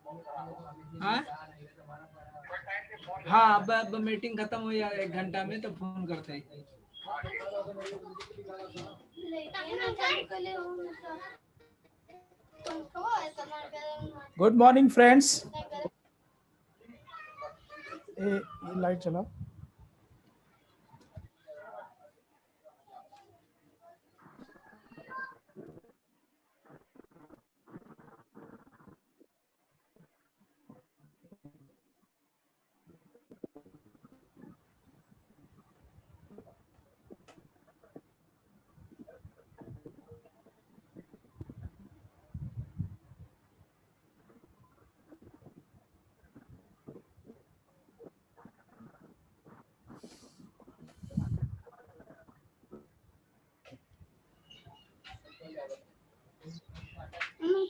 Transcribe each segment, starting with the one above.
हाँ हाँ, अब मीटिंग खत्म हुई 1 घंटा में तो फोन करते हैं। Good morning friends. ये लाइट चलाओ।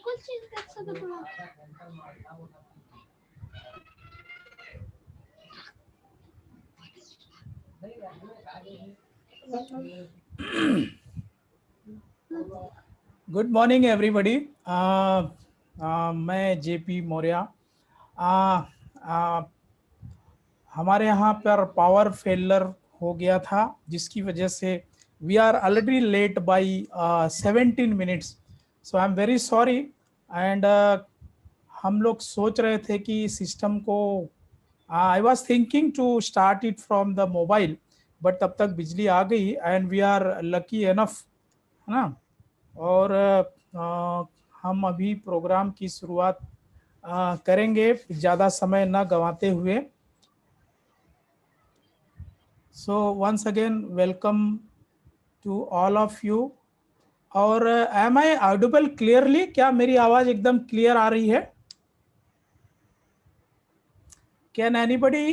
कुछ चीज कर सकते हो। Good morning everybody. मैं जेपी मौर्य। हमारे यहाँ पर पावर फेलर हो गया था, जिसकी वजह से we are already late by 17 minutes. So I am very sorry. And हम लोग सोच रहे थे कि सिस्टम को I was thinking to start it from the mobile, but तब तक बिजली आ गई and we are lucky enough, है ना। और हम अभी प्रोग्राम की शुरुआत करेंगे ज़्यादा समय ना गंवाते हुए। So once again welcome to all of you. और एम आई ऑडिबल क्लियरली? क्या मेरी आवाज़ एकदम क्लियर आ रही है? कैन एनीबडी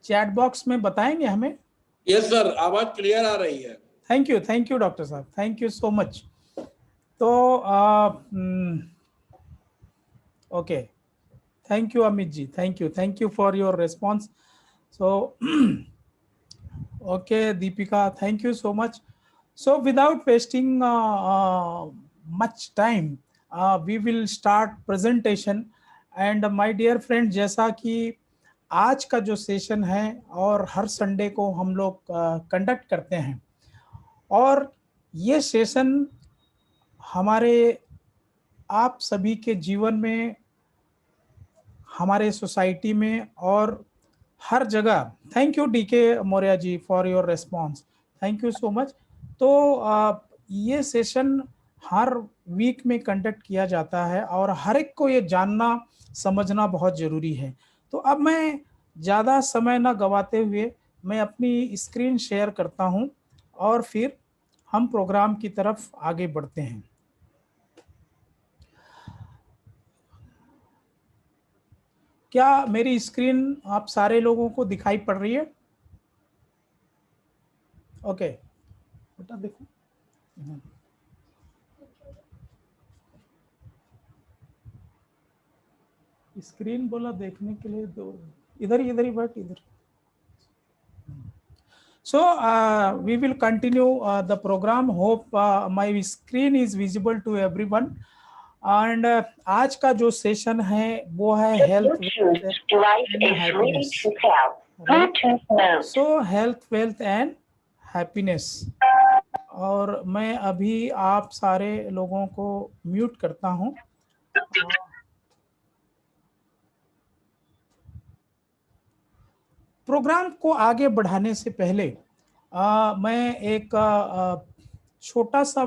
चैट बॉक्स में बताएंगे हमें? यस सर, आवाज क्लियर आ रही है। थैंक यू डॉक्टर साहब, थैंक यू सो मच। तो okay, thank you Amit ji, thank you for your response. So okay Deepika, thank you so much. So without wasting much time, we will start presentation. And my dear friend, जैसा कि आज का जो session है और हर Sunday को हम लोग कंडक्ट करते हैं, और ये सेशन हमारे आप सभी के जीवन में, हमारे सोसाइटी में और हर जगह। Thank you DK Maurya ji for your response, thank you so much. तो ये सेशन हर वीक में कंडक्ट किया जाता है और हर एक को ये जानना समझना बहुत ज़रूरी है। तो अब मैं ज़्यादा समय ना गवाते हुए मैं अपनी स्क्रीन शेयर करता हूं और फिर हम प्रोग्राम की तरफ आगे बढ़ते हैं। क्या मेरी स्क्रीन आप सारे लोगों को दिखाई पड़ रही है? ओके बेटा देखो, स्क्रीन बोला देखने के लिए, दो इधर ही बैठ इधर। So we will continue the program. Hope my screen is visible to everyone. And आज का जो सेशन है वो है health and happiness. So health, wealth and happiness. और मैं अभी आप सारे लोगों को म्यूट करता हूं। प्रोग्राम को आगे बढ़ाने से पहले मैं एक छोटा सा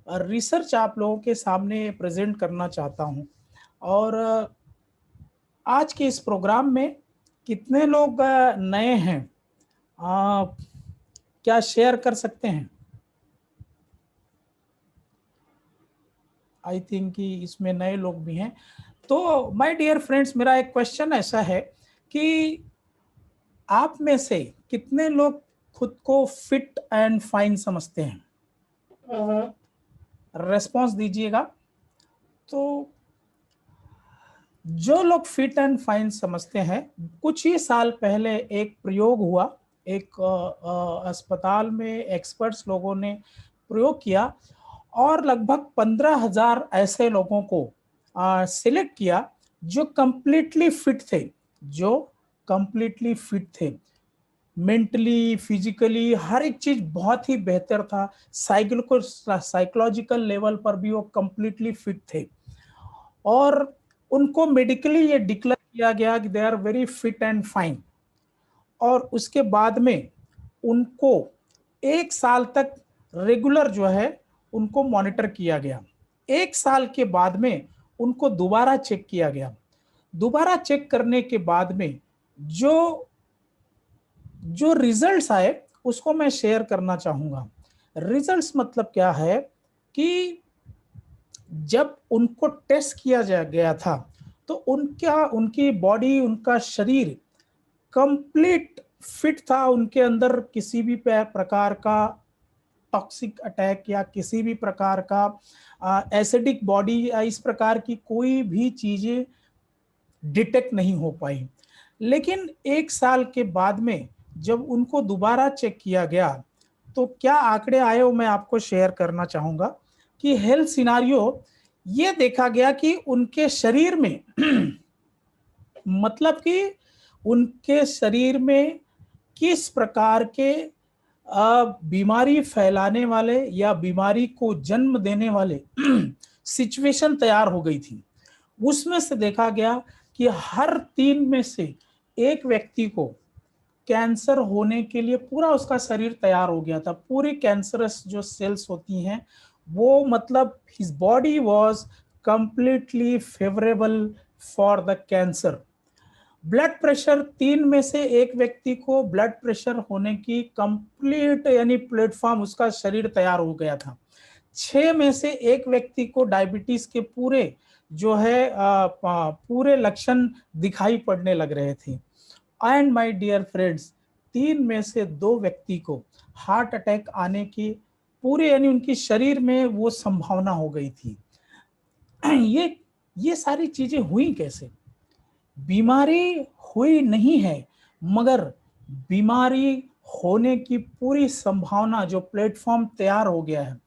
रिसर्च आप लोगों के सामने प्रेजेंट करना चाहता हूं। और आज के इस प्रोग्राम में कितने लोग नए हैं, क्या शेयर कर सकते हैं? आई थिंक कि इसमें नए लोग भी हैं। तो माय डियर फ्रेंड्स, मेरा एक क्वेश्चन ऐसा है कि आप में से कितने लोग खुद को फिट एंड फाइन समझते हैं? रेस्पॉन्स दीजिएगा। तो जो लोग फिट एंड फाइन समझते हैं, कुछ ही साल पहले एक प्रयोग हुआ, एक अस्पताल में एक्सपर्ट्स लोगों ने प्रयोग किया और लगभग 15,000 ऐसे लोगों को सिलेक्ट किया जो कंप्लीटली फिट थे, मेंटली, फिजिकली, हर एक चीज बहुत ही बेहतर था। साइकोलॉजिकल लेवल पर भी वो कंप्लीटली फिट थे और उनको मेडिकली ये डिक्लेयर किया गया कि they are very fit and fine. और उसके बाद में उनको 1 साल तक रेगुलर जो है उनको मॉनिटर किया गया। 1 साल के बाद में उनको दोबारा चेक किया गया। दोबारा चेक करने के बाद में जो रिजल्ट्स आए उसको मैं शेयर करना चाहूंगा। रिजल्ट्स मतलब क्या है कि जब उनको टेस्ट किया गया था तो उनकी बॉडी, उनका शरीर कंप्लीट फिट था। उनके अंदर किसी भी प्रकार का टॉक्सिक अटैक या किसी भी प्रकार का एसिडिक बॉडी या इस प्रकार की कोई भी चीजें डिटेक्ट नहीं हो पाई। लेकिन 1 साल के बाद में जब उनको दोबारा चेक किया गया तो क्या आंकड़े आए वो मैं आपको शेयर करना चाहूंगा कि हेल्थ सिनारियो ये देखा गया कि उनके शरीर में मतलब कि उनके शरीर में किस प्रकार के बीमारी फैलाने वाले या बीमारी को जन्म देने वाले सिचुएशन तैयार हो गई थी। उसमें से देखा गया कि हर 3 में से 1 व्यक्ति को कैंसर होने के लिए पूरा उसका शरीर तैयार हो गया था। पूरी कैंसरस जो सेल्स होती हैं वो मतलब his body was completely favourable for the cancer. Blood pressure 3 में से 1 व्यक्ति को ब्लड प्रेशर होने की कंप्लीट यानी प्लेटफॉर्म उसका शरीर तैयार हो गया था। 6 में से 1 व्यक्ति को डायबिटीज के पूरे जो है पूरे लक्षण दिखाई पड़ने लग रहे थे। एंड माय डियर फ्रेंड्स, 3 में से 2 व्यक्ति को हार्ट अटैक आने की पूरे यानी उनकी शरीर में वो संभावना हो गई थी। ये सारी चीजें हुई कैसे? बीमारी हुई नहीं है मगर बीमारी होने की पूरी संभावना जो प्लेटफॉर्म तैयार हो गया है।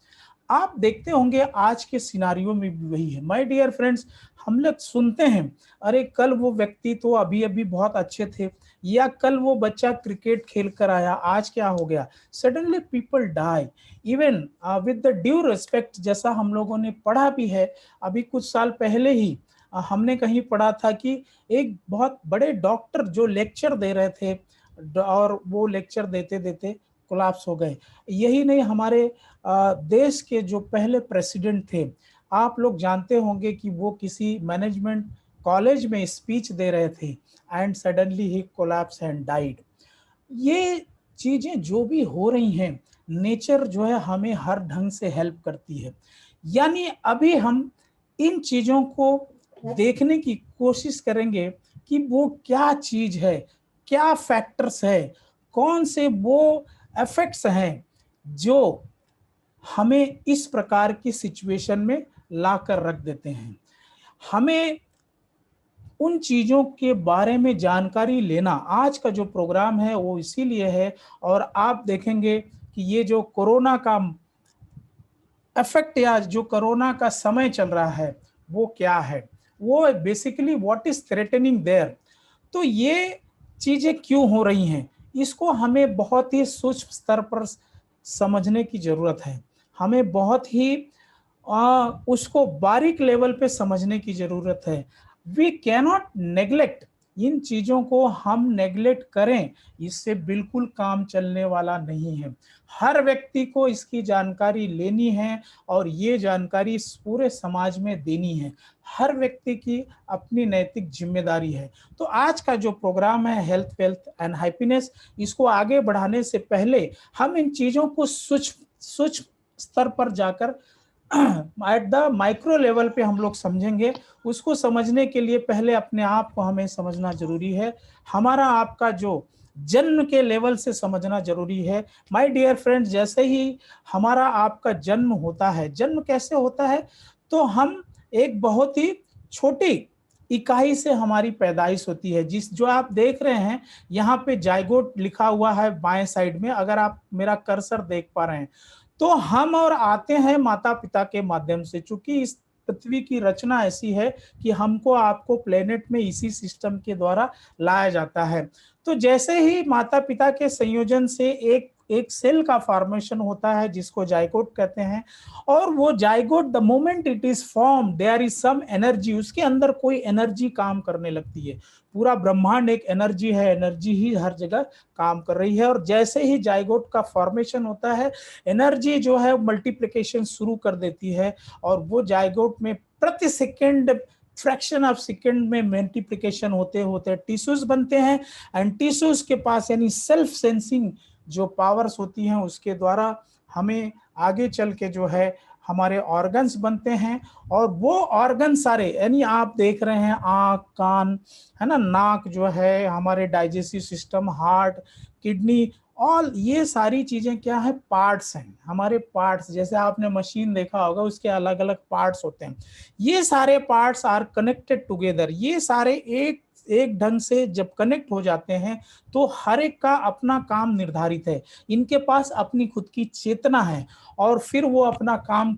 आप देखते होंगे आज के सिनारियो में भी वही है। माय डियर फ्रेंड्स, हम लोग सुनते हैं अरे कल वो व्यक्ति तो अभी बहुत अच्छे थे, या कल वो बच्चा क्रिकेट खेल कर आया, आज क्या हो गया? Suddenly people die even with the due respect. जैसा हम लोगों ने पढ़ा भी है, अभी कुछ साल पहले ही हमने कहीं पढ़ा था कि एक बहुत बड़े डॉक्टर जो लेक्चर दे रहे थे और वो लेक्चर देते देते कोलैप्स हो गए। यही नहीं, हमारे देश के जो पहले प्रेसिडेंट थे, आप लोग जानते होंगे कि वो किसी मैनेजमेंट कॉलेज में स्पीच दे रहे थे and suddenly he collapse and died. ये चीजें जो भी हो रही हैं, नेचर जो है हमें हर ढंग से हेल्प करती है। यानी अभी हम इन चीजों को देखने की कोशिश करेंगे कि वो क्या चीज है, क्या फैक्टर्स है, कौन से वो इफेक्ट्स हैं जो हमें इस प्रकार की सिचुएशन में लाकर रख देते हैं। हमें उन चीजों के बारे में जानकारी लेना आज का जो प्रोग्राम है वो इसीलिए है। और आप देखेंगे कि ये जो कोरोना का इफेक्ट या जो कोरोना का समय चल रहा है वो क्या है, वो basically what is threatening there. तो ये चीजें क्यों हो रही हैं, इसको हमें बहुत ही सूक्ष्म स्तर पर समझने की जरूरत है। हमें बहुत ही उसको बारीक लेवल पे समझने की जरूरत है। वी कैनॉट नेग्लेक्ट, इन चीजों को हम नेग्लेक्ट करें इससे बिल्कुल काम चलने वाला नहीं है। हर व्यक्ति को इसकी जानकारी लेनी है और ये जानकारी इस पूरे समाज में देनी है। हर व्यक्ति की अपनी नैतिक जिम्मेदारी है। तो आज का जो प्रोग्राम है हेल्थ, वेल्थ एंड हैप्पीनेस, इसको आगे बढ़ाने से पहले हम इन चीजों को सूक्ष्म स्तर पर जाकर एट द माइक्रो लेवल पे हम लोग समझेंगे। उसको समझने के लिए पहले अपने आप को हमें समझना जरूरी है। हमारा आपका जो जन्म के लेवल से समझना जरूरी है। माय डियर फ्रेंड्स, जैसे ही हमारा आपका जन्म होता है, जन्म कैसे होता है, तो हम एक बहुत ही छोटी इकाई से हमारी पैदाइश होती है। जो आप देख रहे हैं यहाँ पे जाइगोट लिखा हुआ है बाएं साइड में, अगर आप मेरा कर्सर देख पा रहे हैं, तो हम और आते हैं माता पिता के माध्यम से। चूंकि इस पृथ्वी की रचना ऐसी है कि हमको आपको प्लेनेट में इसी सिस्टम के द्वारा लाया जाता है। तो जैसे ही माता पिता के संयोजन से एक सेल का फॉर्मेशन होता है जिसको जाइगोट कहते हैं, और वो zygote the moment it is form there is some energy, उसके अंदर कोई एनर्जी काम करने लगती है। पूरा ब्रह्मांड एक एनर्जी है, एनर्जी ही हर जगह काम कर रही है। और जैसे ही जाइगोट का फॉर्मेशन होता है, एनर्जी जो है मल्टीप्लिकेशन शुरू कर देती है, और वो जाइगोट में प्रति सेकेंड फ्रैक्शन ऑफ सेकेंड में मल्टीप्लिकेशन होते होते टिश्यूज बनते हैं। एंड टिश्यूज के पास यानी सेल्फ सेंसिंग जो पावर्स होती हैं उसके द्वारा हमें आगे चल के जो है हमारे ऑर्गन्स बनते हैं। और वो ऑर्गन सारे यानी आप देख रहे हैं आंख, कान, है ना, नाक जो है, हमारे digestive system, heart, kidney, all ये सारी चीजें क्या है, पार्ट्स हैं, हमारे पार्ट्स। जैसे आपने मशीन देखा होगा उसके अलग अलग पार्ट्स होते हैं। ये सारे पार्ट्स आर कनेक्टेड टुगेदर। ये सारे एक ढंग से जब कनेक्ट हो जाते हैं तो हर एक का अपना काम निर्धारित है। इनके पास अपनी खुद की चेतना है और फिर वो अपना काम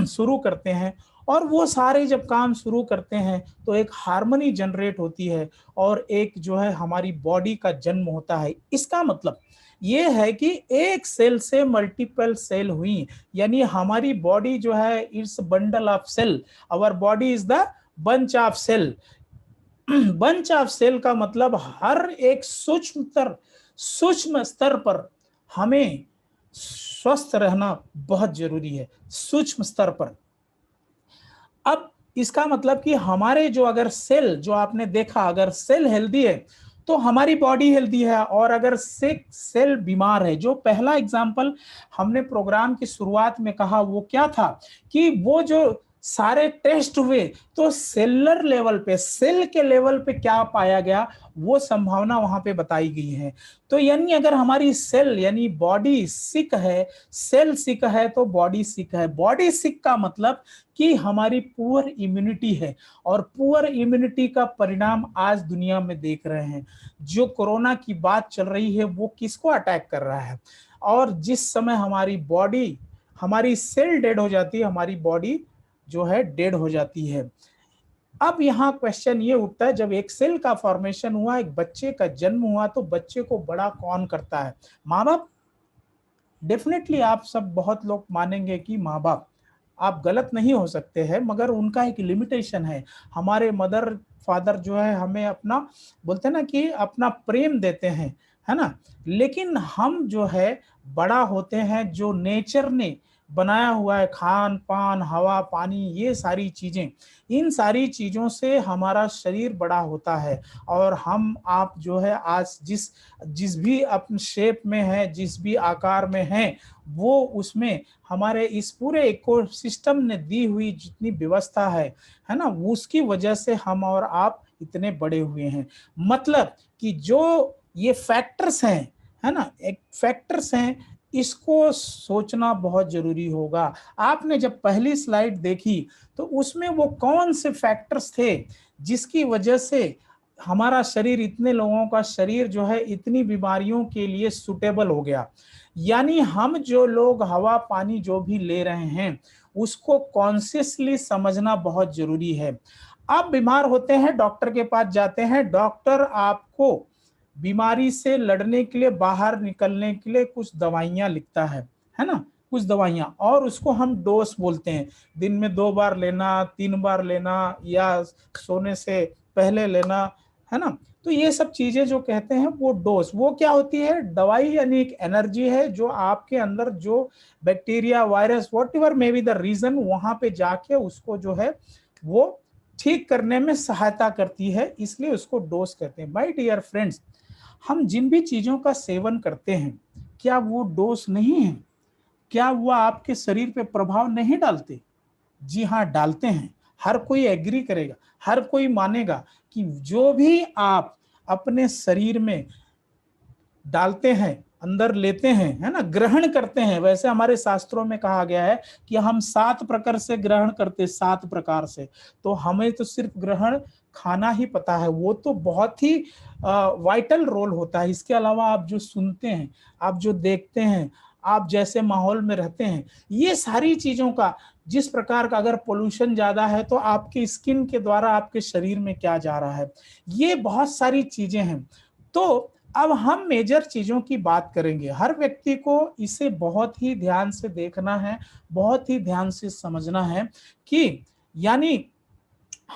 शुरू करते हैं। और वो सारे जब काम शुरू करते हैं तो एक हार्मनी जनरेट होती है और एक जो है हमारी बॉडी का जन्म होता है। इसका मतलब ये है कि एक सेल से मल्टीपल सेल हुई, यानी हमारी बॉडी जो है it's bundle of cell. Our body is the bunch of cell. Bunch of cell का मतलब हर एक सूक्ष्म स्तर पर हमें स्वस्थ रहना बहुत जरूरी है, सूक्ष्म स्तर पर। अब इसका मतलब कि हमारे जो अगर सेल जो आपने देखा, अगर सेल हेल्दी है तो हमारी बॉडी हेल्दी है, और अगर सेल बीमार है, जो पहला एग्जांपल हमने प्रोग्राम की शुरुआत में कहा वो क्या था कि वो जो सारे टेस्ट हुए तो सेलुलर लेवल पे, सेल के लेवल पे क्या पाया गया वो संभावना वहां पे बताई गई है। तो यानी अगर हमारी सेल यानी बॉडी सिक है, सेल सिक है तो बॉडी सिक है। बॉडी सिक का मतलब कि हमारी पुअर इम्यूनिटी है, और पुअर इम्यूनिटी का परिणाम आज दुनिया में देख रहे हैं। जो कोरोना की बात चल रही है वो किसको अटैक कर रहा है, और जिस समय हमारी बॉडी, हमारी सेल डेड हो जाती है, हमारी बॉडी जो है डेड हो जाती है। अब यहाँ क्वेश्चन ये उठता है, जब एक सेल का फॉर्मेशन हुआ, एक बच्चे का जन्म हुआ, तो बच्चे को बड़ा कौन करता है? माँ बाप। डेफिनेटली आप सब बहुत लोग मानेंगे कि माँ बाप, आप गलत नहीं हो सकते हैं, मगर उनका एक लिमिटेशन है। हमारे मदर फादर जो है हमें अपना, बोलते हैं ना कि अपना प्रेम देते हैं, है ना। लेकिन हम जो है बड़ा होते हैं, जो नेचर ने बनाया हुआ है, खान पान, हवा पानी, ये सारी चीजें, इन सारी चीजों से हमारा शरीर बड़ा होता है। और हम आप जो है आज जिस भी अपने शेप में है, जिस भी आकार में है, वो उसमें हमारे इस पूरे इकोसिस्टम ने दी हुई जितनी व्यवस्था है ना, उसकी वजह से हम और आप इतने बड़े हुए हैं। मतलब कि जो ये फैक्टर्स हैं, है ना, एक फैक्टर्स हैं, इसको सोचना बहुत जरूरी होगा। आपने जब पहली स्लाइड देखी तो उसमें वो कौन से फैक्टर्स थे जिसकी वजह से हमारा शरीर, इतने लोगों का शरीर जो है इतनी बीमारियों के लिए सुटेबल हो गया। यानी हम जो लोग हवा पानी जो भी ले रहे हैं उसको कॉन्शियसली समझना बहुत जरूरी है। आप बीमार होते हैं, डॉक्टर के पास जाते हैं, डॉक्टर आपको बीमारी से लड़ने के लिए, बाहर निकलने के लिए कुछ दवाइयां लिखता है ना, कुछ दवाइयां, और उसको हम डोज बोलते हैं। दिन में 2 बार लेना, 3 बार लेना, या सोने से पहले लेना, है ना। तो ये सब चीजें जो कहते हैं वो डोज, वो क्या होती है? दवाई यानी एक एनर्जी है जो आपके अंदर जो bacteria, virus, whatever may be the reason, वहां पे जाके उसको जो है वो ठीक करने में सहायता करती है, इसलिए उसको डोज कहते हैं। माय डियर फ्रेंड्स, हम जिन भी चीजों का सेवन करते हैं, क्या वो डोज नहीं है? क्या वो आपके शरीर पे प्रभाव नहीं डालते? जी हाँ, डालते हैं। हर कोई एग्री करेगा, हर कोई मानेगा कि जो भी आप अपने शरीर में डालते हैं, अंदर लेते हैं, है ना, ग्रहण करते हैं। वैसे हमारे शास्त्रों में कहा गया है कि हम 7 प्रकार से ग्रहण करते, 7 प्रकार से। तो हमें तो सिर्फ ग्रहण खाना ही पता है, वो तो बहुत ही वाइटल रोल होता है। इसके अलावा आप जो सुनते हैं, आप जो देखते हैं, आप जैसे माहौल में रहते हैं, ये सारी चीजों का, जिस प्रकार का अगर पोल्यूशन ज्यादा है तो आपकी स्किन के द्वारा आपके शरीर में क्या जा रहा है, ये बहुत सारी चीजें हैं। तो अब हम मेजर चीजों की बात करेंगे। हर व्यक्ति को इसे बहुत ही ध्यान से देखना है, बहुत ही ध्यान से समझना है कि यानी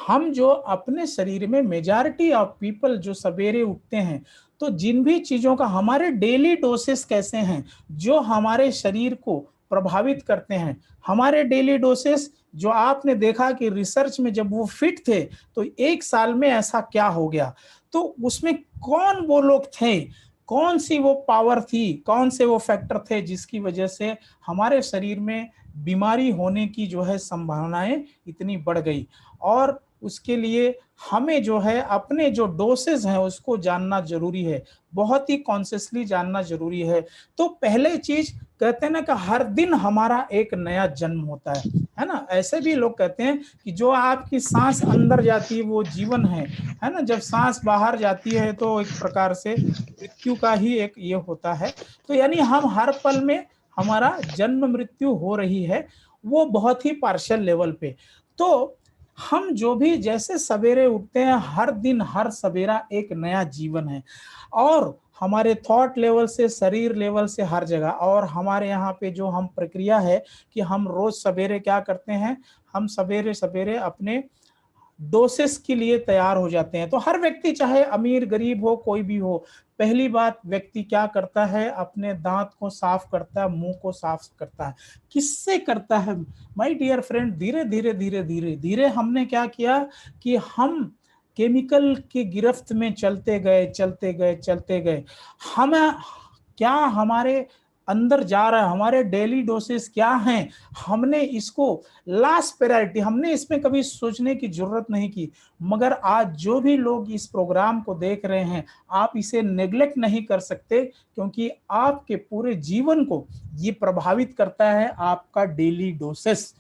हम जो अपने शरीर में मेजॉरिटी ऑफ पीपल जो सवेरे उठते हैं, तो जिन भी चीजों का हमारे डेली डोसेस कैसे हैं जो हमारे शरीर को प्रभावित करते हैं। हमारे डेली डोसेस जो आपने देखा कि रिसर्च में जब वो फिट थे तो 1 साल में ऐसा क्या हो गया, तो उसमें कौन वो लोग थे, कौन सी वो पावर थी, कौन से वो फैक्टर थे जिसकी वजह से हमारे शरीर में बीमारी होने की जो है संभावनाएं इतनी बढ़ गई। और उसके लिए हमें जो है अपने जो डोसेज हैं उसको जानना जरूरी है, बहुत ही कॉन्शियसली जानना जरूरी है। तो पहले चीज कहते हैं ना कि हर दिन हमारा एक नया जन्म होता है ना। ऐसे भी लोग कहते हैं कि जो आपकी सांस अंदर जाती है वो जीवन है ना। जब सांस बाहर जाती है तो एक प्रकार से मृत्यु का ही एक ये होता है। तो यानी हम हर पल में हमारा जन्म मृत्यु हो रही है, वो बहुत ही पार्शियल लेवल पे। तो हम जो भी जैसे सवेरे उठते हैं, हर दिन हर सवेरा एक नया जीवन है, और हमारे थॉट लेवल से शरीर लेवल से हर जगह। और हमारे यहाँ पे जो हम प्रक्रिया है कि हम रोज सवेरे क्या करते हैं, हम सवेरे सवेरे अपने डोसेस के लिए तैयार हो जाते हैं। तो हर व्यक्ति चाहे अमीर गरीब हो कोई भी हो, पहली बात व्यक्ति क्या करता है, अपने दांत को साफ करता है, मुंह को साफ करता है। किससे करता है माय डियर फ्रेंड? धीरे धीरे धीरे धीरे धीरे हमने क्या किया कि हम केमिकल की गिरफ्त में चलते गए चलते गए चलते गए। हम क्या हमारे अंदर जा रहा है, हमारे डेली डोसेस क्या हैं, हमने इसको लास्ट प्रायोरिटी, हमने इसमें कभी सोचने की जरूरत नहीं की। मगर आज जो भी लोग इस प्रोग्राम को देख रहे हैं, आप इसे नेग्लेक्ट नहीं कर सकते, क्योंकि आपके पूरे जीवन को ये प्रभावित करता है आपका डेली डोसेस।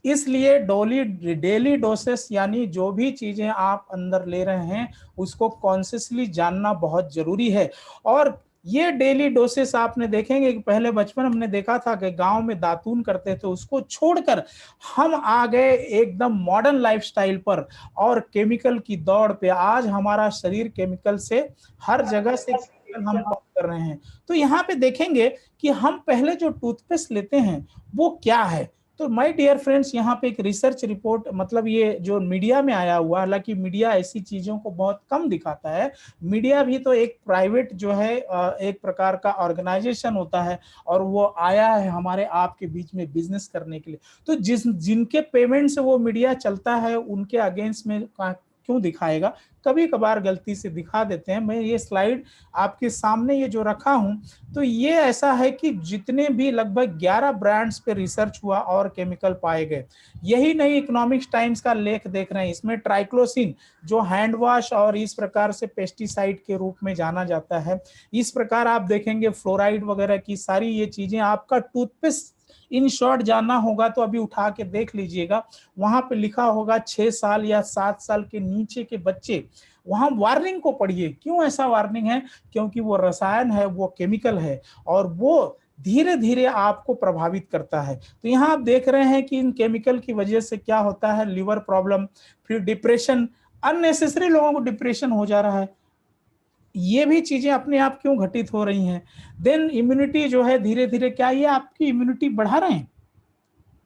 इसलिए डेली डोसेस यानी जो भी चीजें आप अंदर ले रहे हैं उसको कॉन्शियसली जानना बहुत जरूरी है। और ये डेली डोसेस आपने देखेंगे कि पहले बचपन हमने देखा था कि गांव में दातून करते थे, उसको छोड़कर हम आ गए एकदम मॉडर्न लाइफस्टाइल पर और केमिकल की दौड़ पे। आज हमारा शरीर केमिकल से हर जगह से हम पंप कर रहे हैं। तो यहाँ पे देखेंगे कि हम पहले जो टूथपेस्ट लेते हैं वो क्या है। तो माय डियर फ्रेंड्स, यहाँ पे एक रिसर्च रिपोर्ट, मतलब ये जो मीडिया में आया हुआ, हालांकि मीडिया ऐसी चीजों को बहुत कम दिखाता है। मीडिया भी तो एक प्राइवेट जो है एक प्रकार का ऑर्गेनाइजेशन होता है, और वो आया है हमारे आपके बीच में बिजनेस करने के लिए। तो जिनके पेमेंट से वो मीडिया चलता है उनके अगेंस्ट में क्यों दिखाएगा? कभी कभार गलती से दिखा देते हैं। मैं ये स्लाइड आपके सामने ये जो रखा हूं, तो ये ऐसा है कि जितने भी लगभग 11 ब्रांड्स पे रिसर्च हुआ और केमिकल पाए गए। यही नहीं, इकोनॉमिक्स टाइम्स का लेख देख रहे हैं, इसमें ट्राइक्लोसिन जो हैंड वॉश और इस प्रकार से पेस्टिसाइड के रूप में जाना जाता है। इस प्रकार आप देखेंगे फ्लोराइड वगैरह की सारी ये चीजें। आपका टूथपेस्ट इन शॉर्ट जानना होगा तो अभी उठा के देख लीजिएगा, वहां पे लिखा होगा 6 साल या 7 साल के नीचे के बच्चे, वहां वार्निंग को पढ़िए। क्यों ऐसा वार्निंग है? क्योंकि वो रसायन है, वो केमिकल है, और वो धीरे धीरे आपको प्रभावित करता है। तो यहाँ आप देख रहे हैं कि इन केमिकल की वजह से क्या होता है, लिवर प्रॉब्लम, फिर डिप्रेशन, अननेसेसरी लोगों को डिप्रेशन हो जा रहा है। ये भी चीजें अपने आप क्यों घटित हो रही हैं? देन इम्यूनिटी जो है धीरे धीरे, क्या ये आपकी इम्यूनिटी बढ़ा रहे हैं?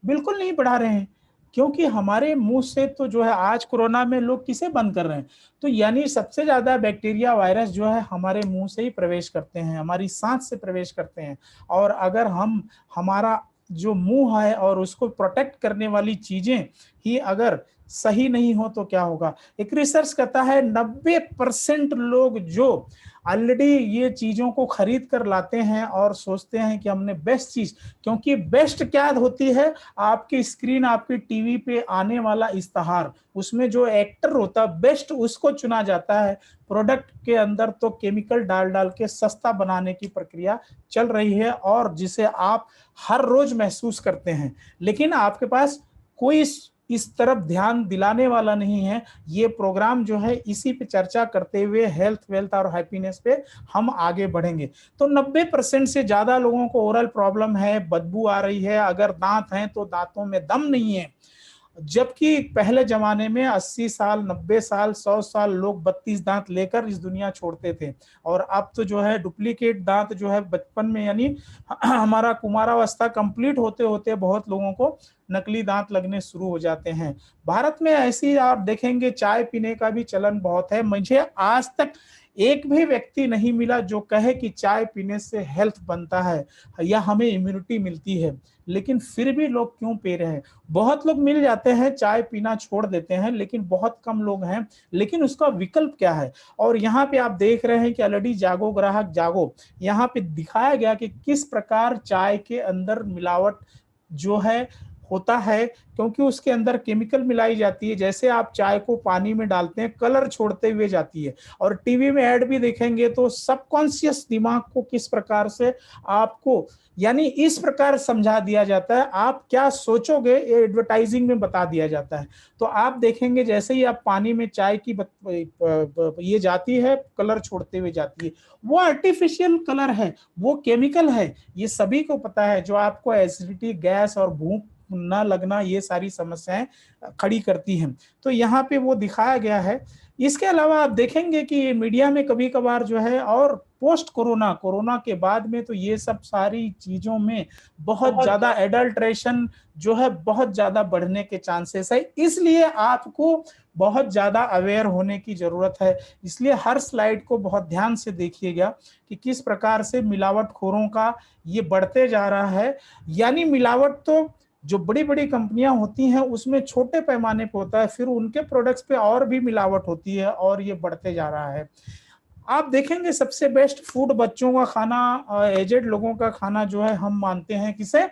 बिल्कुल नहीं बढ़ा रहे हैं, क्योंकि हमारे मुंह से तो जो है, आज कोरोना में लोग किसे बंद कर रहे हैं, तो यानी सबसे ज्यादा बैक्टीरिया वायरस जो है हमारे मुंह से ही प्रवेश करते हैं, हमारी सांस से प्रवेश करते हैं। और अगर हम हमारा जो मुंह है और उसको प्रोटेक्ट करने वाली चीजें ही अगर सही नहीं हो तो क्या होगा? एक रिसर्च कहता है 90% लोग जो ऑलरेडी ये चीजों को खरीद कर लाते हैं और सोचते हैं कि हमने बेस्ट चीज, क्योंकि बेस्ट क्या होती है, आपकी स्क्रीन, आपकी टीवी पे आने वाला इस्तेहार, उसमें जो एक्टर होता है बेस्ट उसको चुना जाता है। प्रोडक्ट के अंदर तो केमिकल डाल डाल के सस्ता बनाने की प्रक्रिया चल रही है, और जिसे आप हर रोज महसूस करते हैं। लेकिन आपके पास कोई इस तरफ ध्यान दिलाने वाला नहीं है। ये प्रोग्राम जो है इसी पे चर्चा करते हुए हेल्थ, वेल्थ और हैप्पीनेस पे हम आगे बढ़ेंगे। तो 90% से ज्यादा लोगों को ओरल प्रॉब्लम है, बदबू आ रही है, अगर दांत हैं तो दांतों में दम नहीं है। जबकि पहले जमाने में 80 साल, 90 साल, 100 साल लोग 32 दांत लेकर इस दुनिया छोड़ते थे, और अब तो जो है डुप्लीकेट दांत जो है बचपन में, यानी हमारा कुमारावस्था कंप्लीट होते होते बहुत लोगों को नकली दांत लगने शुरू हो जाते हैं। भारत में ऐसी आप देखेंगे चाय पीने का भी चलन बहुत है। मुझे आज तक एक भी व्यक्ति नहीं मिला जो कहे कि चाय पीने से हेल्थ बनता है या हमें इम्यूनिटी मिलती है, लेकिन फिर भी लोग क्यों पी रहे हैं? बहुत लोग मिल जाते हैं, चाय पीना छोड़ देते हैं, लेकिन बहुत कम लोग हैं। लेकिन उसका विकल्प क्या है? और यहाँ पे आप देख रहे हैं कि ऑलरेडी जागो ग्राहक जागो, यहाँ पे दिखाया गया कि किस प्रकार चाय के अंदर मिलावट जो है होता है, क्योंकि उसके अंदर केमिकल मिलाई जाती है। जैसे आप चाय को पानी में डालते हैं, कलर छोड़ते हुए जाती है। और टीवी में ऐड भी देखेंगे तो सबकॉन्शियस दिमाग को किस प्रकार से आपको, यानी इस प्रकार समझा दिया जाता है, आप क्या सोचोगे ये एडवर्टाइजिंग में बता दिया जाता है। तो आप देखेंगे जैसे ही आप पानी में चाय की ये जाती है, कलर छोड़ते हुए जाती है। वो आर्टिफिशियल कलर है, वो केमिकल है, ये सभी को पता है, जो आपको एसिडिटी, गैस और भूख न लगना, ये सारी समस्याएं खड़ी करती हैं। तो यहाँ पे वो दिखाया गया है। इसके अलावा आप देखेंगे कि मीडिया में कभी कभार जो है, और पोस्ट कोरोना के बाद में तो ये सब सारी चीजों में बहुत ज्यादा एडल्ट्रेशन जो है बहुत ज्यादा बढ़ने के चांसेस है। इसलिए आपको बहुत ज्यादा अवेयर होने की जरूरत है। इसलिए हर स्लाइड को बहुत ध्यान से देखिएगा कि किस प्रकार से मिलावटखोरों का ये बढ़ते जा रहा है। यानी मिलावट तो जो बड़ी बड़ी कंपनियां होती हैं उसमें छोटे पैमाने पे होता है, फिर उनके प्रोडक्ट्स पे और भी मिलावट होती है, और ये बढ़ते जा रहा है। आप देखेंगे सबसे बेस्ट फूड बच्चों का खाना, एजेड लोगों का खाना जो है, हम मानते हैं किसे?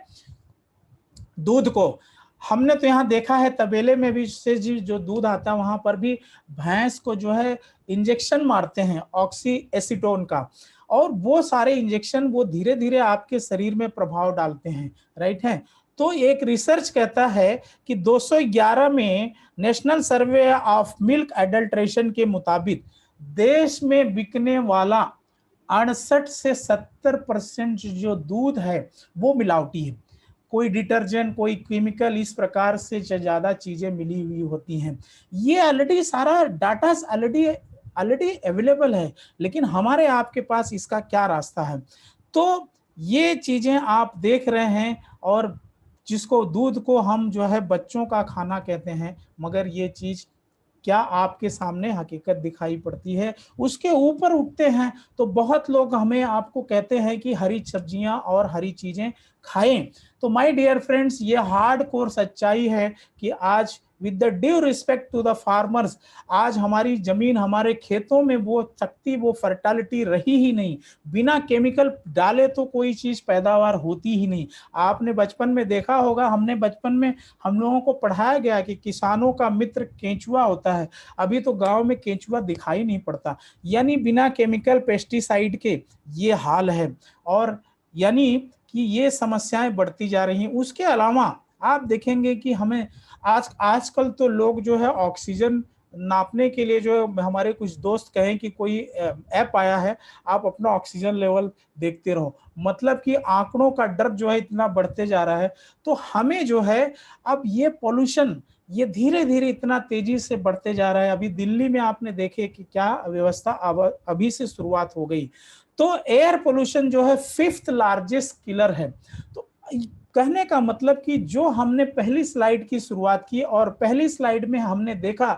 दूध को। हमने तो यहाँ देखा है तबेले में भी से जो दूध आता है वहां पर भी भैंस को जो है इंजेक्शन मारते हैं ऑक्सी एसीटोन का, और वो सारे इंजेक्शन वो धीरे धीरे आपके शरीर में प्रभाव डालते हैं, राइट है। तो एक रिसर्च कहता है कि 211 में national survey of milk adulteration के मुताबिक देश में बिकने वाला 68 से 70% जो दूध है वो मिलावटी है। कोई डिटर्जेंट, कोई केमिकल, इस प्रकार से ज्यादा चीजें मिली हुई होती हैं। ये ऑलरेडी सारा डाटा ऑलरेडी अवेलेबल है, लेकिन हमारे आपके पास इसका क्या रास्ता है? तो ये चीजें आप देख रहे हैं, और जिसको दूध को हम जो है बच्चों का खाना कहते हैं, मगर ये चीज क्या आपके सामने हकीकत दिखाई पड़ती है? उसके ऊपर उठते हैं तो बहुत लोग हमें आपको कहते हैं कि हरी सब्जियां और हरी चीजें खाएं। तो माय डियर फ्रेंड्स, ये हार्डकोर सच्चाई है कि आज with the due respect to the farmers, आज हमारी जमीन, हमारे खेतों में वो शक्ति, वो फर्टिलिटी रही ही नहीं। बिना केमिकल डाले तो कोई चीज पैदावार होती ही नहीं। आपने बचपन में देखा होगा, हमने बचपन में हम लोगों को पढ़ाया गया कि किसानों का मित्र केंचुआ होता है। अभी तो गांव में केंचुआ दिखाई नहीं पड़ता। यानी बिना केमिकल, पेस्टिसाइड के ये हाल है, और यानी कि ये समस्याएं बढ़ती जा रही हैं। उसके अलावा आप देखेंगे कि हमें आजकल तो लोग जो है ऑक्सीजन नापने के लिए, जो हमारे कुछ दोस्त कहें कि कोई ऐप आया है, आप अपना ऑक्सीजन लेवल देखते रहो, मतलब कि आंकड़ों का डर जो है इतना बढ़ते जा रहा है। तो हमें जो है अब ये पोल्यूशन ये धीरे धीरे इतना तेजी से बढ़ते जा रहा है। अभी दिल्ली में आपने देखे कि क्या व्यवस्था अभी से शुरुआत हो गई। तो एयर पोल्यूशन जो है 5th लार्जेस्ट किलर है। तो कहने का मतलब कि जो हमने पहली स्लाइड की शुरुआत की, और पहली स्लाइड में हमने देखा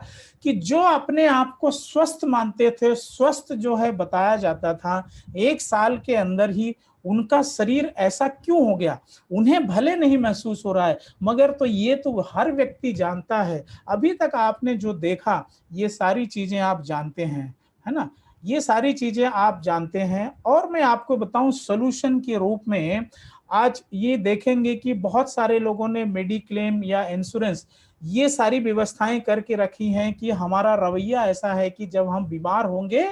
कि जो अपने आप को स्वस्थ मानते थे, स्वस्थ जो है बताया जाता था, 1 साल के अंदर ही उनका शरीर ऐसा क्यों हो गया? उन्हें भले नहीं महसूस हो रहा है, मगर तो ये तो हर व्यक्ति जानता है। अभी तक आपने जो देखा ये सारी चीजें आप जानते हैं, है ना? ये सारी चीजें आप जानते हैं। और मैं आपको बताऊं सोल्यूशन के रूप में, आज ये देखेंगे कि बहुत सारे लोगों ने मेडिक्लेम या इंश्योरेंस ये सारी व्यवस्थाएं करके रखी हैं कि हमारा रवैया ऐसा है कि जब हम बीमार होंगे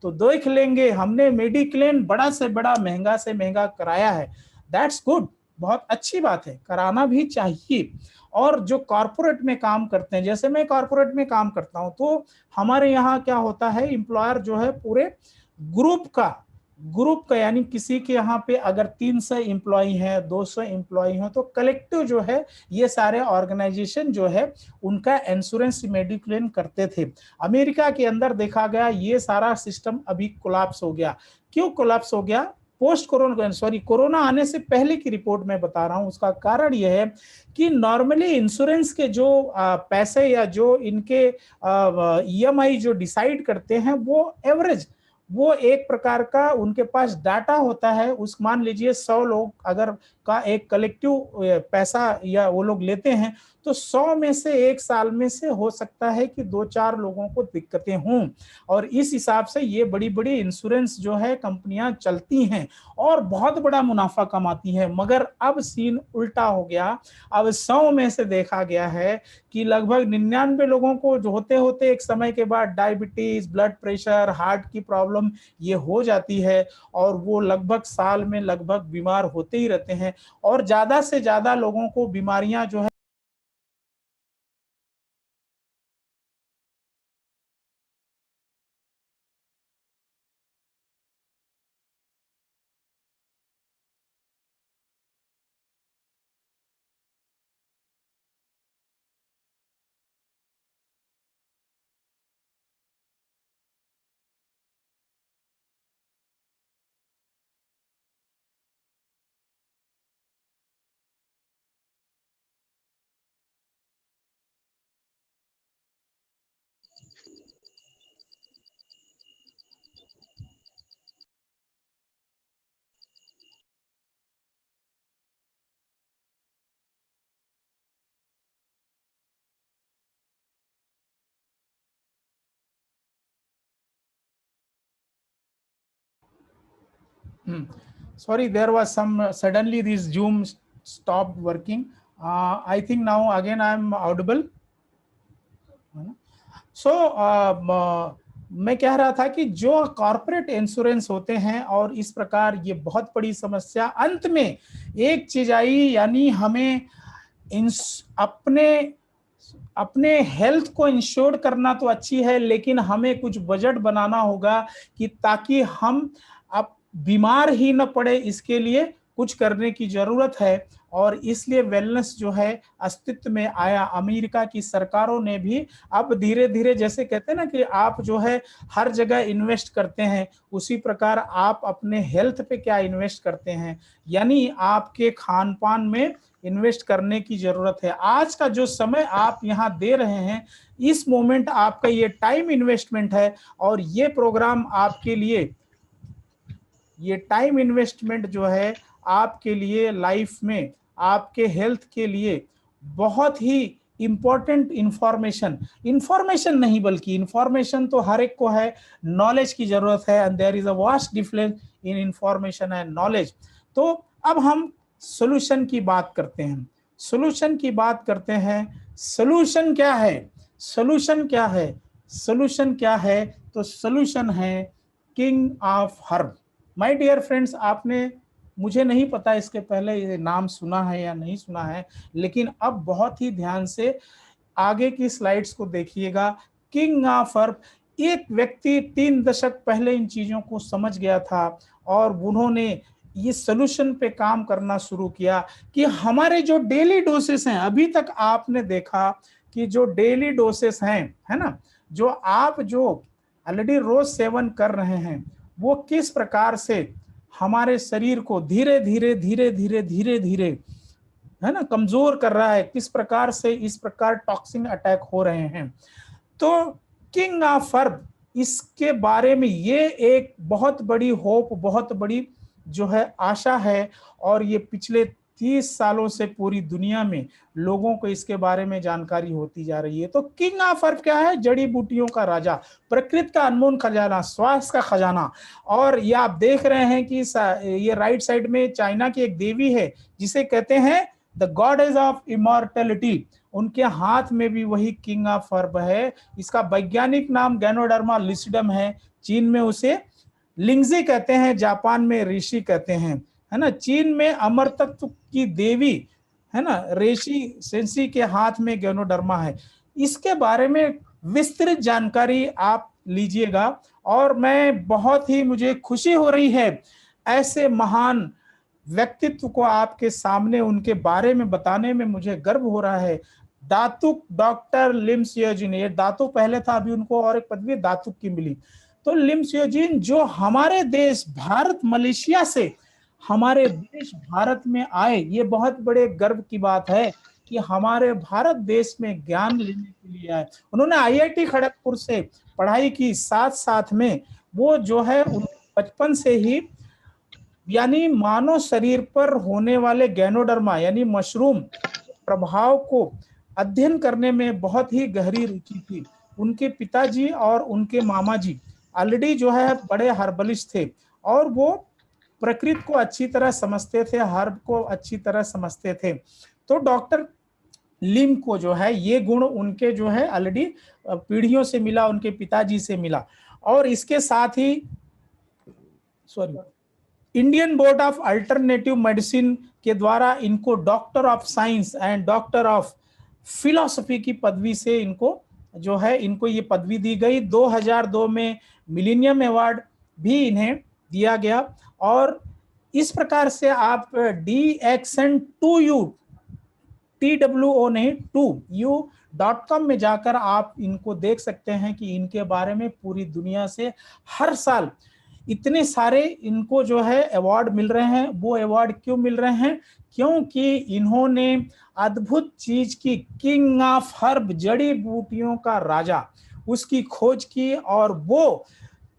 तो देख लेंगे, हमने मेडिक्लेम बड़ा से बड़ा, महंगा से महंगा कराया है। दैट्स गुड, बहुत अच्छी बात है, कराना भी चाहिए। और जो कॉरपोरेट में काम करते हैं, जैसे मैं कॉरपोरेट में काम करता हूं, तो हमारे यहाँ क्या होता है, एम्प्लॉयर जो है पूरे ग्रुप का यानी किसी के यहाँ पे अगर 300 एम्प्लॉय हैं, 200 एम्प्लॉय हैं, तो कलेक्टिव जो है ये सारे ऑर्गेनाइजेशन जो है उनका इंश्योरेंस मेडिक्लेम करते थे। अमेरिका के अंदर देखा गया ये सारा सिस्टम अभी कोलैप्स हो गया। क्यों कोलैप्स हो गया? कोरोना आने से पहले की रिपोर्ट में बता रहा हूं। उसका कारण यह है कि नॉर्मली इंश्योरेंस के जो पैसे या जो इनके ईएमआई जो डिसाइड करते हैं वो एक प्रकार का उनके पास डाटा होता है। उस मान लीजिए 100 लोग अगर का एक कलेक्टिव पैसा या वो लोग लेते हैं, तो 100 में से एक साल में से हो सकता है कि 2-4 लोगों को दिक्कतें हों। और इस हिसाब से ये बड़ी बड़ी इंश्योरेंस जो है कंपनियां चलती हैं और बहुत बड़ा मुनाफा कमाती हैं। मगर अब सीन उल्टा हो गया। अब 100 में से देखा गया है कि लगभग 99 लोगों को जो होते होते एक समय के बाद डायबिटीज, ब्लड प्रेशर, हार्ट की प्रॉब्लम ये हो जाती है, और वो लगभग साल में लगभग बीमार होते ही रहते हैं। और ज्यादा से ज्यादा लोगों को बीमारियां जो है sorry, there was some suddenly this Zoom stopped working. I think now again I am audible. So मैं कह रहा था कि जो कॉर्पोरेट इंश्योरेंस होते हैं और इस प्रकार ये बहुत बड़ी समस्या, अंत में एक चीज आई, यानी हमें अपने हेल्थ को इंश्योर करना तो अच्छी है, लेकिन हमें कुछ बजट बनाना होगा कि ताकि हम अब बीमार ही न पड़े, इसके लिए कुछ करने की जरूरत है। और इसलिए वेलनेस जो है अस्तित्व में आया। अमेरिका की सरकारों ने भी अब धीरे धीरे, जैसे कहते हैं ना कि आप जो है हर जगह इन्वेस्ट करते हैं, उसी प्रकार आप अपने हेल्थ पे क्या इन्वेस्ट करते हैं, यानी आपके खान पान में इन्वेस्ट करने की जरूरत है। आज का जो समय आप यहाँ दे रहे हैं, इस मोमेंट आपका ये टाइम इन्वेस्टमेंट है, और ये प्रोग्राम आपके लिए, ये टाइम इन्वेस्टमेंट जो है आपके लिए लाइफ में, आपके हेल्थ के लिए बहुत ही इंपॉर्टेंट इंफॉर्मेशन नहीं, बल्कि इंफॉर्मेशन तो हर एक को है, नॉलेज की जरूरत है। And there is a vast difference in information and knowledge. तो अब हम सोल्यूशन की बात करते हैं। सोल्यूशन क्या है? सोल्यूशन क्या है? तो सोल्यूशन है king of herb. My dear friends, आपने, मुझे नहीं पता इसके पहले ये नाम सुना है या नहीं सुना है, लेकिन अब बहुत ही ध्यान से आगे की स्लाइड्स को देखिएगा। किंग ऑफ हर्ब, एक व्यक्ति 3 दशक पहले इन चीजों को समझ गया था और उन्होंने ये सोल्यूशन पे काम करना शुरू किया कि हमारे जो डेली डोसेस हैं, अभी तक आपने देखा कि जो डेली डोसेस हैं, है ना, जो आप जो ऑलरेडी रोज सेवन कर रहे हैं, वो किस प्रकार से हमारे शरीर को धीरे धीरे है ना कमजोर कर रहा है, किस प्रकार से इस प्रकार टॉक्सिन अटैक हो रहे हैं। तो किंग ऑफ हर्ब, इसके बारे में ये एक बहुत बड़ी होप, बहुत बड़ी जो है आशा है, और ये पिछले 30 सालों से पूरी दुनिया में लोगों को इसके बारे में जानकारी होती जा रही है। तो किंग ऑफ हर्ब क्या है? जड़ी बूटियों का राजा, प्रकृति का अनमोल खजाना, स्वास्थ्य का खजाना। और ये आप देख रहे हैं कि ये राइट साइड में चाइना की एक देवी है जिसे कहते हैं द गॉडेस ऑफ इमॉर्टैलिटी। उनके हाथ में भी वही किंग ऑफ हर्ब है। इसका वैज्ञानिक नाम गैनोडर्मा लुसिडम है। चीन में उसे लिंगजी कहते हैं, जापान में ऋषि कहते हैं, है ना, चीन में अमर तत्व की देवी, है ना, रेशी सेंसी के हाथ में गैनोडर्मा है। इसके बारे में विस्तृत जानकारी आप लीजिएगा। और मैं बहुत ही, मुझे खुशी हो रही है ऐसे महान व्यक्तित्व को आपके सामने उनके बारे में बताने में मुझे गर्व हो रहा है। दातुक डॉक्टर लिम सियोजिन, ये दातु पहले था, अभी उनको और एक पदवी दातुक की मिली। तो लिम सियोजिन जो हमारे देश भारत मलेशिया से हमारे देश भारत में आए, ये बहुत बड़े गर्व की बात है कि हमारे भारत देश में ज्ञान लेने के लिए आए। उन्होंने आईआईटी खड़गपुर से पढ़ाई की, साथ साथ में वो जो है बचपन से ही यानी मानव शरीर पर होने वाले गैनोडर्मा यानी मशरूम प्रभाव को अध्ययन करने में बहुत ही गहरी रुचि थी। उनके पिताजी और उनके मामा जी ऑलरेडी जो है बड़े हर्बलिस्ट थे और वो प्रकृति को अच्छी तरह समझते थे, हर्ब को अच्छी तरह समझते थे। तो डॉक्टर लिम को जो है ये गुण उनके जो है ऑलरेडी पीढ़ियों से मिला, उनके पिताजी से मिला। और इसके साथ ही Indian board of alternative medicine के द्वारा इनको doctor of science and doctor of philosophy की पदवी से इनको जो है इनको ये पदवी दी गई। 2002 में मिलेनियम अवार्ड भी इन्हें दिया गया। और इस प्रकार से आप DXN2U TWO नहीं 2U.com में जाकर आप इनको देख सकते हैं कि इनके बारे में पूरी दुनिया से हर साल इतने सारे इनको जो है अवार्ड मिल रहे हैं। वो अवार्ड क्यों मिल रहे हैं? क्योंकि इन्होंने अद्भुत चीज की, किंग ऑफ हर्ब, जड़ी बूटियों का राजा, उसकी खोज की। और वो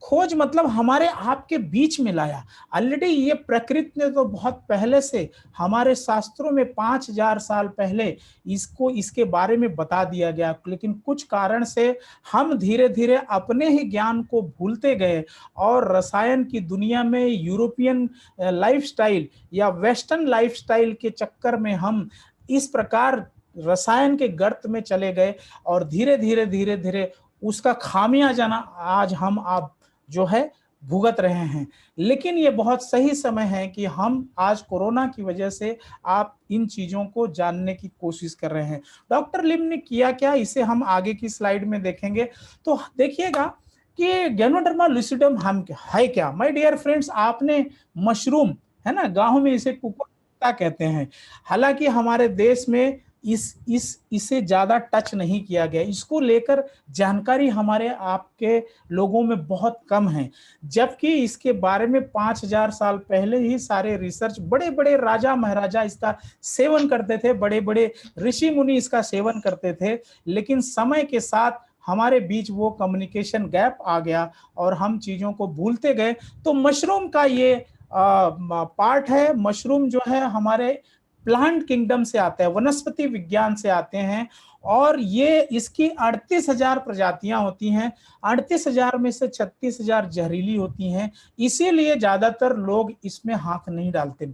खोज मतलब हमारे आपके बीच में लाया। ऑलरेडी ये प्रकृति ने तो बहुत पहले से हमारे शास्त्रों में 5000 साल पहले इसको इसके बारे में बता दिया गया, लेकिन कुछ कारण से हम धीरे धीरे अपने ही ज्ञान को भूलते गए और रसायन की दुनिया में यूरोपियन लाइफस्टाइल या वेस्टर्न लाइफस्टाइल के चक्कर में हम इस प्रकार रसायन के गर्त में चले गए और धीरे धीरे उसका खामियाजा आज हम आप जो है भुगत रहे हैं। लेकिन ये बहुत सही समय है कि हम आज कोरोना की वजह से आप इन चीजों को जानने की कोशिश कर रहे हैं। डॉक्टर लिम ने किया क्या, इसे हम आगे की स्लाइड में देखेंगे। तो देखिएगा कि गैनोडर्मा लुसिडम हम है क्या। माय डियर फ्रेंड्स, आपने मशरूम, है ना, गांव में इसे कुकुरमुत्ता कहते हैं। हालांकि हमारे देश में इसे ज्यादा टच नहीं किया गया, इसको लेकर जानकारी हमारे आपके लोगों में बहुत कम है। जबकि इसके बारे में 5000 साल पहले ही सारे रिसर्च, बड़े बड़े राजा महाराजा इसका सेवन करते थे, बड़े बड़े ऋषि मुनि इसका सेवन करते थे। लेकिन समय के साथ हमारे बीच वो कम्युनिकेशन गैप आ गया और हम चीजों को भूलते गए। तो मशरूम का ये पार्ट है। मशरूम जो है हमारे प्लांट किंगडम से आता है, वनस्पति विज्ञान से आते हैं। और ये इसकी 38,000 प्रजातियां होती हैं। 38,000 में से 36,000 जहरीली होती हैं, इसीलिए ज्यादातर लोग इसमें हाथ नहीं डालते।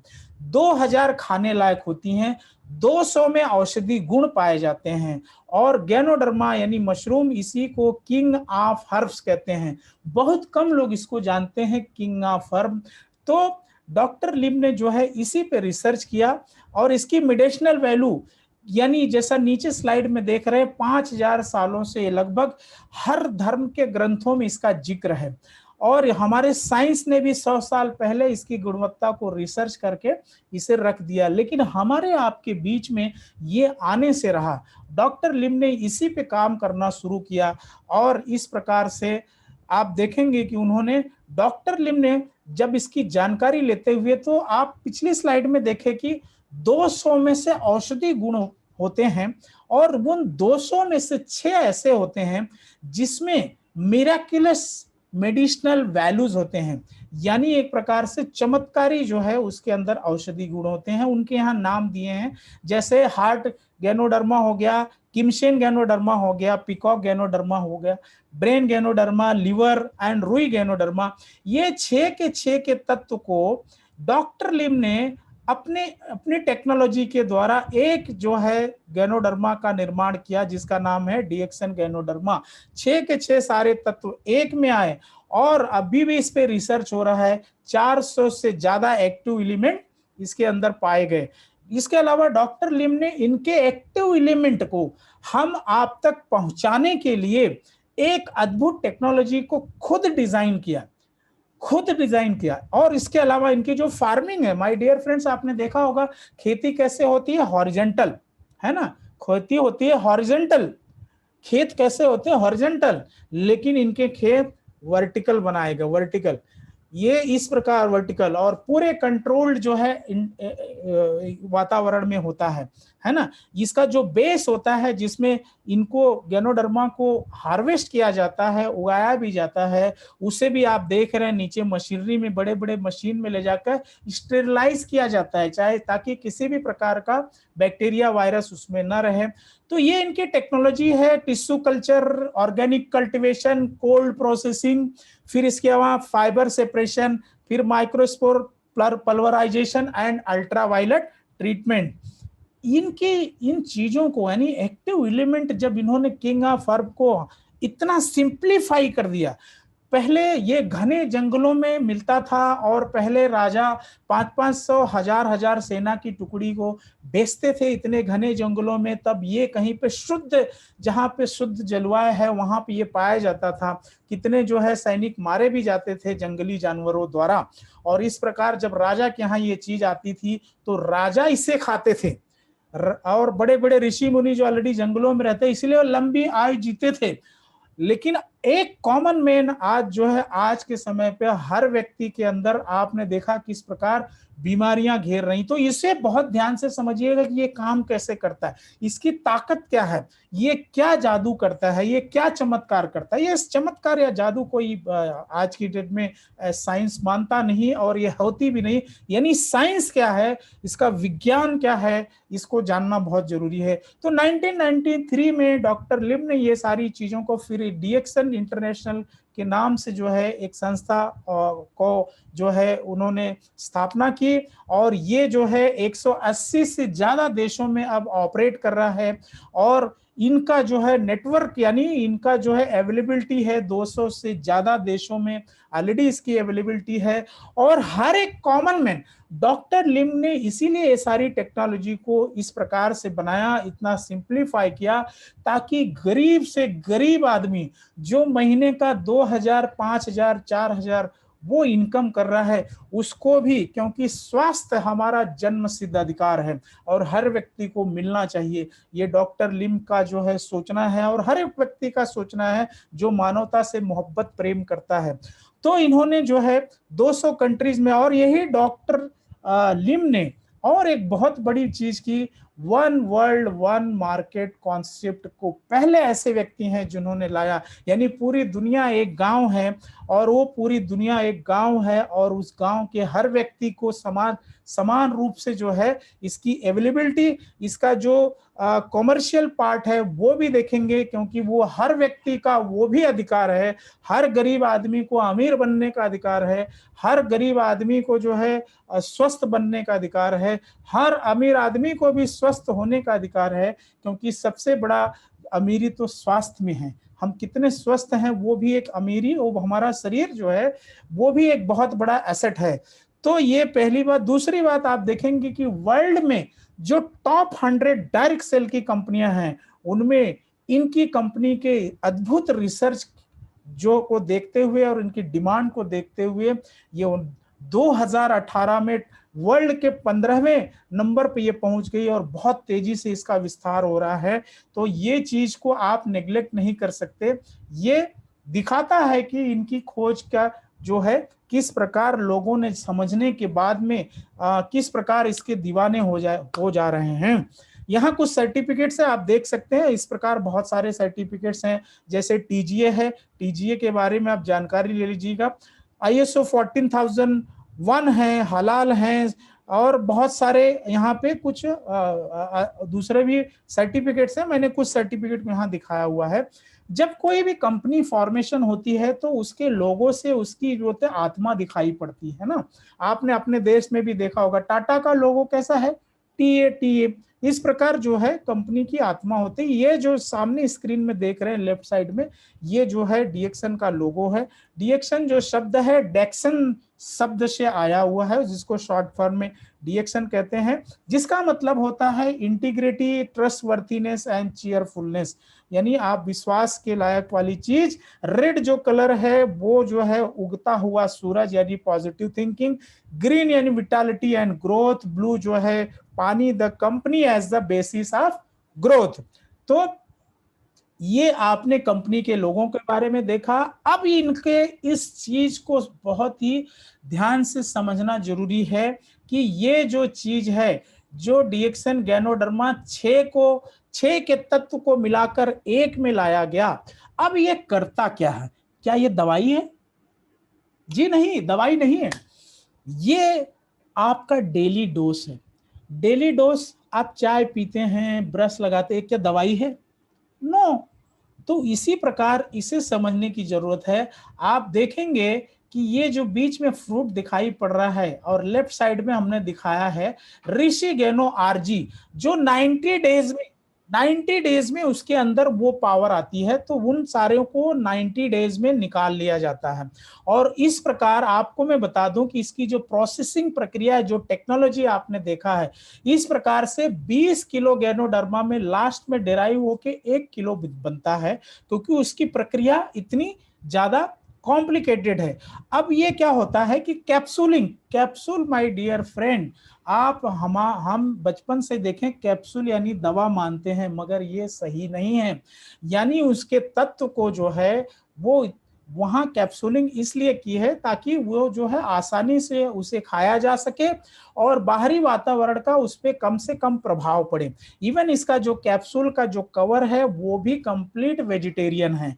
2000 खाने लायक होती हैं, 200 में औषधि गुण पाए जाते हैं। और गैनोडर्मा यानी मशरूम, इसी को किंग ऑफ हर्ब्स कहते हैं। बहुत कम लोग इसको जानते हैं, किंग ऑफ हर्ब। तो डॉक्टर लिम ने जो है इसी पे रिसर्च किया और इसकी मेडिसिनल वैल्यू यानी जैसा नीचे स्लाइड में देख रहे हैं 5000 सालों से लगभग हर धर्म के ग्रंथों में इसका जिक्र है। और हमारे साइंस ने भी 100 साल पहले इसकी गुणवत्ता को रिसर्च करके इसे रख दिया। लेकिन हमारे आपके बीच में ये आने से रहा। डॉक्टर लिम ने इसी पे काम करना शुरू किया और इस प्रकार से आप देखेंगे कि उन्होंने, डॉक्टर लिम ने जब इसकी जानकारी लेते हुए, तो आप पिछली स्लाइड में देखें कि 200 में से औषधि गुण होते हैं और उन 200 में से 6 ऐसे होते हैं जिसमें मिराकुलस मेडिसिनल वैल्यूज होते हैं, यानी एक प्रकार से चमत्कारी जो है उसके अंदर औषधि गुण होते हैं। उनके यहाँ नाम दिए हैं, जैसे हार्ट गैनोडर्मा हो गया, किमशेन गैनोडर्मा हो गया, पिकॉक गैनोडर्मा हो गया, ब्रेन गैनोडर्मा, लिवर एंड रुई गैनोडर्मा। ये 6 के तत्व को डॉक्टर लिम ने अपने टेक्नोलॉजी के द्वारा एक जो है गैनोडर्मा का निर्माण किया जिसका नाम है DXN गैनोडर्मा। 6 के 6 सारे तत्व एक में आए और अभी भी इस पे रिसर्च हो रहा है। 400 से ज्यादा एक्टिव एलिमेंट इसके अंदर पाए गए। इसके अलावा डॉक्टर लिम ने इनके एक्टिव एलिमेंट को हम आप तक पहुंचाने के लिए एक अद्भुत टेक्नोलॉजी को खुद डिजाइन किया। और इसके अलावा इनकी जो फार्मिंग है, माय डियर फ्रेंड्स, आपने देखा होगा खेती कैसे होती है, हॉरिजॉन्टल, है ना, खेती होती है हॉरिजॉन्टल, खेत कैसे होते हैं, हॉरिजॉन्टल, लेकिन इनके खेत वर्टिकल बनाए गए, वर्टिकल, ये इस प्रकार वर्टिकल, और पूरे कंट्रोल्ड जो है वातावरण में होता है ना। इसका जो बेस होता है जिसमें इनको गैनोडर्मा को हार्वेस्ट किया जाता है, उगाया भी जाता है, उसे भी आप देख रहे हैं नीचे मशीनरी में, बड़े बड़े मशीन में ले जाकर स्टेरिलाइज किया जाता है, चाहे ताकि किसी भी प्रकार का बैक्टीरिया वायरस उसमें न रहे। तो ये इनकी टेक्नोलॉजी है, tissue culture, organic cultivation, cold processing, फिर इसके अलावा फाइबर सेपरेशन, फिर microspore pulverisation and ultraviolet treatment. इनकी इन चीजों को, यानी एक्टिव एलिमेंट, जब इन्होंने किंग ऑफ हर्ब को इतना सिंप्लीफाई कर दिया। पहले ये घने जंगलों में मिलता था और पहले राजा 500-500 हजार सेना की टुकड़ी को बेचते थे इतने घने जंगलों में। तब ये कहीं पे शुद्ध, जहाँ पे शुद्ध जलवायु है वहां पे ये पाया जाता था। कितने जो है सैनिक मारे भी जाते थे जंगली जानवरों द्वारा। और इस प्रकार जब राजा के यहाँ ये चीज आती थी तो राजा इसे खाते थे, और बड़े बड़े ऋषि मुनि जो ऑलरेडी जंगलों में रहते इसलिए वो लंबी आयु जीते थे। लेकिन एक कॉमन मैन आज जो है, आज के समय पे हर व्यक्ति के अंदर आपने देखा किस प्रकार बीमारियां घेर रही। तो इसे बहुत ध्यान से समझिएगा कि ये काम कैसे करता है, इसकी ताकत क्या है, ये क्या जादू करता है, ये क्या चमत्कार करता है। ये चमत्कार या जादू कोई आज की डेट में साइंस मानता नहीं और ये होती भी नहीं। यानी साइंस क्या है, इसका विज्ञान क्या है, इसको जानना बहुत जरूरी है। तो 1993 में डॉक्टर लिम ने ये सारी चीजों को फिर डीएक्सन इंटरनेशनल के नाम से जो है एक संस्था को जो है उन्होंने स्थापना की, और ये जो है 180 से ज्यादा देशों में अब ऑपरेट कर रहा है। और इनका जो है नेटवर्क, यानी इनका जो है अवेलेबिलिटी है 200 से ज्यादा देशों में ऑलरेडी इसकी अवेलेबिलिटी है। और हर एक कॉमन मैन, डॉक्टर लिम ने इसीलिए ये सारी टेक्नोलॉजी को इस प्रकार से बनाया, इतना सिंप्लीफाई किया, ताकि गरीब से गरीब आदमी जो महीने का 2000, 5000, 4000 वो इनकम कर रहा है, उसको भी, क्योंकि स्वास्थ्य हमारा जन्म सिद्ध अधिकार है और हर व्यक्ति को मिलना चाहिए। ये डॉक्टर लिम का जो है सोचना है और हर एक व्यक्ति का सोचना है जो मानवता से मोहब्बत प्रेम करता है। तो इन्होंने जो है 200 कंट्रीज में, और यही डॉक्टर लिम ने और एक बहुत बड़ी चीज की, one world one market concept को पहले ऐसे व्यक्ति हैं जिन्होंने लाया। यानी पूरी दुनिया एक गांव है और वो पूरी दुनिया एक गांव है और उस गांव के हर व्यक्ति को समान रूप से जो है इसकी अवेलेबिलिटी, इसका जो कॉमर्शियल पार्ट है वो भी देखेंगे, क्योंकि वो हर व्यक्ति का वो भी अधिकार है। हर गरीब आदमी को अमीर बनने का अधिकार है, हर गरीब आदमी को जो है स्वस्थ बनने का अधिकार है, हर अमीर आदमी को भी स्वस्थ होने का अधिकार है, क्योंकि सबसे बड़ा अमीरी तो स्वास्थ्य में है। हम कितने स्वस्थ हैं वो भी एक अमीरी, और हमारा शरीर जो है वो भी एक बहुत बड़ा एसेट है। तो ये पहली बात। दूसरी बात, आप देखेंगे कि वर्ल्ड में जो टॉप 100 डायरेक्ट सेल की कंपनियां हैं उनमें इनकी कंपनी के अद्भुत रिसर्च जो को देखते हुए और इनकी डिमांड को देखते हुए ये 2018 में वर्ल्ड के 15वें नंबर पे ये पहुंच गई और बहुत तेजी से इसका विस्तार हो रहा है। तो ये चीज को आप नेग्लेक्ट नहीं कर सकते। ये दिखाता है कि इनकी खोज का जो है किस प्रकार लोगों ने समझने के बाद में किस प्रकार इसके दीवाने हो जा रहे हैं। यहाँ कुछ सर्टिफिकेट्स है, आप देख सकते हैं। इस प्रकार बहुत सारे सर्टिफिकेट्स हैं, जैसे टीजीए है, टीजीए के बारे में आप जानकारी ले लीजिएगा। ISO 14001 है, हलाल हैं, और बहुत सारे यहाँ पे कुछ दूसरे भी सर्टिफिकेट्स हैं। मैंने कुछ सर्टिफिकेट यहाँ दिखाया हुआ है। जब कोई भी कंपनी फॉर्मेशन होती है तो उसके लोगो से उसकी जो है आत्मा दिखाई पड़ती है ना। आपने अपने देश में भी देखा होगा, टाटा का लोगो कैसा है, TA। इस प्रकार जो है कंपनी की आत्मा होती है। ये जो सामने स्क्रीन में देख रहे हैं लेफ्ट साइड में, ये जो है डीएक्सन का लोगो है। डीएक्सन जो शब्द है डेक्सन शब्द से आया हुआ है, जिसको शॉर्ट फॉर्म में डीएक्शन कहते हैं, जिसका मतलब होता है इंटीग्रिटी, ट्रस्टवर्थीनेस एंड चीयरफुलनेस, यानी आप विश्वास के लायक वाली चीज। रेड जो कलर है वो जो है उगता हुआ सूरज यानी पॉजिटिव थिंकिंग, ग्रीन यानी विटालिटी एंड ग्रोथ, ब्लू जो है पानी, the company as the basis of growth. तो ये आपने कंपनी के लोगों के बारे में देखा। अब इनके इस चीज को बहुत ही ध्यान से समझना जरूरी है कि ये जो चीज है, जो डीएक्सन गैनोडर्मा 6 के तत्व को मिलाकर एक में लाया गया, अब ये करता क्या है? क्या ये दवाई है? जी नहीं, दवाई नहीं है। ये आपका डेली डोज है। डेली डोज, आप चाय पीते हैं, ब्रश लगाते हैं, क्या दवाई है? नो। तो इसी प्रकार इसे समझने की जरूरत है। आप देखेंगे कि ये जो बीच में फ्रूट दिखाई पड़ रहा है और लेफ्ट साइड में हमने दिखाया है ऋषि गैनो आरजी, जो 90 डेज में उसके अंदर वो पावर आती है, तो उन सारे को 90 डेज में निकाल लिया जाता है। और इस प्रकार आपको मैं बता दूं कि इसकी जो प्रोसेसिंग प्रक्रिया है, जो टेक्नोलॉजी आपने देखा है, इस प्रकार से 20 किलो गैनोडर्मा में लास्ट में डेराइव होके 1 किलो बनता है, क्योंकि उसकी प्रक्रिया इतनी ज्यादा कॉम्प्लिकेटेड है। अब ये क्या होता है कि कैप्सूल माय डियर फ्रेंड, आप हम बचपन से देखें कैप्सूल यानी दवा मानते हैं, मगर ये सही नहीं है। यानी उसके तत्व को जो है वो वहां कैप्सूलिंग इसलिए की है ताकि वो जो है आसानी से उसे खाया जा सके और बाहरी वातावरण का उस पर कम से कम प्रभाव पड़े। इवन इसका जो कैप्सूल का जो कवर है वो भी कंप्लीट वेजिटेरियन है।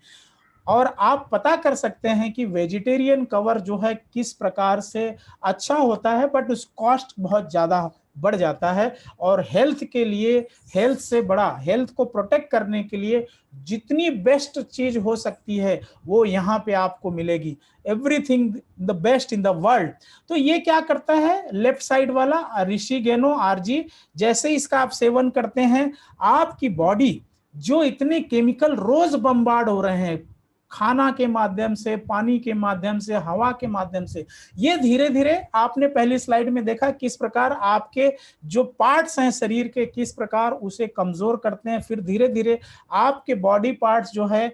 और आप पता कर सकते हैं कि वेजिटेरियन कवर जो है किस प्रकार से अच्छा होता है, बट उस कॉस्ट बहुत ज्यादा बढ़ जाता है। और हेल्थ के लिए, हेल्थ से बड़ा, हेल्थ को प्रोटेक्ट करने के लिए जितनी बेस्ट चीज हो सकती है वो यहाँ पे आपको मिलेगी, everything the best in the world. तो ये क्या करता है, लेफ्ट साइड वाला ऋषि गैनो आरजी, जैसे इसका आप सेवन करते हैं, आपकी बॉडी जो इतने केमिकल रोज बम्बार्ड हो रहे हैं, खाना के माध्यम से, पानी के माध्यम से, हवा के माध्यम से, ये धीरे धीरे, आपने पहली स्लाइड में देखा किस प्रकार आपके जो पार्ट्स हैं शरीर के किस प्रकार उसे कमजोर करते हैं, फिर धीरे धीरे आपके बॉडी पार्ट्स जो है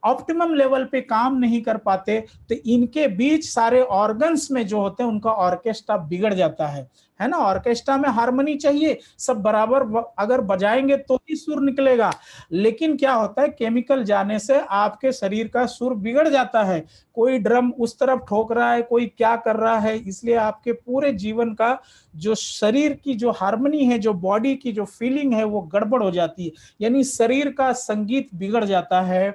ऑप्टिमम लेवल पे काम नहीं कर पाते, तो इनके बीच सारे ऑर्गन्स में जो होते हैं उनका ऑर्केस्ट्रा बिगड़ जाता है ना। ऑर्केस्ट्रा में हार्मनी चाहिए, सब बराबर अगर बजाएंगे तो ही सुर निकलेगा, लेकिन क्या होता है केमिकल जाने से आपके शरीर का सुर बिगड़ जाता है। कोई ड्रम उस तरफ ठोक रहा है, कोई क्या कर रहा है, इसलिए आपके पूरे जीवन का जो शरीर की जो हार्मनी है, जो बॉडी की जो फीलिंग है वो गड़बड़ हो जाती है, यानी शरीर का संगीत बिगड़ जाता है।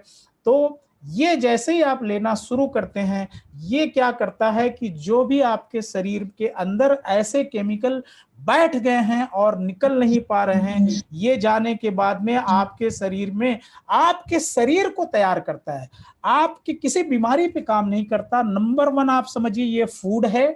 तो ये जैसे ही आप लेना शुरू करते हैं, ये क्या करता है कि जो भी आपके शरीर के अंदर ऐसे केमिकल बैठ गए हैं और निकल नहीं पा रहे हैं, ये जाने के बाद में आपके शरीर में, आपके शरीर को तैयार करता है, आपकी किसी बीमारी पे काम नहीं करता। नंबर 1 आप समझिए ये फूड है,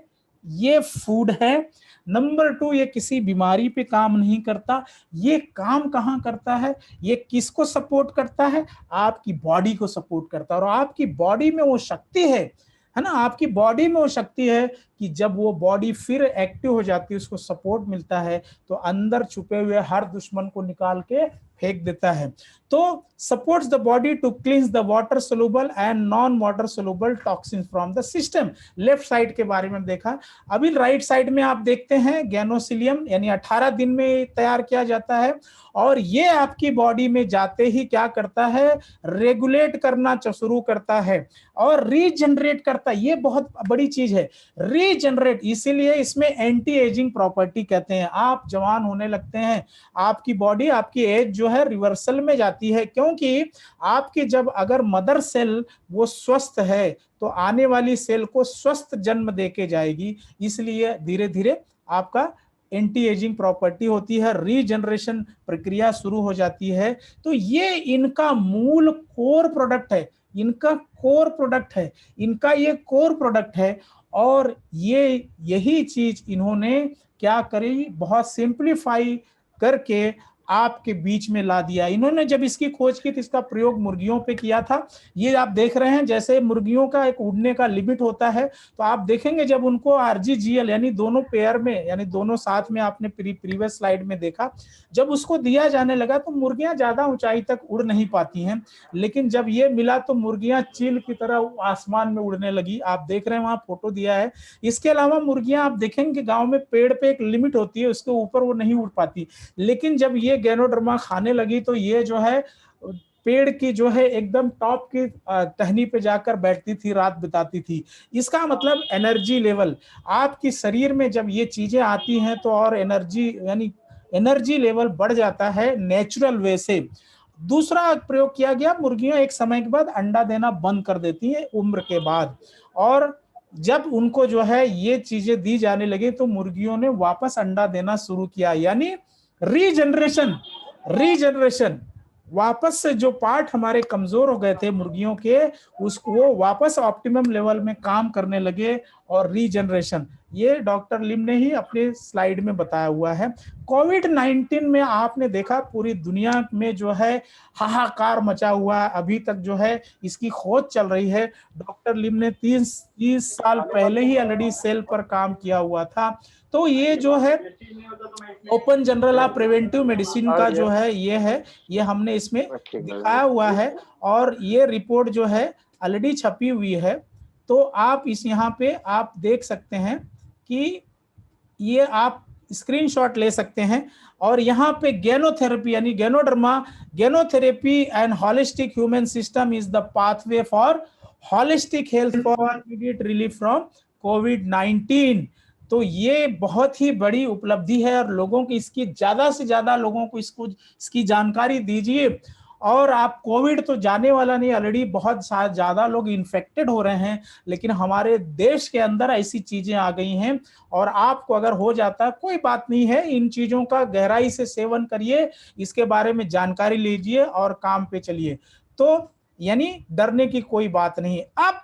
ये फूड है। नंबर 2 ये किसी बीमारी पे काम नहीं करता। ये काम कहाँ करता है, ये किसको सपोर्ट करता है, आपकी बॉडी को सपोर्ट करता है। और आपकी बॉडी में वो शक्ति है ना, आपकी बॉडी में वो शक्ति है कि जब वो बॉडी फिर एक्टिव हो जाती है, उसको सपोर्ट मिलता है, तो अंदर छुपे हुए हर दुश्मन को निकाल के फेंक देता है। तो supports the body to cleanse the water soluble and non water soluble toxin from the system. Left side के बारे में देखा। अभी राइट साइड में आप देखते हैं गैनोसिलियम, यानी 18 दिन में तैयार किया जाता है, और ये आपकी बॉडी में जाते ही क्या करता है, रेगुलेट करना शुरू करता है और रीजनरेट करता है। ये बहुत बड़ी चीज है, रीजनरेट, इसीलिए इसमें एंटी एजिंग प्रॉपर्टी कहते हैं। आप जवान होने लगते हैं, आपकी बॉडी, आपकी एज जो है रिवर्सल में जाती है, क्योंकि आपकी जब अगर मदर सेल वो स्वस्थ है तो आने वाली सेल को स्वस्थ जन्म देके जाएगी, इसलिए धीरे धीरे आपका एंटी एजिंग प्रॉपर्टी होती है, रीजनरेशन प्रक्रिया शुरू हो जाती है। तो ये इनका मूल कोर प्रोडक्ट है, इनका कोर प्रोडक्ट है, इनका ये कोर प्रोडक्ट है। और यही चीज इन्होंने क्या करी, बहुत सिंप्लीफाई करके आपके बीच में ला दिया। इन्होंने जब इसकी खोज की तो इसका प्रयोग मुर्गियों पे किया था। ये आप देख रहे हैं जैसे मुर्गियों का एक उड़ने का लिमिट होता है, तो आप देखेंगे जब उनको आरजीजीएल यानी दोनों पेयर में यानी दोनों साथ में, आपने प्रीवियस स्लाइड में देखा, जब उसको दिया जाने लगा तो मुर्गियां ज्यादा ऊंचाई तक उड़ नहीं पाती हैं, लेकिन जब ये मिला तो मुर्गियां चील की तरह आसमान में उड़ने लगी। आप देख रहे हैं वहां फोटो दिया है। इसके अलावा मुर्गियां आप देखेंगे गांव में पेड़ पे एक लिमिट होती है, उसके ऊपर वो नहीं उड़ पाती, लेकिन जब ये गैनोडर्मा खाने लगी तो ये जो है पेड़ की जो है एकदम टॉप की टहनी पे जाकर बैठती थी, रात बिताती थी। इसका मतलब एनर्जी लेवल, आपकी शरीर में जब ये चीजें आती हैं तो और एनर्जी यानी एनर्जी लेवल बढ़ जाता है नेचुरल वे से। दूसरा प्रयोग किया गया, मुर्गियां एक समय के बाद अंडा देना बंद कर देती हैं उम्र के बाद, और जब उनको जो है ये चीजें दी जाने लगी तो मुर्गियों ने वापस अंडा देना शुरू किया, यानी रीजनरेशन वापस से जो पार्ट हमारे कमजोर हो गए थे मुर्गियों के, उसको वो वापस ऑप्टिमम लेवल में काम करने लगे, और रीजनरेशन ये डॉक्टर लिम ने ही अपने स्लाइड में बताया हुआ है। कोविड-19 में आपने देखा पूरी दुनिया में जो है हाहाकार मचा हुआ है, अभी तक जो है इसकी खोज चल रही है। डॉक्टर लिम ने 30 साल पहले ही ऑलरेडी सेल पर काम किया हुआ था। तो ये जो है open general of preventive medicine का जो है ये हमने इसमें दिखाया हुआ है, और ये रिपोर्ट जो है ऑलरेडी छपी हुई है। तो आप इस यहाँ पे आप देख सकते हैं कि ये आप स्क्रीनशॉट ले सकते हैं, और यहाँ पे गैनोथेरेपी यानी ganoderma, ganotherapy and holistic human system is the pathway for holistic health for immediate relief from कोविड-19। तो ये बहुत ही बड़ी उपलब्धि है, और लोगों की इसकी ज्यादा से ज्यादा लोगों को इसकी जानकारी दीजिए। और आप कोविड तो जाने वाला नहीं, ऑलरेडी बहुत ज्यादा लोग इन्फेक्टेड हो रहे हैं, लेकिन हमारे देश के अंदर ऐसी चीजें आ गई हैं, और आपको अगर हो जाता है कोई बात नहीं है, इन चीजों का गहराई से सेवन करिए, इसके बारे में जानकारी लीजिए और काम पे चलिए। तो यानी डरने की कोई बात नहीं। अब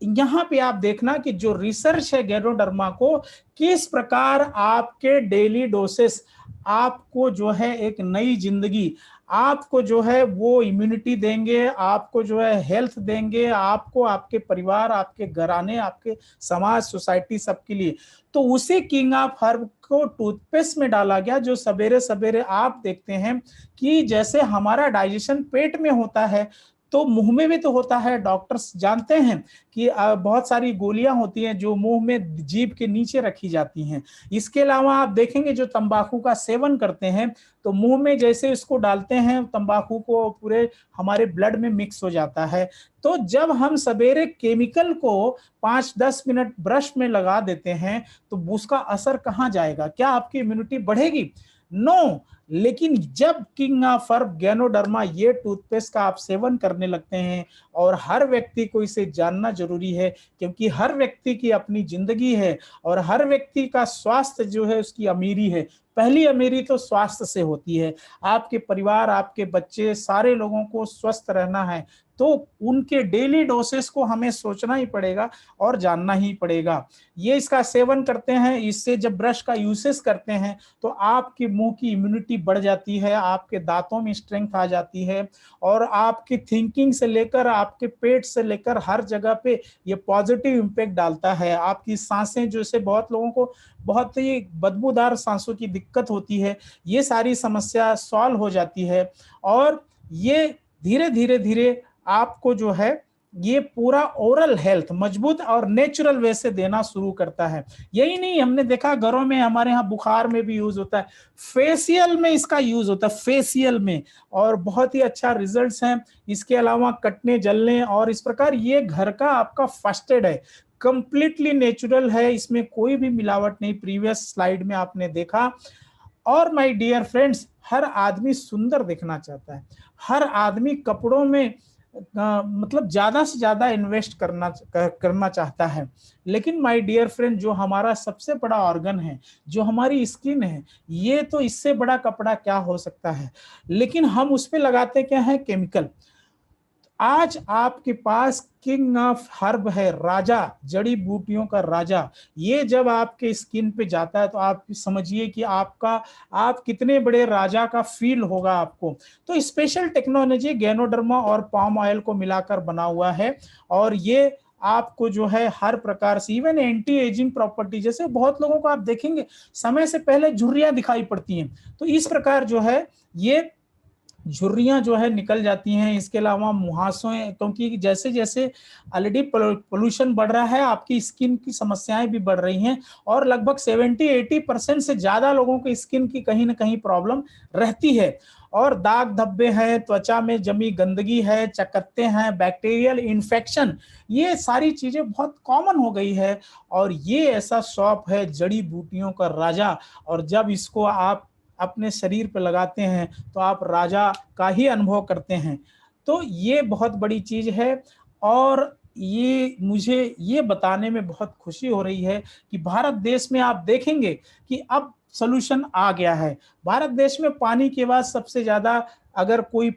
यहाँ पे आप देखना कि जो रिसर्च है गैनोडर्मा को, किस प्रकार आपके डेली डोसेस आपको जो है एक नई जिंदगी, आपको जो है वो इम्यूनिटी देंगे, आपको जो है हेल्थ देंगे, आपको, आपके परिवार, आपके घराने, आपके समाज, सोसाइटी, सबके लिए। तो उसी किंग ऑफ हर्ब को टूथपेस्ट में डाला गया, जो सवेरे सवेरे आप देखते हैं कि जैसे हमारा डाइजेशन पेट में होता है तो मुंह में भी तो होता है। डॉक्टर्स जानते हैं कि बहुत सारी गोलियां होती हैं जो मुंह में जीभ के नीचे रखी जाती हैं। इसके अलावा आप देखेंगे जो तंबाकू का सेवन करते हैं तो मुंह में जैसे इसको डालते हैं, तंबाकू को पूरे हमारे ब्लड में मिक्स हो जाता है। तो जब हम सवेरे केमिकल को 5-10 मिनट ब्रश में लगा देते हैं तो उसका असर कहाँ जाएगा? क्या आपकी इम्यूनिटी बढ़ेगी? नो। लेकिन जब किंग ऑफ हर्ब गैनोडर्मा ये टूथपेस्ट का आप सेवन करने लगते हैं, और हर व्यक्ति को इसे जानना जरूरी है, क्योंकि हर व्यक्ति की अपनी जिंदगी है, और हर व्यक्ति का स्वास्थ्य जो है उसकी अमीरी है। पहली अमीरी तो स्वास्थ्य से होती है। आपके परिवार, आपके बच्चे, सारे लोगों को स्वस्थ रहना है, तो उनके डेली डोसेस को हमें सोचना ही पड़ेगा और जानना ही पड़ेगा। ये इसका सेवन करते हैं, इससे जब ब्रश का यूसेस करते हैं तो आपके मुंह की इम्यूनिटी बढ़ जाती है, आपके दांतों में स्ट्रेंथ आ जाती है, और आपकी थिंकिंग से लेकर आपके पेट से लेकर हर जगह पे ये पॉजिटिव इम्पैक्ट डालता है। आपकी सांसें, जैसे बहुत लोगों को बहुत ही बदबूदार सांसों की दिक्कत होती है, ये सारी समस्या सॉल्व हो जाती है, और ये धीरे धीरे धीरे आपको जो है ये पूरा ओरल हेल्थ मजबूत और नेचुरल वे से देना शुरू करता है। यही नहीं, हमने देखा घरों में, हमारे यहाँ बुखार में भी यूज होता है, फेशियल में इसका यूज होता है, फेशियल में, और बहुत ही अच्छा रिजल्ट्स हैं। इसके अलावा कटने, जलने, और इस प्रकार ये घर का आपका फर्स्ट एड है, कंप्लीटली नेचुरल है, इसमें कोई भी मिलावट नहीं। प्रीवियस स्लाइड में आपने देखा। और माय डियर फ्रेंड्स, हर आदमी सुंदर दिखना चाहता है, हर आदमी कपड़ों में मतलब ज्यादा से ज्यादा इन्वेस्ट करना चाहता है, लेकिन माय डियर फ्रेंड जो हमारा सबसे बड़ा ऑर्गन है, जो हमारी स्किन है, ये तो इससे बड़ा कपड़ा क्या हो सकता है, लेकिन हम उस पे लगाते क्या है? केमिकल। आज आपके पास किंग ऑफ हर्ब है, राजा, जड़ी बूटियों का राजा। ये जब आपके स्किन पे जाता है तो आप समझिए कि आप कितने बड़े राजा का फील होगा आपको। तो स्पेशल टेक्नोलॉजी गैनोडर्मा और पाम ऑयल को मिलाकर बना हुआ है, और ये आपको जो है हर प्रकार से, इवन एंटी एजिंग प्रॉपर्टी, जैसे बहुत लोगों को आप देखेंगे समय से पहले झुर्रियां दिखाई पड़ती हैं, तो इस प्रकार जो है ये झुर्रियां जो है निकल जाती हैं। इसके अलावा मुहासों, क्योंकि जैसे जैसे ऑलरेडी पोल्यूशन बढ़ रहा है, आपकी स्किन की समस्याएं भी बढ़ रही हैं, और लगभग 70-80% से ज्यादा लोगों की स्किन की कहीं ना कहीं प्रॉब्लम रहती है। और दाग धब्बे हैं, त्वचा में जमी गंदगी है, चकत्ते हैं, बैक्टीरियल इन्फेक्शन, ये सारी चीजें बहुत कॉमन हो गई है। और ये ऐसा शॉप है जड़ी बूटियों का राजा, और जब इसको आप अपने शरीर पर लगाते हैं तो आप राजा का ही अनुभव करते हैं। तो ये बहुत बड़ी चीज है, और ये मुझे ये बताने में बहुत खुशी हो रही है कि भारत देश में आप देखेंगे कि अब सॉल्यूशन आ गया है। भारत देश में पानी के बाद सबसे ज्यादा अगर कोई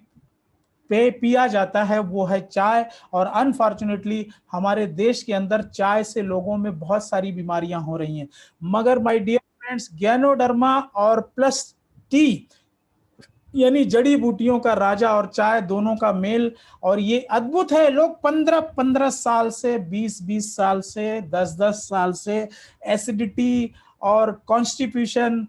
पिया जाता है वो है चाय, और अनफॉर्चुनेटली हमारे देश के अंदर चाय से लोगों में बहुत सारी बीमारियां हो रही हैं। मगर माय डियर फ्रेंड्स, गैनोडर्मा और प्लस टी, यानी जड़ी बूटियों का राजा और चाय दोनों का मेल, और ये अद्भुत है। लोग 15-15 साल से, 20-20 साल से, 10-10 साल से एसिडिटी और कॉन्स्टिट्यूशन,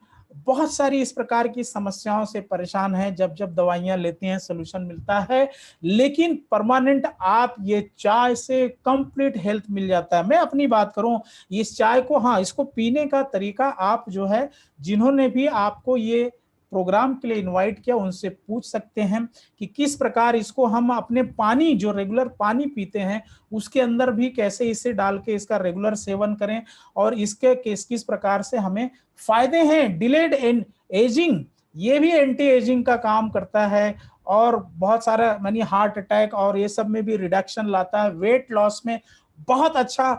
बहुत सारी इस प्रकार की समस्याओं से परेशान हैं। जब जब दवाइयां लेते हैं सोल्यूशन मिलता है, लेकिन परमानेंट आप ये चाय से कंप्लीट हेल्थ मिल जाता है। मैं अपनी बात करूं, इस चाय को, हाँ, इसको पीने का तरीका आप जो है, जिन्होंने भी आपको ये प्रोग्राम के लिए इनवाइट किया उनसे पूछ सकते हैं कि किस प्रकार इसको हम अपने पानी, जो रेगुलर पानी पीते हैं, उसके अंदर भी कैसे इसे डाल के इसका रेगुलर सेवन करें, और इसके किस किस प्रकार से हमें फायदे हैं। डिलेड एजिंग, ये भी एंटी एजिंग का काम करता है, और बहुत सारा मानी हार्ट अटैक और ये सब में भी रिडक्शन लाता है। वेट लॉस में बहुत अच्छा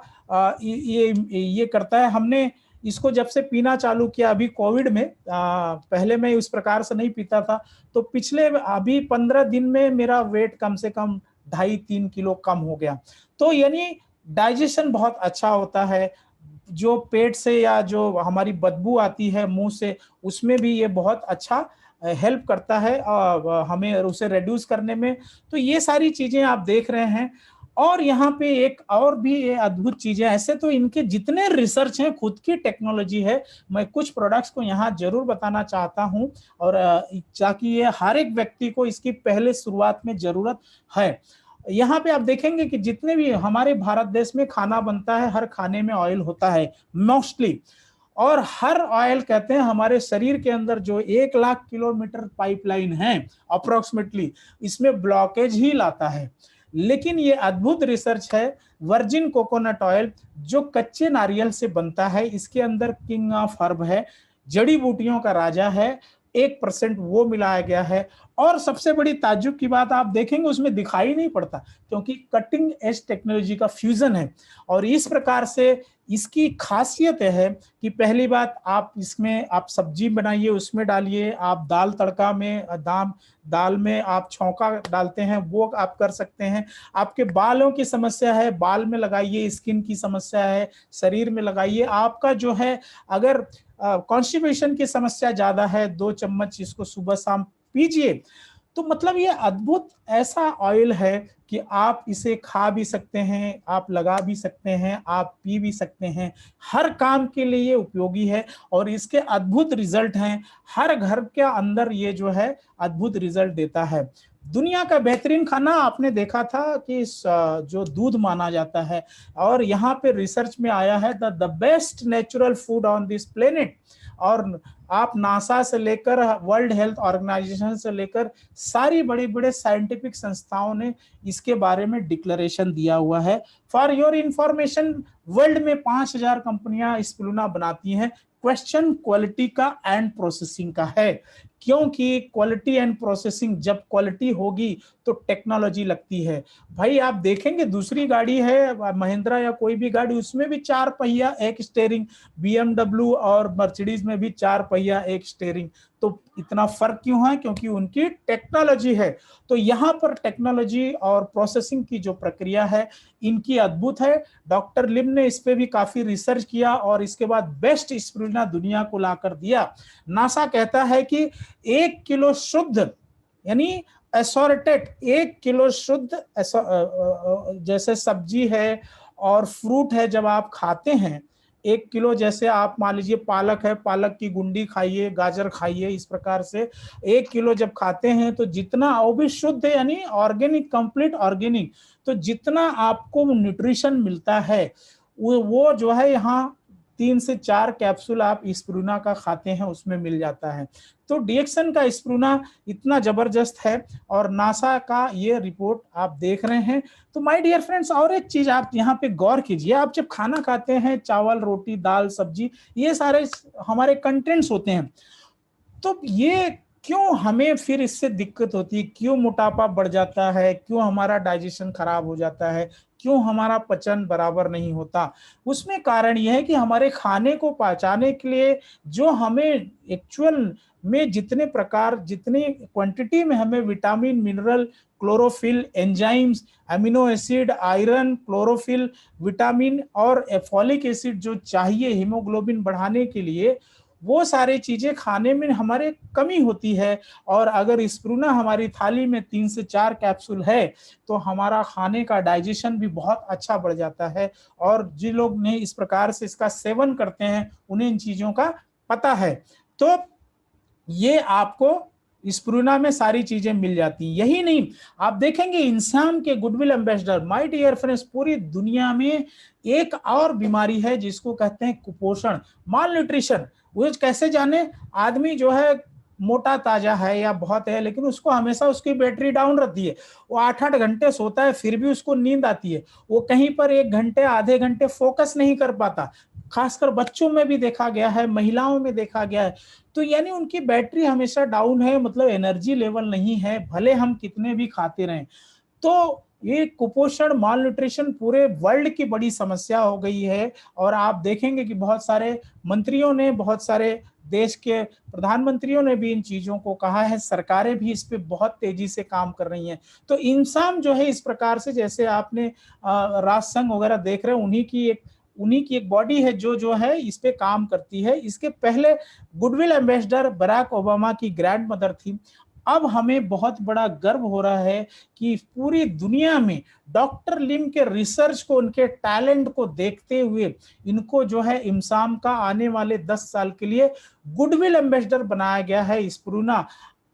ये करता है। हमने इसको जब से पीना चालू किया अभी कोविड में, पहले मैं उस प्रकार से नहीं पीता था, तो पिछले अभी 15 दिन में मेरा वेट कम से कम 2.5-3 किलो कम हो गया। तो यानी डाइजेशन बहुत अच्छा होता है। जो पेट से या जो हमारी बदबू आती है मुंह से, उसमें भी ये बहुत अच्छा हेल्प करता है हमें उसे रिड्यूस करने में। तो ये सारी चीजें आप देख रहे हैं। और यहाँ पे एक और भी ये अद्भुत चीजें, ऐसे तो इनके जितने रिसर्च हैं, खुद की टेक्नोलॉजी है। मैं कुछ प्रोडक्ट्स को यहाँ जरूर बताना चाहता हूँ, और ताकि ये हर एक व्यक्ति को इसकी पहले शुरुआत में जरूरत है। यहाँ पे आप देखेंगे कि जितने भी हमारे भारत देश में खाना बनता है, हर खाने में ऑयल होता है मोस्टली, और हर ऑयल कहते हैं हमारे शरीर के अंदर जो 1 लाख किलोमीटर पाइपलाइन है अप्रोक्सीमेटली, इसमें ब्लॉकेज ही लाता है। लेकिन ये अद्भुत रिसर्च है, वर्जिन कोकोनट ऑयल जो कच्चे नारियल से बनता है, इसके अंदर किंग ऑफ हर्ब है, जड़ी बूटियों का राजा है, 1% वो मिलाया गया है। और सबसे बड़ी ताज्जुब की बात आप देखेंगे उसमें दिखाई नहीं पड़ता, क्योंकि कटिंग एज टेक्नोलॉजी का फ्यूजन है। और इस प्रकार से इसकी खासियत है कि पहली बात, आप इसमें आप सब्जी बनाइए, उसमें डालिए, आप दाल तड़का में दाल में आप छौंका डालते हैं, वो आप कर सकते हैं। आपके बालों की समस्या है, बाल में लगाइए, स्किन की समस्या है, शरीर में लगाइए। आपका जो है अगर कॉन्स्टिपेशन की समस्या ज्यादा है, 2 चम्मच इसको सुबह शाम पीजिए। तो मतलब ये अद्भुत ऐसा ऑयल है कि आप इसे खा भी सकते हैं, आप लगा भी सकते हैं, आप पी भी सकते हैं, हर काम के लिए ये उपयोगी है। और इसके अद्भुत रिजल्ट हैं, हर घर के अंदर ये जो है अद्भुत रिजल्ट देता है। दुनिया का बेहतरीन खाना आपने देखा था कि जो दूध माना जाता है, और यहाँ पे रिसर्च में आया है the best natural food on this planet. और आप नासा से लेकर वर्ल्ड हेल्थ ऑर्गेनाइजेशन से लेकर सारी बड़ी बड़े साइंटिफिक संस्थाओं ने इसके बारे में डिक्लेरेशन दिया हुआ है। फॉर योर इंफॉर्मेशन, वर्ल्ड में 5000 कंपनियां स्पिरुलिना बनाती हैं। क्वेश्चन क्वालिटी का एंड प्रोसेसिंग का है क्योंकि क्वालिटी एंड प्रोसेसिंग, जब क्वालिटी होगी तो टेक्नोलॉजी लगती है। भाई आप देखेंगे दूसरी गाड़ी है महिंद्रा या कोई भी गाड़ी, उसमें भी 4 पहिया एक स्टीयरिंग, BMW और मर्सिडीज में भी 4 पहिया एक स्टीयरिंग। तो इतना फर्क क्यों है? क्योंकि उनकी टेक्नोलॉजी है। तो यहाँ पर टेक्नोलॉजी और प्रोसेसिंग की जो प्रक्रिया है इनकी अद्भुत है। डॉक्टर लिम ने इस पे भी काफी रिसर्च किया और इसके बाद बेस्ट स्पिरुलिना दुनिया को लाकर दिया। नासा कहता है कि 1 किलो शुद्ध, यानी असॉर्टेड 1 किलो शुद्ध जैसे सब्जी है और फ्रूट है, जब आप खाते हैं 1 किलो, जैसे आप मान लीजिए पालक है, पालक की गुंडी खाइए, गाजर खाइए, इस प्रकार से 1 किलो जब खाते हैं तो जितना, वो भी शुद्ध यानी ऑर्गेनिक, कंप्लीट ऑर्गेनिक, तो जितना आपको न्यूट्रिशन मिलता है वो जो है यहाँ 3 से 4 कैप्सूल आप स्पिरुलिना का खाते हैं उसमें मिल जाता है। तो डीएक्सन का स्पिरुलिना इतना जबरदस्त है और नासा का ये रिपोर्ट आप देख रहे हैं। तो माय डियर फ्रेंड्स, और एक चीज आप यहाँ पे गौर कीजिए, आप जब खाना खाते हैं, चावल, रोटी, दाल, सब्जी, ये सारे हमारे कंटेंट्स होते हैं, तो ये क्यों हमें फिर इससे दिक्कत होती है? क्यों मोटापा बढ़ जाता है? क्यों हमारा डाइजेशन खराब हो जाता है? क्यों हमारा पचन बराबर नहीं होता? उसमें कारण यह है कि हमारे खाने को पचाने के लिए जो हमें एक्चुअल में जितने प्रकार, जितनी क्वांटिटी में हमें vitamin, mineral, chlorophyll, enzymes, amino acid, iron, chlorophyll, vitamin और फॉलिक एसिड जो चाहिए हीमोग्लोबिन बढ़ाने के लिए, वो सारी चीजें खाने में हमारे कमी होती है। और अगर स्पिरुलिना हमारी थाली में 3 से 4 कैप्सूल है तो हमारा खाने का डाइजेशन भी बहुत अच्छा बढ़ जाता है। और जिन लोग ने इस प्रकार से इसका सेवन करते हैं उन्हें इन चीजों का पता है। तो ये आपको स्पिरुलिना में सारी चीजें मिल जाती हैं। यही नहीं, आप देखेंगे इंसान के goodwill ambassador, my dear friends, पूरी दुनिया में एक और बीमारी है जिसको कहते हैं कुपोषण, माल न्यूट्रिशन। वो कैसे जाने? आदमी जो है मोटा ताजा है या बहुत है, लेकिन उसको हमेशा उसकी बैटरी डाउन रहती है। वो 8-8 घंटे सोता है फिर भी उसको नींद आती है। वो कहीं पर 1 घंटे, आधे घंटे फोकस नहीं कर पाता। खासकर बच्चों में भी देखा गया है, महिलाओं में देखा गया है। तो यानी उनकी बैटरी हमेशा डाउन है, मतलब एनर्जी लेवल नहीं है, भले हम कितने भी खाते रहें। तो ये कुपोषण, माल न्यूट्रिशन पूरे वर्ल्ड की बड़ी समस्या हो गई है। और आप देखेंगे कि बहुत सारे मंत्रियों ने, बहुत सारे देश के प्रधानमंत्रियों ने भी इन चीजों को कहा है, सरकारें भी इस पे बहुत तेजी से काम कर रही हैं। तो इंसान जो है इस प्रकार से, जैसे आपने राष्ट्रसंघ वगैरह देख रहे हैं, उन्हीं की एक बॉडी है जो है इस पे काम करती है। इसके पहले गुडविल एम्बेसडर बराक ओबामा की ग्रैंड मदर थी। अब हमें बहुत बड़ा गर्व हो रहा है कि पूरी दुनिया में डॉक्टर लिम के रिसर्च को, उनके टैलेंट को देखते हुए इनको जो है इम्साम का आने वाले 10 साल के लिए गुडविल एम्बेसडर बनाया गया है स्पिरुलिना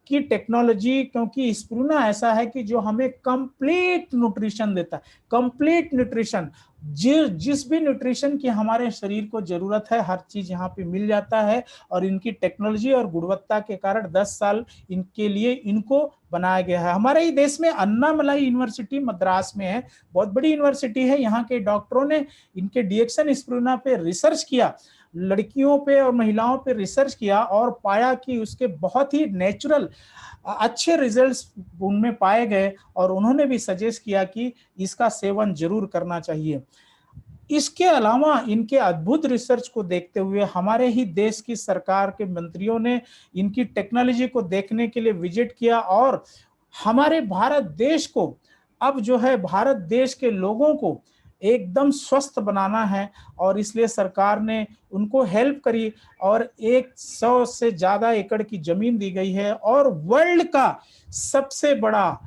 की टेक्नोलॉजी। क्योंकि स्पिरुलिना ऐसा है कि जो हमें कंप्लीट न्यूट्रिशन देता है, कंप्लीट न्यूट्रिशन, जिस भी न्यूट्रिशन की हमारे शरीर को जरूरत है, हर चीज यहाँ पे मिल जाता है। और इनकी टेक्नोलॉजी और गुणवत्ता के कारण 10 साल इनके लिए इनको बनाया गया है। हमारे ही देश में अन्नामलाई यूनिवर्सिटी मद्रास में है, बहुत बड़ी यूनिवर्सिटी है। यहाँ के डॉक्टरों ने इनके डीएक्सन स्पिरुलिना पे रिसर्च किया, लड़कियों पे और महिलाओं पे रिसर्च किया और पाया कि उसके बहुत ही नेचुरल अच्छे रिजल्ट्स उनमें पाए गए। और उन्होंने भी सजेस्ट किया कि इसका सेवन जरूर करना चाहिए। इसके अलावा इनके अद्भुत रिसर्च को देखते हुए हमारे ही देश की सरकार के मंत्रियों ने इनकी टेक्नोलॉजी को देखने के लिए विजिट किया। और हमारे भारत देश को अब जो है, भारत देश के लोगों को एकदम स्वस्थ बनाना है और इसलिए सरकार ने उनको हेल्प करी और 100 से ज्यादा एकड़ की जमीन दी गई है। और वर्ल्ड का सबसे बड़ा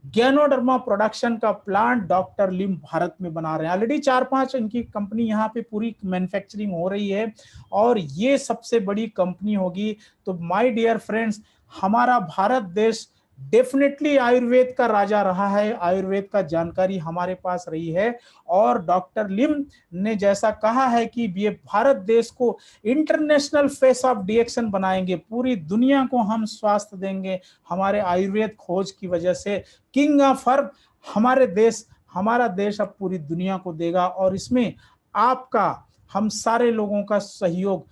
गैनोडर्मा प्रोडक्शन का प्लांट डॉक्टर लिम भारत में बना रहे हैं। ऑलरेडी 4-5 इनकी कंपनी यहाँ पे पूरी मैन्युफैक्चरिंग हो रही है और ये सबसे बड़ी कंपनी होगी। तो माय डियर फ्रेंड्स, हमारा भारत देश डेफिनेटली आयुर्वेद का राजा रहा है, आयुर्वेद का जानकारी हमारे पास रही है। और डॉक्टर लिम ने जैसा कहा है कि ये भारत देश को इंटरनेशनल फेस ऑफ डीएक्सन बनाएंगे, पूरी दुनिया को हम स्वास्थ्य देंगे हमारे आयुर्वेद खोज की वजह से। किंग ऑफ हर्ब हमारा देश अब पूरी दुनिया को देगा। और इसमें आपका, हम सारे लोगों का सहयोग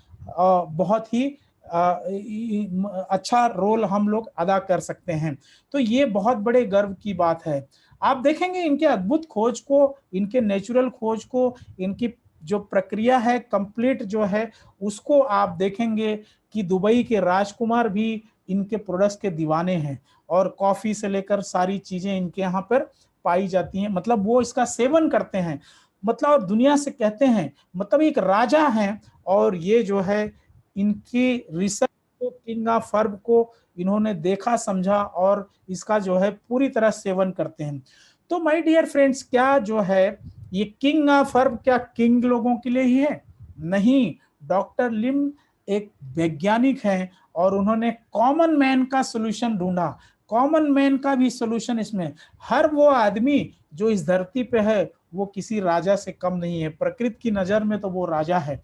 बहुत ही अच्छा रोल हम लोग अदा कर सकते हैं। तो ये बहुत बड़े गर्व की बात है। आप देखेंगे इनके अद्भुत खोज को, इनके नेचुरल खोज को, इनकी जो प्रक्रिया है कंप्लीट जो है, उसको आप देखेंगे कि दुबई के राजकुमार भी इनके प्रोडक्ट्स के दीवाने हैं, और कॉफी से लेकर सारी चीजें इनके यहाँ पर पाई जाती हैं। मतलब वो इसका सेवन करते हैं, मतलब और दुनिया से कहते हैं, मतलब एक राजा हैं। और ये जो है इनकी रिसर्च को, किंग ऑफ हर्ब को इन्होंने देखा समझा और इसका जो है पूरी तरह सेवन करते हैं। तो माय डियर फ्रेंड्स, क्या जो है ये किंग ऑफ हर्ब क्या किंग लोगों के लिए ही है? नहीं, डॉक्टर लिम एक वैज्ञानिक हैं और उन्होंने कॉमन मैन का सॉल्यूशन ढूंढा। कॉमन मैन का भी सॉल्यूशन इसमें, हर वो आदमी जो इस धरती पे है वो किसी राजा से कम नहीं है, प्रकृति की नजर में तो वो राजा है।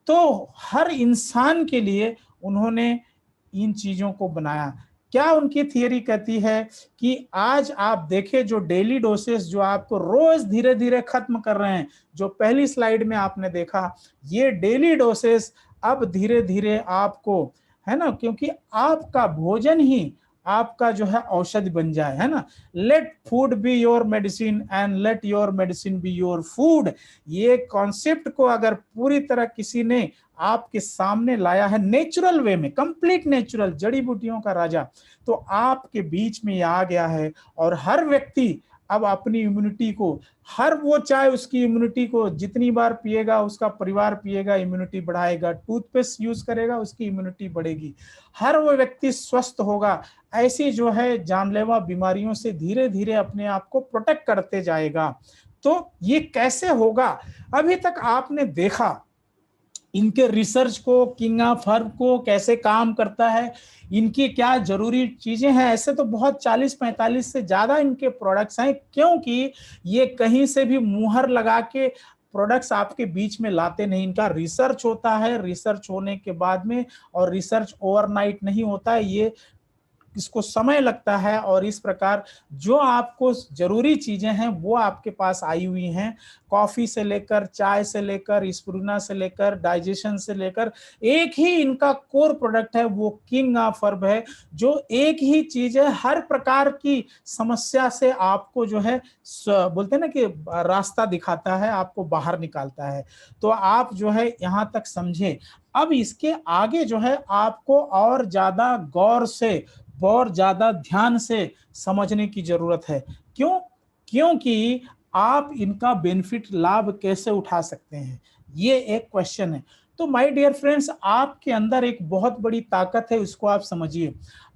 तो हर इंसान के लिए उन्होंने इन चीजों को बनाया। क्या उनकी थियरी कहती है कि आज आप देखें जो डेली डोसेस जो आपको रोज धीरे धीरे खत्म कर रहे हैं, जो पहली स्लाइड में आपने देखा, ये डेली डोसेस अब धीरे धीरे आपको, है ना, क्योंकि आपका भोजन ही आपका जो है औषधि बन जाए, है ना। Let food be your medicine and let your medicine be your food. ये कॉन्सेप्ट को अगर पूरी तरह किसी ने आपके सामने लाया है नेचुरल वे में, कंप्लीट नेचुरल, जड़ी बूटियों का राजा, तो आपके बीच में ये आ गया है। और हर व्यक्ति अब अपनी इम्यूनिटी को, हर वो चाहे उसकी इम्यूनिटी को जितनी बार पिएगा, उसका परिवार पिएगा, इम्यूनिटी बढ़ाएगा, टूथपेस्ट यूज करेगा, उसकी इम्यूनिटी बढ़ेगी, हर वो व्यक्ति स्वस्थ होगा। ऐसी जो है जानलेवा बीमारियों से धीरे धीरे अपने आप को प्रोटेक्ट करते जाएगा। तो ये कैसे होगा? अभी तक आपने देखा इनके रिसर्च को, किंग ऑफ हर्ब को कैसे काम करता है, इनकी क्या जरूरी चीजें हैं। ऐसे तो बहुत 40-45 से ज्यादा इनके प्रोडक्ट्स हैं, क्योंकि ये कहीं से भी मुहर लगा के प्रोडक्ट्स आपके बीच में लाते नहीं। इनका रिसर्च होता है, रिसर्च होने के बाद में, और रिसर्च ओवरनाइट नहीं होता है, ये इसको समय लगता है। और इस प्रकार जो आपको जरूरी चीजें हैं वो आपके पास आई हुई हैं, कॉफी से लेकर, चाय से लेकर, स्पिरुलिना से लेकर, डाइजेशन से लेकर, एक ही इनका कोर प्रोडक्ट है, वो किंग ऑफ हर्ब है, जो एक ही चीज है, हर प्रकार की समस्या से आपको जो है बोलते हैं ना कि रास्ता दिखाता है, आपको बाहर निकालता है। तो आप जो है यहाँ तक समझे। अब इसके आगे जो है आपको और ज्यादा गौर से, और ज्यादा ध्यान से समझने की जरूरत है। क्यों? क्योंकि आप इनका बेनिफिट, लाभ कैसे उठा सकते हैं, ये एक क्वेश्चन है। तो माय डियर फ्रेंड्स, आपके अंदर एक बहुत बड़ी ताकत है, उसको आप समझिए।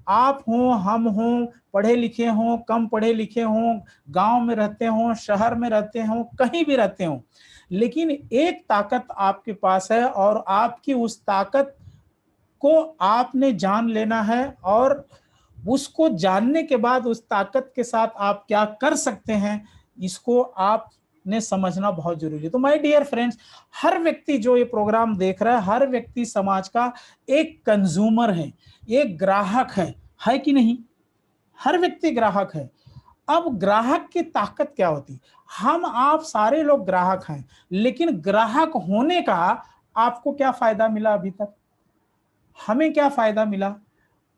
आप हों, हम हों, पढ़े लिखे हों, कम पढ़े लिखे हों, गांव में रहते हों, शहर में रहते हों, कहीं भी रहते हों, लेकिन एक ताकत आपके पास है, और आपकी उस ताकत को आपने जान लेना है, और उसको जानने के बाद उस ताकत के साथ आप क्या कर सकते हैं, इसको आपने समझना बहुत जरूरी है। तो माय डियर फ्रेंड्स, हर व्यक्ति जो ये प्रोग्राम देख रहा है, हर व्यक्ति समाज का एक कंज्यूमर है, एक ग्राहक है कि नहीं? हर व्यक्ति ग्राहक है। अब ग्राहक की ताकत क्या होती? हम आप सारे लोग ग्राहक हैं, लेकिन ग्राहक होने का आपको क्या फायदा मिला अभी तक? हमें क्या फायदा मिला?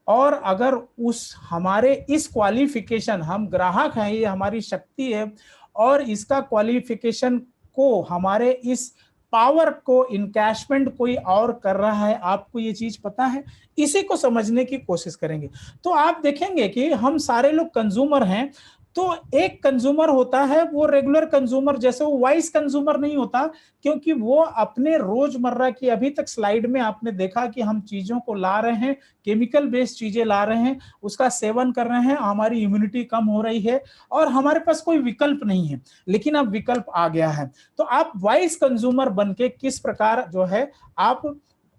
और अगर उस हमारे इस क्वालिफिकेशन, हम ग्राहक हैं, ये हमारी शक्ति है, और इसका क्वालिफिकेशन को, हमारे इस पावर को इनकैशमेंट कोई और कर रहा है, आपको ये चीज पता है? इसी को समझने की कोशिश करेंगे। तो आप देखेंगे कि हम सारे लोग कंज्यूमर हैं। तो एक कंज्यूमर होता है वो रेगुलर कंज्यूमर, जैसे वो वाइस कंज्यूमर नहीं होता, क्योंकि वो अपने रोजमर्रा की, अभी तक स्लाइड में आपने देखा कि हम चीजों को ला रहे हैं, केमिकल बेस्ड चीजें ला रहे हैं, उसका सेवन कर रहे हैं, हमारी इम्यूनिटी कम हो रही है, और हमारे पास कोई विकल्प नहीं है। लेकिन अब विकल्प आ गया है। तो आप वाइस कंज्यूमर बनके किस प्रकार जो है आप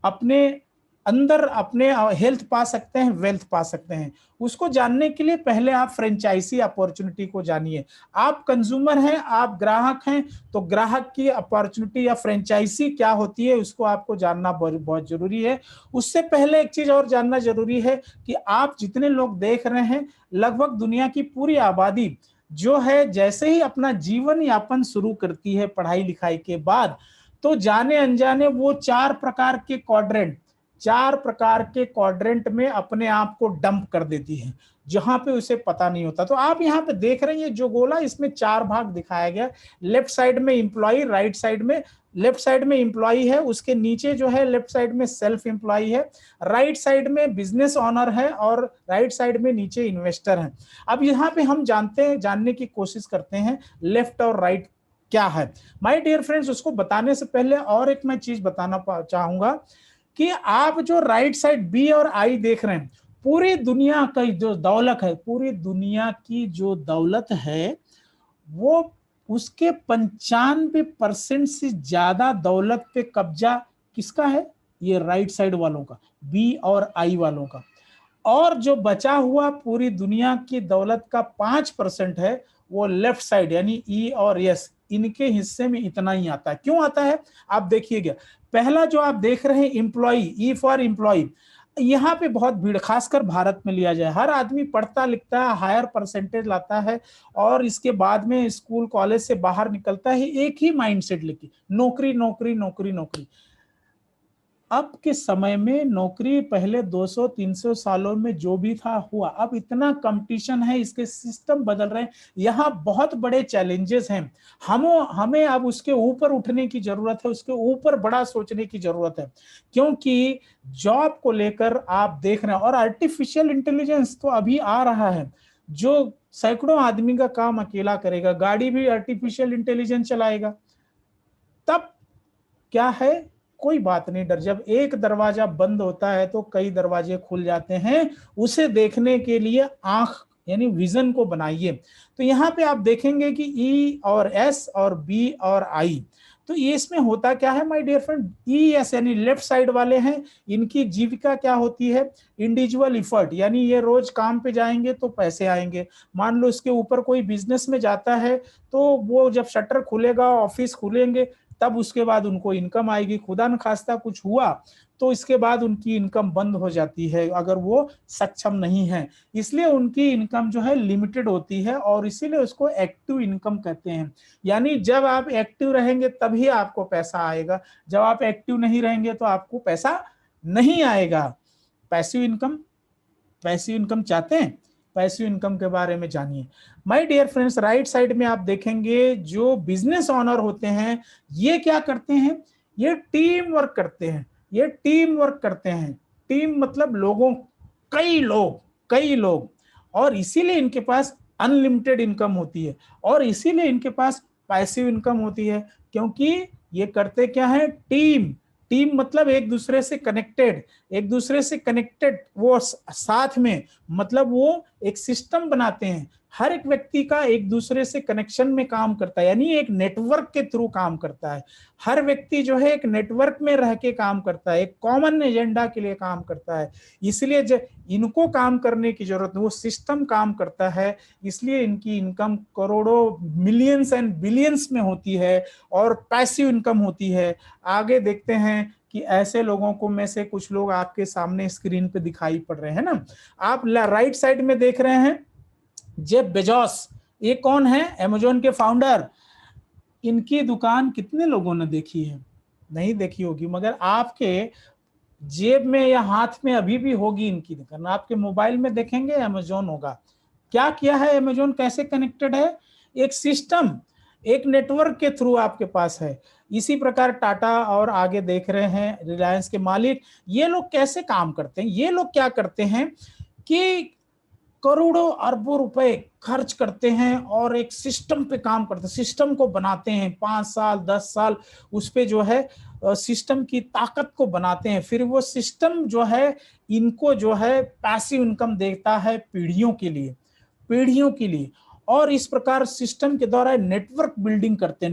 अपने अंदर अपने हेल्थ पा सकते हैं, वेल्थ पा सकते हैं, उसको जानने के लिए पहले आप फ्रेंचाइजी अपॉर्चुनिटी को जानिए। आप कंज्यूमर हैं, आप ग्राहक हैं, तो ग्राहक की अपॉर्चुनिटी या फ्रेंचाइजी क्या होती है, उसको आपको जानना बहुत जरूरी है। उससे पहले एक चीज और जानना जरूरी है कि आप जितने लोग देख रहे हैं, लगभग दुनिया की पूरी आबादी जो है, जैसे ही अपना जीवन यापन शुरू करती है पढ़ाई लिखाई के बाद, तो जाने अनजाने वो 4 प्रकार के क्वाड्रेंट, 4 प्रकार के क्वाड्रेंट में अपने आप को डंप कर देती है, जहां पे उसे पता नहीं होता। तो आप यहाँ पे देख रहे हैं जो गोला, इसमें 4 भाग दिखाया गया। लेफ्ट साइड में एम्प्लॉय, राइट साइड में, लेफ्ट साइड में एम्प्लॉय है, उसके नीचे जो है लेफ्ट साइड में सेल्फ एम्प्लॉय है, राइट साइड में बिजनेस ओनर है और राइट साइड में नीचे इन्वेस्टर है। अब यहाँ पे हम जानने की कोशिश करते हैं लेफ्ट और राइट क्या है। माय डियर फ्रेंड्स, उसको बताने से पहले और एक मैं चीज बताना चाहूंगा कि आप जो राइट साइड बी और आई देख रहे हैं, पूरी दुनिया की जो दौलत है, पूरी दुनिया की जो दौलत है, वो उसके 95% से ज्यादा दौलत पे कब्जा किसका है? ये राइट साइड वालों का, बी और आई वालों का। और जो बचा हुआ पूरी दुनिया की दौलत का 5% है, वो लेफ्ट साइड यानी ई और एस, इनके हिस्से में इतना ही आता है। क्यों आता है आप देखिएगा। पहला जो आप देख रहे हैं एम्प्लॉय, ई फॉर एम्प्लॉय, यहाँ पे बहुत भीड़, खासकर भारत में लिया जाए, हर आदमी पढ़ता लिखता है, हायर परसेंटेज लाता है और इसके बाद में स्कूल कॉलेज से बाहर निकलता है एक ही माइंडसेट लेके, नौकरी नौकरी नौकरी नौकरी। अब के समय में नौकरी पहले 200-300 सालों में जो भी था हुआ, अब इतना कंपटीशन है, इसके सिस्टम बदल रहे हैं, यहाँ बहुत बड़े चैलेंजेस हैं। हमें अब उसके ऊपर उठने की जरूरत है, उसके ऊपर बड़ा सोचने की जरूरत है, क्योंकि जॉब को लेकर आप देख रहे हैं। और आर्टिफिशियल इंटेलिजेंस तो अभी आ रहा है, जो सैकड़ों आदमी का काम अकेला करेगा, गाड़ी भी आर्टिफिशियल इंटेलिजेंस चलाएगा। तब क्या है, कोई बात नहीं डर, जब एक दरवाजा बंद होता है तो कई दरवाजे खुल जाते हैं। उसे देखने के लिए आंख यानी विजन को बनाइए। तो यहाँ पे आप देखेंगे कि ई और एस और बी और आई, तो ये इसमें होता क्या है my dear friend, E S यानी लेफ्ट साइड वाले हैं, इनकी जीविका क्या होती है? इंडिविजुअल इफर्ट, यानी ये रोज काम पे जाएंगे तो पैसे आएंगे। मान लो इसके ऊपर कोई बिजनेस में जाता है तो वो जब शटर खुलेगा, ऑफिस खुलेंगे, तब उसके बाद उनको इनकम आएगी। खुदा न खास्ता कुछ हुआ तो इसके बाद उनकी इनकम बंद हो जाती है अगर वो सक्षम नहीं है, इसलिए उनकी इनकम जो है लिमिटेड होती है और इसीलिए उसको एक्टिव इनकम कहते हैं। यानी जब आप एक्टिव रहेंगे तभी आपको पैसा आएगा, जब आप एक्टिव नहीं रहेंगे तो आपको पैसा नहीं आएगा। पैसिव इनकम, पैसिव इनकम चाहते हैं? पैसिव इनकम के बारे में जानिए my dear friends. Right side में आप देखेंगे जो बिजनेस ओनर होते हैं, ये क्या करते हैं? ये टीम वर्क करते हैं, ये टीम वर्क करते हैं। टीम मतलब लोगों, कई लोग, और इसीलिए इनके पास अनलिमिटेड इनकम होती है और इसीलिए इनके पास पैसिव इनकम होती है, क्योंकि ये करते क्या है? टीम मतलब एक दूसरे से कनेक्टेड, वो साथ में, मतलब वो एक सिस्टम बनाते हैं। हर एक व्यक्ति का एक दूसरे से कनेक्शन में काम करता है, यानी एक नेटवर्क के थ्रू काम करता है। हर व्यक्ति जो है एक नेटवर्क में रह के काम करता है, एक कॉमन एजेंडा के लिए काम करता है। इसलिए जब इनको काम करने की जरूरत है, वो सिस्टम काम करता है, इसलिए इनकी इनकम करोड़ों, मिलियंस एंड बिलियंस में होती है और पैसिव इनकम होती है। आगे देखते हैं कि ऐसे लोगों को में से कुछ लोग आपके सामने स्क्रीन पे दिखाई पड़ रहे हैं ना। आप राइट साइड में देख रहे हैं जेफ बेजोस, ये कौन है? अमेज़न के फाउंडर। इनकी दुकान कितने लोगों ने देखी है? नहीं देखी होगी, मगर आपके जेब में या हाथ में अभी भी होगी इनकी दुकान। आपके मोबाइल में देखेंगे अमेज़न होगा। क्या किया है अमेज़न? कैसे कनेक्टेड है? एक सिस्टम, एक नेटवर्क के थ्रू आपके पास है। इसी प्रकार टाटा और आगे देख रहे हैं रिलायंस के मालिक, ये लोग कैसे काम करते हैं? ये लोग क्या करते हैं कि करोड़ों अरबों रुपए खर्च करते हैं और एक सिस्टम पे काम करते हैं, सिस्टम को बनाते हैं, 5 साल 10 साल उस पे जो है सिस्टम की ताकत को बनाते हैं। फिर वो सिस्टम जो है इनको जो है पैसिव इनकम देता है पीढ़ियों के लिए। और इस प्रकार सिस्टम के द्वारा नेटवर्क बिल्डिंग करते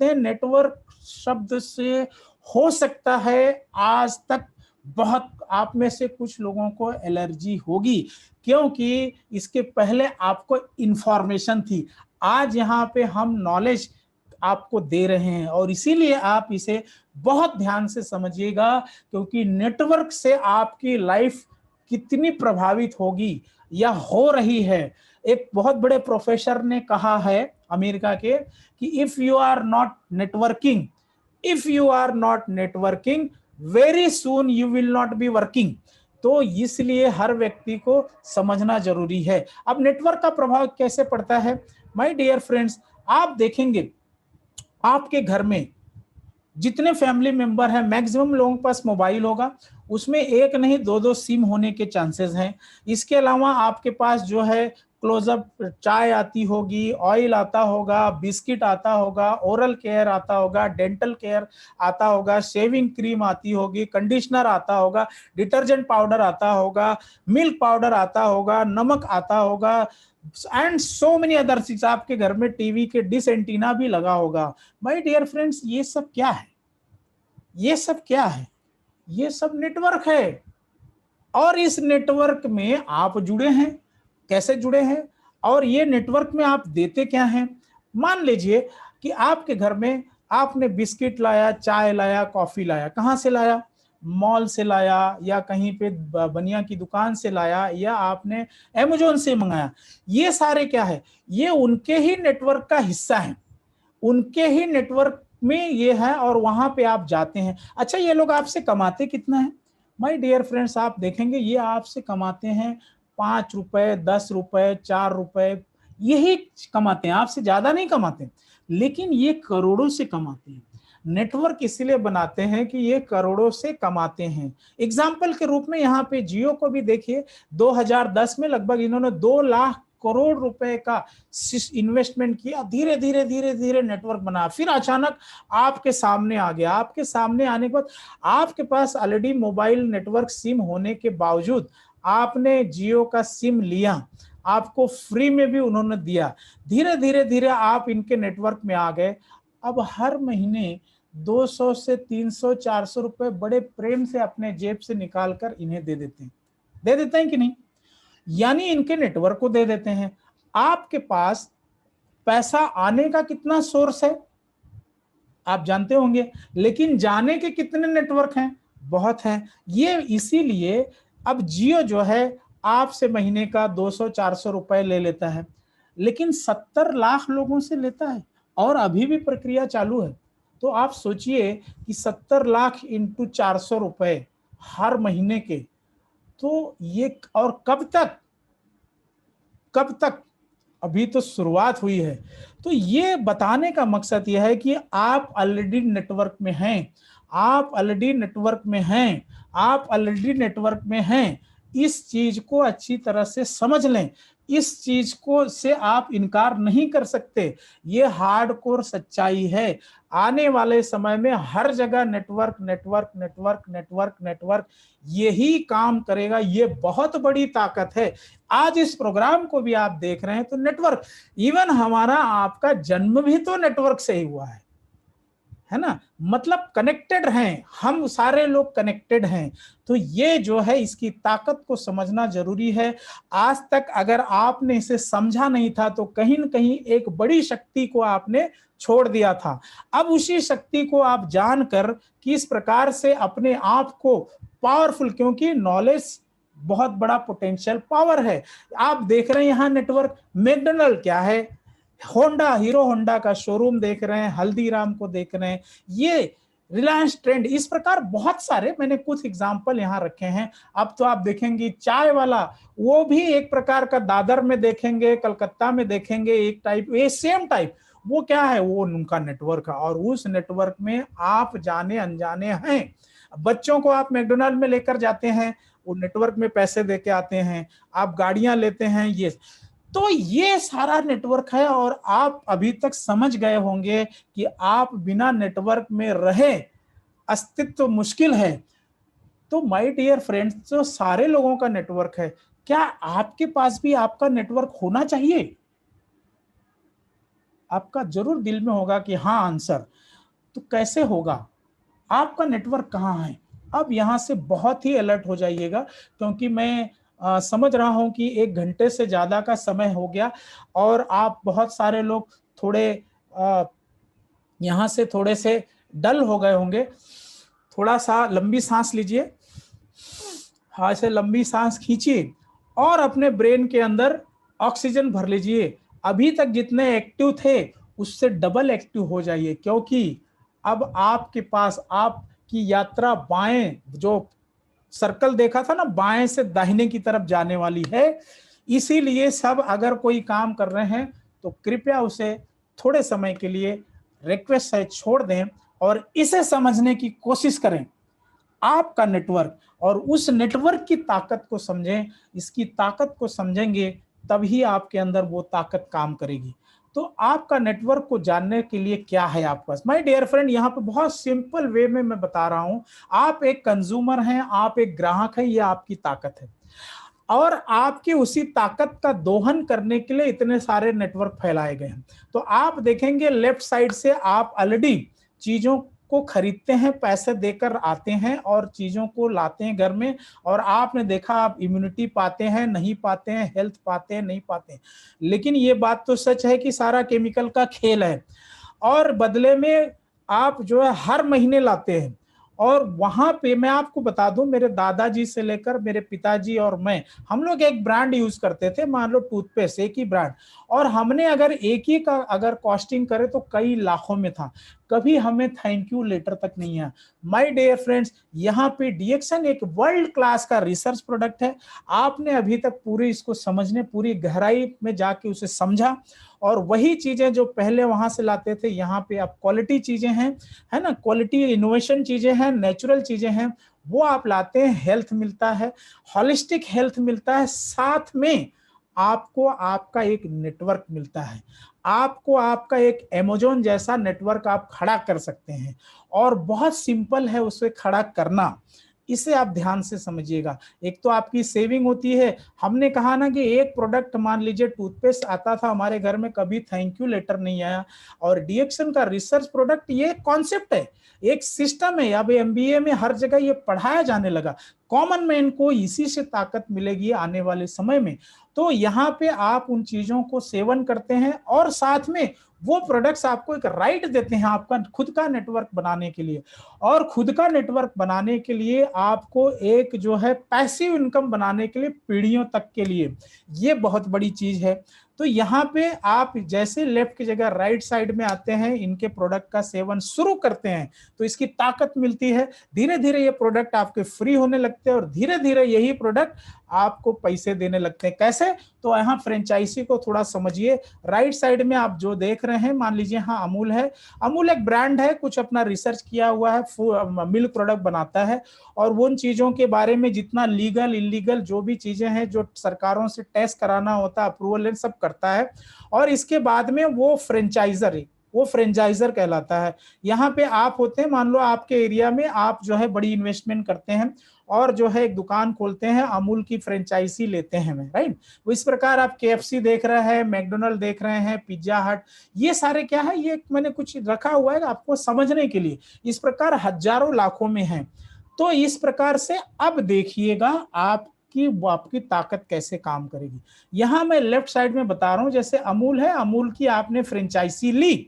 हैं। नेटवर्क शब्द से हो सकता है आज तक बहुत आप में से कुछ लोगों को एलर्जी होगी, क्योंकि इसके पहले आपको इंफॉर्मेशन थी। आज यहाँ पे हम नॉलेज आपको दे रहे हैं और इसीलिए आप इसे बहुत ध्यान से समझिएगा, क्योंकि नेटवर्क से आपकी लाइफ कितनी प्रभावित होगी या हो रही है। एक बहुत बड़े प्रोफेसर ने कहा है अमेरिका के कि if you are not networking very soon you will not be working. तो इसलिए हर व्यक्ति को समझना जरूरी है। अब नेटवर्क का प्रभाव कैसे पड़ता है माय डियर फ्रेंड्स, आप देखेंगे आपके घर में जितने फैमिली मेंबर हैं मैक्सिमम लोगों के पास मोबाइल होगा, उसमें एक नहीं दो दो सिम होने के चांसेस हैं। इसके अलावा आपके पास जो है क्लोजअप चाय आती होगी, ऑयल आता होगा, बिस्किट आता होगा, ओरल केयर आता होगा, डेंटल केयर आता होगा, शेविंग क्रीम आती होगी, कंडीशनर आता होगा, डिटर्जेंट पाउडर आता होगा, मिल्क पाउडर आता होगा, नमक आता होगा एंड सो मेनी अदर चीज। आपके घर में टीवी के डिश एंटीना भी लगा होगा। माय डियर फ्रेंड्स, ये सब क्या है? ये सब क्या है? ये सब नेटवर्क है। और इस नेटवर्क में आप जुड़े हैं। कैसे जुड़े हैं? और ये नेटवर्क में आप देते क्या हैं? मान लीजिए कि आपके घर में आपने बिस्किट लाया, चाय लाया, कॉफी लाया। कहां से लाया? मॉल से लाया, या कहीं पे बनिया की दुकान से लाया, या आपने अमेज़न से मंगाया। ये सारे क्या है? ये उनके ही नेटवर्क का हिस्सा है, उनके ही नेटवर्क में ये है, और वहां पे आप जाते हैं। अच्छा, ये लोग आपसे कमाते कितना है? माय डियर फ्रेंड्स, आप देखेंगे ये आपसे कमाते हैं 5 रुपए, 10 रुपए, 4 रुपए, यही कमाते हैं, आपसे ज्यादा नहीं कमाते। लेकिन ये करोड़ों से कमाते हैं। नेटवर्क इसीलिए बनाते हैं कि ये करोड़ों से कमाते हैं। एग्जाम्पल के रूप में यहाँ पे जियो को भी देखिए, 2010 में लगभग इन्होंने 2 लाख करोड़ रुपए का इन्वेस्टमेंट किया, धीरे धीरे धीरे धीरे नेटवर्क बना, फिर अचानक आपके सामने आ गया। आपके सामने आने के बाद आपके पास ऑलरेडी मोबाइल नेटवर्क सिम होने के बावजूद आपने जियो का सिम लिया, आपको फ्री में भी उन्होंने दिया। धीरे धीरे धीरे आप इनके नेटवर्क में आ गए। अब हर महीने 200 से 300 400 रुपए बड़े प्रेम से अपने जेब से निकाल कर इन्हें दे देते हैं कि नहीं? यानी इनके नेटवर्क को दे देते हैं। आपके पास पैसा आने का कितना सोर्स है आप जानते होंगे, लेकिन जाने के कितने नेटवर्क हैं? बहुत हैं। ये इसीलिए अब जियो जो है आपसे महीने का 200-400 रुपए ले लेता है, लेकिन 70 लाख लोगों से लेता है, और अभी भी प्रक्रिया चालू है। तो आप सोचिए कि 70 लाख इंटू 400 रुपए हर महीने के, तो ये और कब तक? अभी तो शुरुआत हुई है। तो ये बताने का मकसद यह है कि आप ऑलरेडी नेटवर्क में हैं, आप ऑलरेडी नेटवर्क में हैं, आप ऑलरेडी नेटवर्क में हैं। इस चीज को अच्छी तरह से समझ लें, इस चीज को से आप इनकार नहीं कर सकते। ये हार्डकोर सच्चाई है। आने वाले समय में हर जगह network network network network network यही काम करेगा। ये बहुत बड़ी ताकत है। आज इस प्रोग्राम को भी आप देख रहे हैं तो नेटवर्क, इवन हमारा आपका जन्म भी तो नेटवर्क से ही हुआ है ना? मतलब कनेक्टेड हैं, हम सारे लोग कनेक्टेड हैं। तो ये जो है इसकी ताकत को समझना जरूरी है। आज तक अगर आपने इसे समझा नहीं था तो कहीं न कहीं एक बड़ी शक्ति को आपने छोड़ दिया था। अब उसी शक्ति को आप जानकर किस प्रकार से अपने आप को पावरफुल, क्योंकि नॉलेज बहुत बड़ा पोटेंशियल पावर है। आप देख रहे हैं यहाँ नेटवर्क, मैकडॉनल्ड क्या है, होंडा, हीरो होंडा का शोरूम देख रहे हैं, हल्दीराम को देख रहे हैं, ये रिलायंस ट्रेंड, इस प्रकार बहुत सारे मैंने कुछ एग्जाम्पल यहाँ रखे हैं। अब तो आप देखेंगे चाय वाला, वो भी एक प्रकार का, दादर में देखेंगे, कलकत्ता में देखेंगे, एक टाइप, ये सेम टाइप, वो क्या है, वो उनका नेटवर्क है। और उस नेटवर्क में आप जाने अनजाने हैं। बच्चों को आप मैकडॉनल्ड में लेकर जाते हैं, वो नेटवर्क में पैसे देके आते हैं, आप गाड़ियां लेते हैं, ये तो ये सारा नेटवर्क है। और आप अभी तक समझ गए होंगे कि आप बिना नेटवर्क में रहे अस्तित्व मुश्किल है। तो माय डियर फ्रेंड्स, जो सारे लोगों का नेटवर्क है, क्या आपके पास भी आपका नेटवर्क होना चाहिए? आपका जरूर दिल में होगा कि हाँ आंसर। तो कैसे होगा? आपका नेटवर्क कहाँ है? अब यहां से बहुत ही अलर्ट हो जाइएगा, क्योंकि मैं समझ रहा हूं कि 1 घंटे से ज्यादा का समय हो गया, और आप बहुत सारे लोग थोड़े यहां से थोड़े से डल हो गए होंगे। थोड़ा सा लंबी सांस लीजिए, हाँ, ऐसे लंबी सांस खींचिए और अपने ब्रेन के अंदर ऑक्सीजन भर लीजिए। अभी तक जितने एक्टिव थे उससे डबल एक्टिव हो जाइए, क्योंकि अब आपके पास, आप कि यात्रा बाएं, जो सर्कल देखा था ना, बाएं से दाहिने की तरफ जाने वाली है। इसीलिए सब अगर कोई काम कर रहे हैं तो कृपया उसे थोड़े समय के लिए रिक्वेस्ट है छोड़ दें और इसे समझने की कोशिश करें, आपका नेटवर्क, और उस नेटवर्क की ताकत को समझें। इसकी ताकत को समझेंगे तभी आपके अंदर वो ताकत काम करेगी। तो आपका नेटवर्क को जानने के लिए क्या है आपके पास, माय डियर फ्रेंड, यहाँ पे बहुत सिंपल वे में मैं बता रहा हूं। आप एक कंज्यूमर हैं, आप एक ग्राहक हैं, ये आपकी ताकत है। और आपकी उसी ताकत का दोहन करने के लिए इतने सारे नेटवर्क फैलाए गए हैं। तो आप देखेंगे लेफ्ट साइड से आप ऑलरेडी चीजों को खरीदते हैं, पैसे देकर आते हैं और चीजों को लाते हैं घर में, और आपने देखा आप इम्यूनिटी पाते हैं, नहीं पाते हैं, हेल्थ पाते हैं, नहीं पाते हैं। लेकिन ये बात तो सच है कि सारा केमिकल का खेल है, और बदले में आप जो है हर महीने लाते हैं। और वहां पे मैं आपको बता दूं, मेरे दादाजी से लेकर मेरे पिताजी और मैं, हम लोग एक ब्रांड यूज करते थे, मान लो टूथपेस्ट, एक ही ब्रांड, और हमने अगर एक ही का अगर कॉस्टिंग करे तो कई लाखों में था। कभी हमें थैंक यू लेटर तक नहीं आया। माय डियर फ्रेंड्स, यहाँ पे डीएक्सन एक वर्ल्ड क्लास का रिसर्च प्रोडक्ट है। आपने अभी तक पूरे इसको समझने, पूरी गहराई में जाके उसे समझा, और वही चीजें जो पहले वहां से लाते थे यहाँ पे अब क्वालिटी चीजें हैं, है ना, क्वालिटी इनोवेशन चीजें हैं, नेचुरल चीजें हैं, वो आप लाते हैं। हेल्थ मिलता है, हॉलिस्टिक हेल्थ मिलता है, साथ में आपको आपका एक नेटवर्क मिलता है। आपको आपका एक अमेज़न जैसा नेटवर्क आप खड़ा कर सकते हैं, और बहुत सिंपल है उसे खड़ा करना। इसे आप ध्यान से समझिएगा। एक तो आपकी सेविंग होती है। हमने कहा ना कि एक प्रोडक्ट, मान लीजिए टूथपेस्ट आता था हमारे घर में, कभी थैंक यू लेटर नहीं आया। और डीएक्सन का रिसर्च प्रोडक्ट, ये कॉन्सेप्ट है, एक सिस्टम है। अब एमबीए में हर जगह ये पढ़ाया जाने लगा। कॉमन मैन को इसी से ताकत मिलेगी आने वाले समय में। तो यहाँ पे आप उन चीजों को सेवन करते हैं, और साथ में वो प्रोडक्ट्स आपको एक राइट देते हैं आपका खुद का नेटवर्क बनाने के लिए। और खुद का नेटवर्क बनाने के लिए आपको एक जो है पैसिव इनकम बनाने के लिए, पीढ़ियों तक के लिए, ये बहुत बड़ी चीज है। तो यहाँ पे आप जैसे लेफ्ट की जगह राइट साइड में आते हैं, इनके प्रोडक्ट का सेवन शुरू करते हैं, तो इसकी ताकत मिलती है। धीरे धीरे ये प्रोडक्ट आपके फ्री होने लगते हैं, और धीरे धीरे यही प्रोडक्ट आपको पैसे देने लगते हैं। कैसे? तो यहाँ फ्रेंचाइजी को थोड़ा समझिए। राइट साइड में आप जो देख रहे हैं, मान लीजिए हाँ अमूल है। अमूल एक ब्रांड है, कुछ अपना रिसर्च किया हुआ है, मिल्क प्रोडक्ट बनाता है, और उन चीजों के बारे में जितना लीगल इलीगल जो भी चीजें हैं, जो सरकारों से टेस्ट कराना होता है, अप्रूवल सब करता है। और इसके बाद में वो फ्रेंचाइजर कहलाता है। यहाँ पे आप होते हैं, मान लो आपके एरिया में आप जो है बड़ी इन्वेस्टमेंट करते हैं और जो है एक दुकान खोलते हैं, अमूल की फ्रेंचाइजी लेते हैं, राइट। वो इस प्रकार आप केएफसी देख रहे हैं, मैकडोनल्ड देख रहे हैं, पिज्जा हट, ये सारे क्या है, ये मैंने कुछ रखा हुआ है आपको समझने के लिए। इस प्रकार हजारों लाखों में है। तो इस प्रकार से अब देखिएगा आपकी ताकत कैसे काम करेगी। यहां मैं लेफ्ट साइड में बता रहा हूं, जैसे अमूल है, अमूल की आपने फ्रेंचाइजी ली।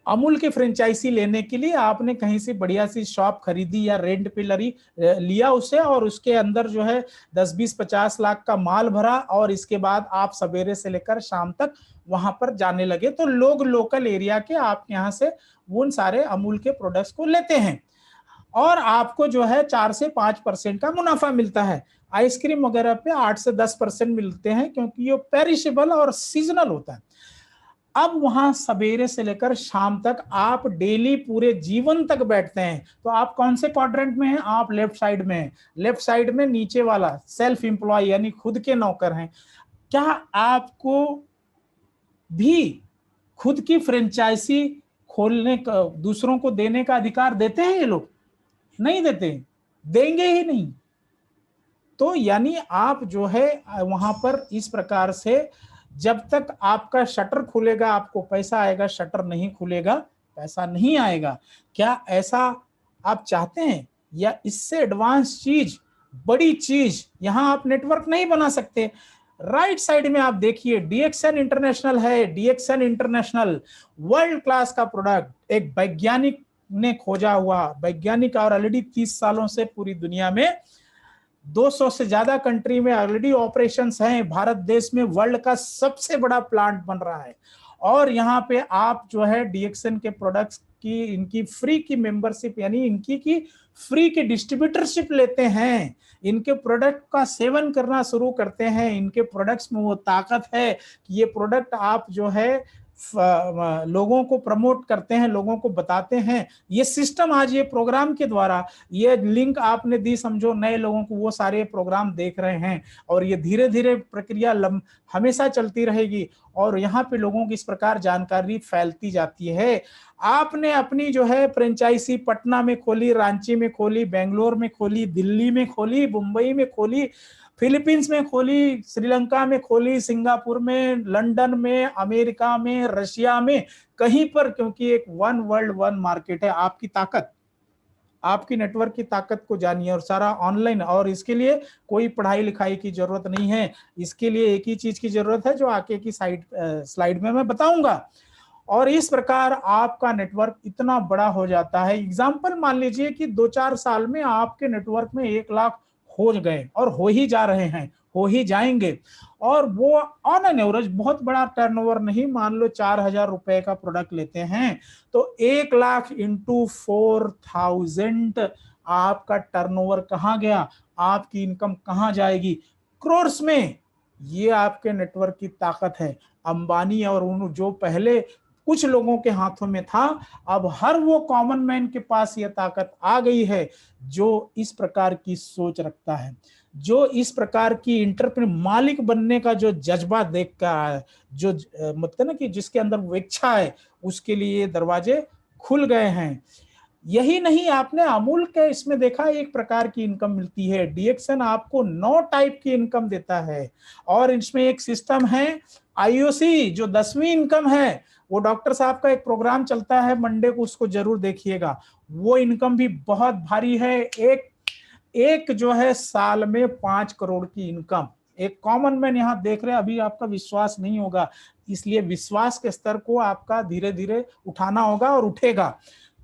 अमूल की फ्रेंचाइजी लेने के लिए आपने कहीं से बढ़िया सी शॉप खरीदी या रेंट पे लिया उसे, और उसके अंदर जो है 10-20-50 लाख का माल भरा, और इसके बाद आप सवेरे से लेकर शाम तक वहां पर जाने लगे। तो लोग लोकल एरिया के आप यहाँ से उन सारे अमूल के प्रोडक्ट्स को लेते हैं, और आपको जो है 4 से 5% का मुनाफा मिलता है। आइसक्रीम वगैरह पे 8 से 10% मिलते हैं, क्योंकि ये पेरिशेबल और सीजनल होता है। अब वहां सवेरे से लेकर शाम तक आप डेली पूरे जीवन तक बैठते हैं। तो आप कौन से क्वाड्रेंट में हैं? आप लेफ्ट साइड में हैं। लेफ्ट साइड में नीचे वाला सेल्फ एम्प्लॉय, यानी खुद के नौकर हैं। क्या आपको भी खुद की फ्रेंचाइजी खोलने का, दूसरों को देने का अधिकार देते हैं ये लोग? नहीं देते, देंगे ही नहीं। तो यानी आप जो है वहां पर इस प्रकार से, जब तक आपका शटर खुलेगा आपको पैसा आएगा, शटर नहीं खुलेगा पैसा नहीं आएगा। क्या ऐसा आप चाहते हैं? या इससे एडवांस चीज, बड़ी चीज, यहां आप नेटवर्क नहीं बना सकते। राइट साइड में आप देखिए, डीएक्सन इंटरनेशनल है। डीएक्सन इंटरनेशनल वर्ल्ड क्लास का प्रोडक्ट, एक वैज्ञानिक ने खोजा हुआ, वैज्ञानिक, और ऑलरेडी 30 सालों से पूरी दुनिया में 200 से ज्यादा कंट्री में ऑलरेडी ऑपरेशंस हैं। भारत देश में वर्ल्ड का सबसे बड़ा प्लांट बन रहा है। और यहाँ पे आप जो है डीएक्सन के प्रोडक्ट्स की इनकी फ्री की मेंबरशिप यानी इनकी की फ्री की डिस्ट्रीब्यूटरशिप लेते हैं, इनके प्रोडक्ट का सेवन करना शुरू करते हैं, इनके प्रोडक्ट्स में वो ताकत है कि ये प्रोडक्ट आप जो है लोगों को प्रमोट करते हैं, लोगों को बताते हैं। ये सिस्टम आज ये प्रोग्राम के द्वारा, ये लिंक आपने दी, समझो नए लोगों को वो सारे प्रोग्राम देख रहे हैं और ये धीरे धीरे प्रक्रिया हमेशा चलती रहेगी और यहाँ पे लोगों की इस प्रकार जानकारी फैलती जाती है। आपने अपनी जो है फ्रेंचाइजी पटना में खोली, रांची में खोली, बेंगलोर में खोली, दिल्ली में खोली, मुंबई में खोली, फिलीपींस में खोली, श्रीलंका में खोली, सिंगापुर में, लंदन में, अमेरिका में, रशिया में, कहीं पर, क्योंकि एक वन वर्ल्ड वन मार्केट है। आपकी ताकत, आपकी नेटवर्क की ताकत को जानिए और सारा ऑनलाइन, और इसके लिए कोई पढ़ाई लिखाई की जरूरत नहीं है। इसके लिए एक ही चीज की जरूरत है जो आगे की स्लाइड में मैं बताऊंगा। और इस प्रकार आपका नेटवर्क इतना बड़ा हो जाता है। एग्जाम्पल मान लीजिए कि 2-4 साल में आपके नेटवर्क में 1 लाख हो गए और हो ही जा रहे हैं, हो ही जाएंगे, और वो ऑन एन एवरेज बहुत बड़ा टर्नओवर नहीं, मान लो 4,000 रुपए का प्रोडक्ट लेते हैं तो 1 लाख इंटू 4,000 आपका टर्नओवर कहाँ गया, आपकी इनकम कहाँ जाएगी? क्रोर्स में। ये आपके नेटवर्क की ताकत है। अंबानी और उन जो पहले कुछ लोगों के हाथों में था, अब हर वो कॉमन मैन के पास ये ताकत आ गई है जो इस प्रकार की सोच रखता है, जो इस प्रकार की इंटरप्रेन्योर मालिक बनने का जो जज्बा देख कर है, जो मतलब ना कि जिसके अंदर वो इच्छा है, उसके लिए दरवाजे खुल गए हैं। यही नहीं, आपने अमूल के इसमें देखा एक प्रकार की इनकम मिलती है। डीएक्सन आपको 9 टाइप की इनकम देता है और इसमें एक सिस्टम है आईओसी जो 10वीं इनकम है। वो डॉक्टर साहब का एक प्रोग्राम चलता है मंडे को, उसको जरूर देखिएगा। वो इनकम भी बहुत भारी है। एक जो है साल में 5 करोड़ की इनकम एक कॉमन मैन यहाँ देख रहे हैं। अभी आपका विश्वास नहीं होगा, इसलिए विश्वास के स्तर को आपका धीरे धीरे उठाना होगा और उठेगा।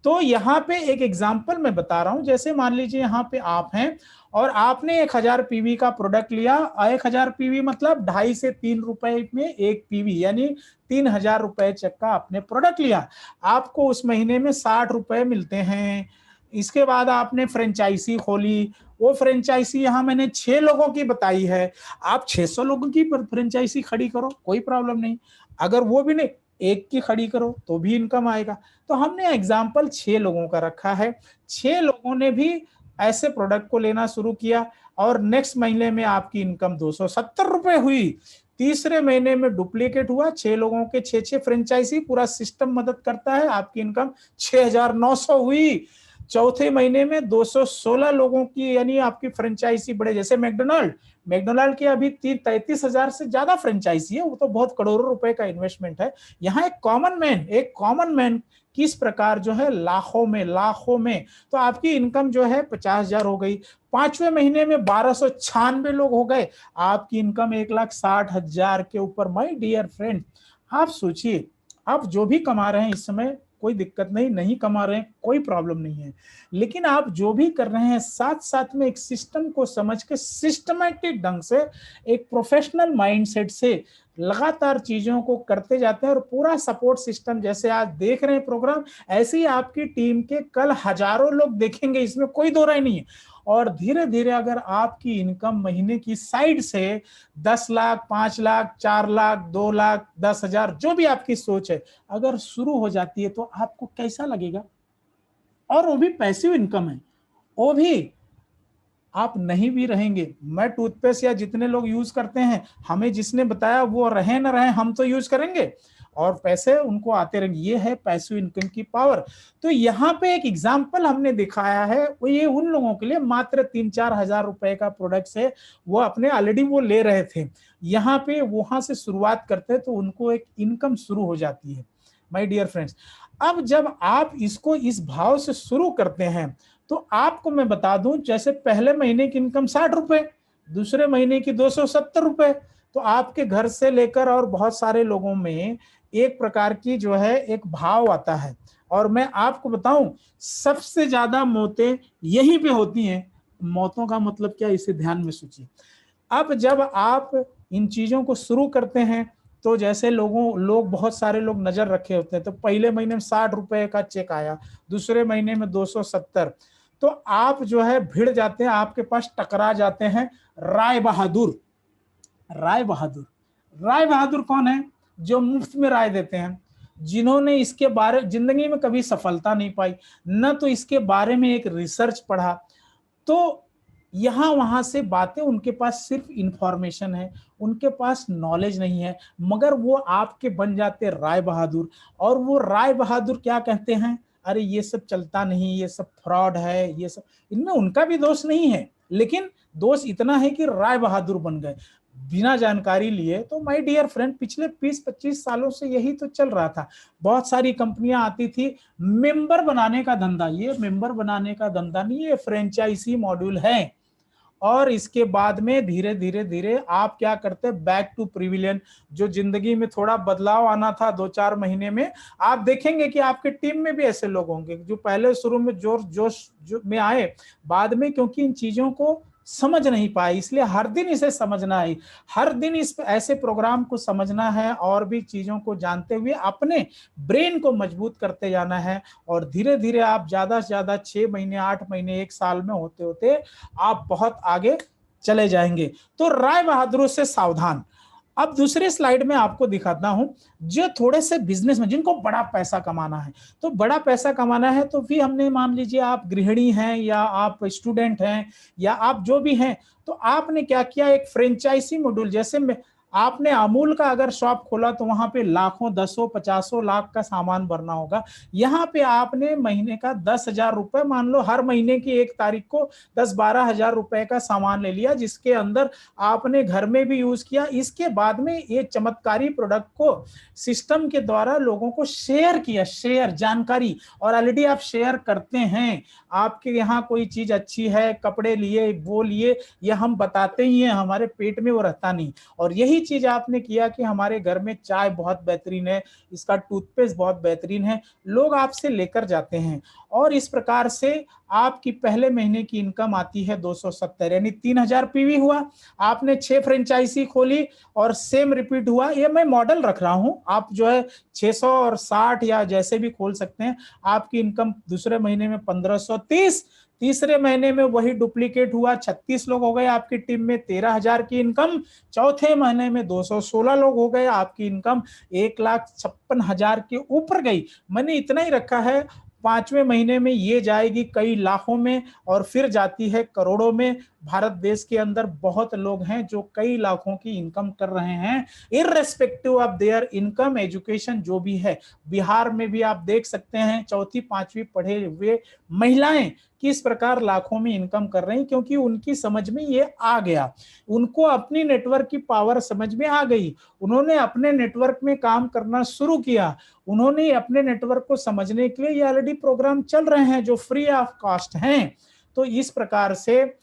तो यहाँ पे एक एग्जाम्पल मैं बता रहा हूं, जैसे मान लीजिए यहाँ पे आप हैं और आपने 1000 पीवी का प्रोडक्ट लिया। 1000 पीवी मतलब 2.5 से 3 रुपए में एक पीवी, यानी 3,000 रुपए चक का आपने प्रोडक्ट लिया। आपको उस महीने में 60 रुपए मिलते हैं। इसके बाद आपने फ्रेंचाइजी खोली। वो फ्रेंचाइजी यहाँ मैंने 6 लोगों की बताई है। आप 600 लोगों की फ्रेंचाइजी खड़ी करो, कोई प्रॉब्लम नहीं। अगर वो भी नहीं, एक की खड़ी करो तो भी इनकम आएगा। तो हमने एग्जाम्पल 6 लोगों का रखा है। 6 लोगों ने भी ऐसे प्रोडक्ट को लेना शुरू किया और नेक्स्ट महीने में आपकी इनकम 270 रुपए हुई। तीसरे महीने में डुप्लीकेट हुआ, 6 लोगों के 6 फ्रेंचाइजी, पूरा सिस्टम मदद करता है, आपकी इनकम 6,900 हुई। चौथे महीने में 216 लोगों की यानी आपकी फ्रेंचाइजी बढ़े। जैसे मैकडोनाल्ड की अभी 33,000 से ज्यादा फ्रेंचाइजी है, वो तो बहुत करोड़ों रुपए का इन्वेस्टमेंट है। यहाँ एक कॉमन मैन किस प्रकार जो है लाखों में, तो आपकी इनकम जो है 50,000 हो गई। 5वें महीने में 1296 लोग हो गए, आपकी इनकम 1,60,000 के ऊपर। माय डियर फ्रेंड, आप सोचिए, आप जो भी कमा रहे हैं इस समय कोई दिक्कत नहीं कमा रहे हैं कोई प्रॉब्लम नहीं है, लेकिन आप जो भी कर रहे हैं साथ साथ में एक सिस्टम को समझ के सिस्टमैटिक ढंग से एक प्रोफेशनल माइंडसेट से लगातार चीजों को करते जाते हैं और पूरा सपोर्ट सिस्टम, जैसे आज देख रहे हैं प्रोग्राम, ऐसे ही आपकी टीम के कल हजारों लोग देखेंगे, इसमें कोई दो राय नहीं है। और धीरे धीरे अगर आपकी इनकम महीने की साइड से 10 लाख, 5 लाख, 4 लाख, 2 लाख, 10,000, जो भी आपकी सोच है, अगर शुरू हो जाती है तो आपको कैसा लगेगा? और वो भी पैसिव इनकम है, वो भी आप नहीं भी रहेंगे। मैं टूथपेस्ट या जितने लोग यूज करते हैं, हमें जिसने बताया वो रहे ना रहे, हम तो यूज करेंगे और पैसे उनको आते रहेंगे। ये है पैसिव इनकम की पावर। तो यहाँ पे एक एग्जाम्पल हमने दिखाया है, वो ये उन लोगों के लिए मात्र 3-4 हजार रुपए का प्रोडक्ट से वो अपने ऑलरेडी वो ले रहे थे, यहाँ पे वहां से शुरुआत करते हैं तो उनको एक इनकम शुरू हो जाती है। माय डियर फ्रेंड्स, अब जब आप इसको इस भाव से शुरू करते हैं तो आपको मैं बता दूं, जैसे पहले महीने की इनकम 60 रुपए, दूसरे महीने की 270 रुपए, तो आपके घर से लेकर और बहुत सारे लोगों में एक प्रकार की जो है एक भाव आता है। और मैं आपको बताऊं, सबसे ज्यादा मौतें यहीं पे होती हैं। मौतों का मतलब क्या, इसे ध्यान में सोचिए। अब जब आप इन चीजों को शुरू करते हैं तो जैसे लोग बहुत सारे लोग नजर रखे होते हैं, तो पहले महीने में 60 रुपए का चेक आया, दूसरे महीने में 270, तो आप जो है भिड़ जाते हैं, आपके पास टकरा जाते हैं राय बहादुर। राय बहादुर, राय बहादुर कौन है? जो मुफ्त में राय देते हैं, जिन्होंने इसके बारे जिंदगी में कभी सफलता नहीं पाई, न तो इसके बारे में एक रिसर्च पढ़ा, तो यहां वहां से बातें, उनके पास सिर्फ इंफॉर्मेशन है, उनके पास नॉलेज नहीं है, मगर वो आपके बन जाते राय बहादुर। और वो राय बहादुर क्या कहते हैं? अरे ये सब चलता नहीं, ये सब फ्रॉड है, ये सब। इनमें उनका भी दोष नहीं है, लेकिन दोष इतना है कि राय बहादुर बन गए बिना जानकारी लिए। तो माय डियर फ्रेंड, पिछले 20-25 सालों से यही तो चल रहा था। बहुत सारी कंपनियां आती थी, मेंबर बनाने का धंधा। ये मेंबर बनाने का धंधा नहीं, ये फ्रेंचाइजी मॉड्यूल है। और इसके बाद में धीरे धीरे धीरे आप क्या करते, बैक टू प्रिविलियन। जो जिंदगी में थोड़ा बदलाव आना था 2-4 महीने में, आप देखेंगे कि आपके टीम में भी ऐसे लोग होंगे जो पहले शुरू में जोश में आए, बाद में क्योंकि इन चीजों को समझ नहीं पाए, इसलिए हर दिन इसे समझना है, हर दिन इस ऐसे प्रोग्राम को समझना है, और भी चीजों को जानते हुए अपने ब्रेन को मजबूत करते जाना है। और धीरे धीरे आप ज्यादा से ज्यादा 6 महीने, 8 महीने, 1 साल में होते होते आप बहुत आगे चले जाएंगे। तो राय बहादुरों से सावधान। अब दूसरे स्लाइड में आपको दिखाता हूं, जो थोड़े से बिजनेस में जिनको बड़ा पैसा कमाना है। तो बड़ा पैसा कमाना है तो भी हमने, मान लीजिए आप गृहिणी हैं, या आप स्टूडेंट हैं, या आप जो भी हैं, तो आपने क्या किया, एक फ्रेंचाइजी मॉड्यूल, जैसे में आपने अमूल का अगर शॉप खोला तो वहां पे लाखों, 10-50 लाख का सामान भरना होगा। यहाँ पे आपने महीने का 10,000 रुपए, मान लो हर महीने की 1 तारीख को 10-12 हजार रुपए का सामान ले लिया, जिसके अंदर आपने घर में भी यूज किया। इसके बाद में ये चमत्कारी प्रोडक्ट को सिस्टम के द्वारा लोगों को शेयर किया, शेयर जानकारी, और ऑलरेडी आप शेयर करते हैं। आपके यहाँ कोई चीज अच्छी है, कपड़े लिए, वो लिए, ये हम बताते ही हैं, हमारे पेट में वो रहता नहीं। और यही चीज आपने किया कि हमारे घर में चाय बहुत बेहतरीन है, इसका टूथपेस्ट बहुत बेहतरीन है, लोग आपसे लेकर जाते हैं। और इस प्रकार से आपकी पहले महीने की इनकम आती है 270, यानी 3000 पीवी हुआ। आपने 6 फ्रेंचाइजी खोली और सेम रिपीट हुआ। ये मैं मॉडल रख रहा हूं, आप जो है 600 और 60 या जैसे भी खोल सकते हैं। आपकी इनकम दूसरे महीने में 1530, तीसरे महीने में वही डुप्लीकेट हुआ, 36 लोग हो गए आपकी टीम में, 13,000 की इनकम। चौथे महीने में 216 लोग हो गए, आपकी इनकम 1,56,000 के ऊपर गई। मैंने इतना ही रखा है, 5वें महीने में ये जाएगी कई लाखों में, और फिर जाती है करोड़ों में। भारत देश के अंदर बहुत लोग हैं जो कई लाखों की इनकम कर रहे हैं, irrespective of their income, education जो भी है। बिहार में भी आप देख सकते हैं 4वीं 5वीं पढ़े हुए महिलाएं किस प्रकार लाखों में इनकम कर रही, क्योंकि उनकी समझ में ये आ गया, उनको अपनी नेटवर्क की पावर समझ में आ गई, उन्होंने अपने नेटवर्क में काम करना शुरू किया। उन्होंने अपने नेटवर्क को समझने के लिए ये ऑलरेडी प्रोग्राम चल रहे हैं जो फ्री ऑफ कॉस्ट हैं। तो इस प्रकार से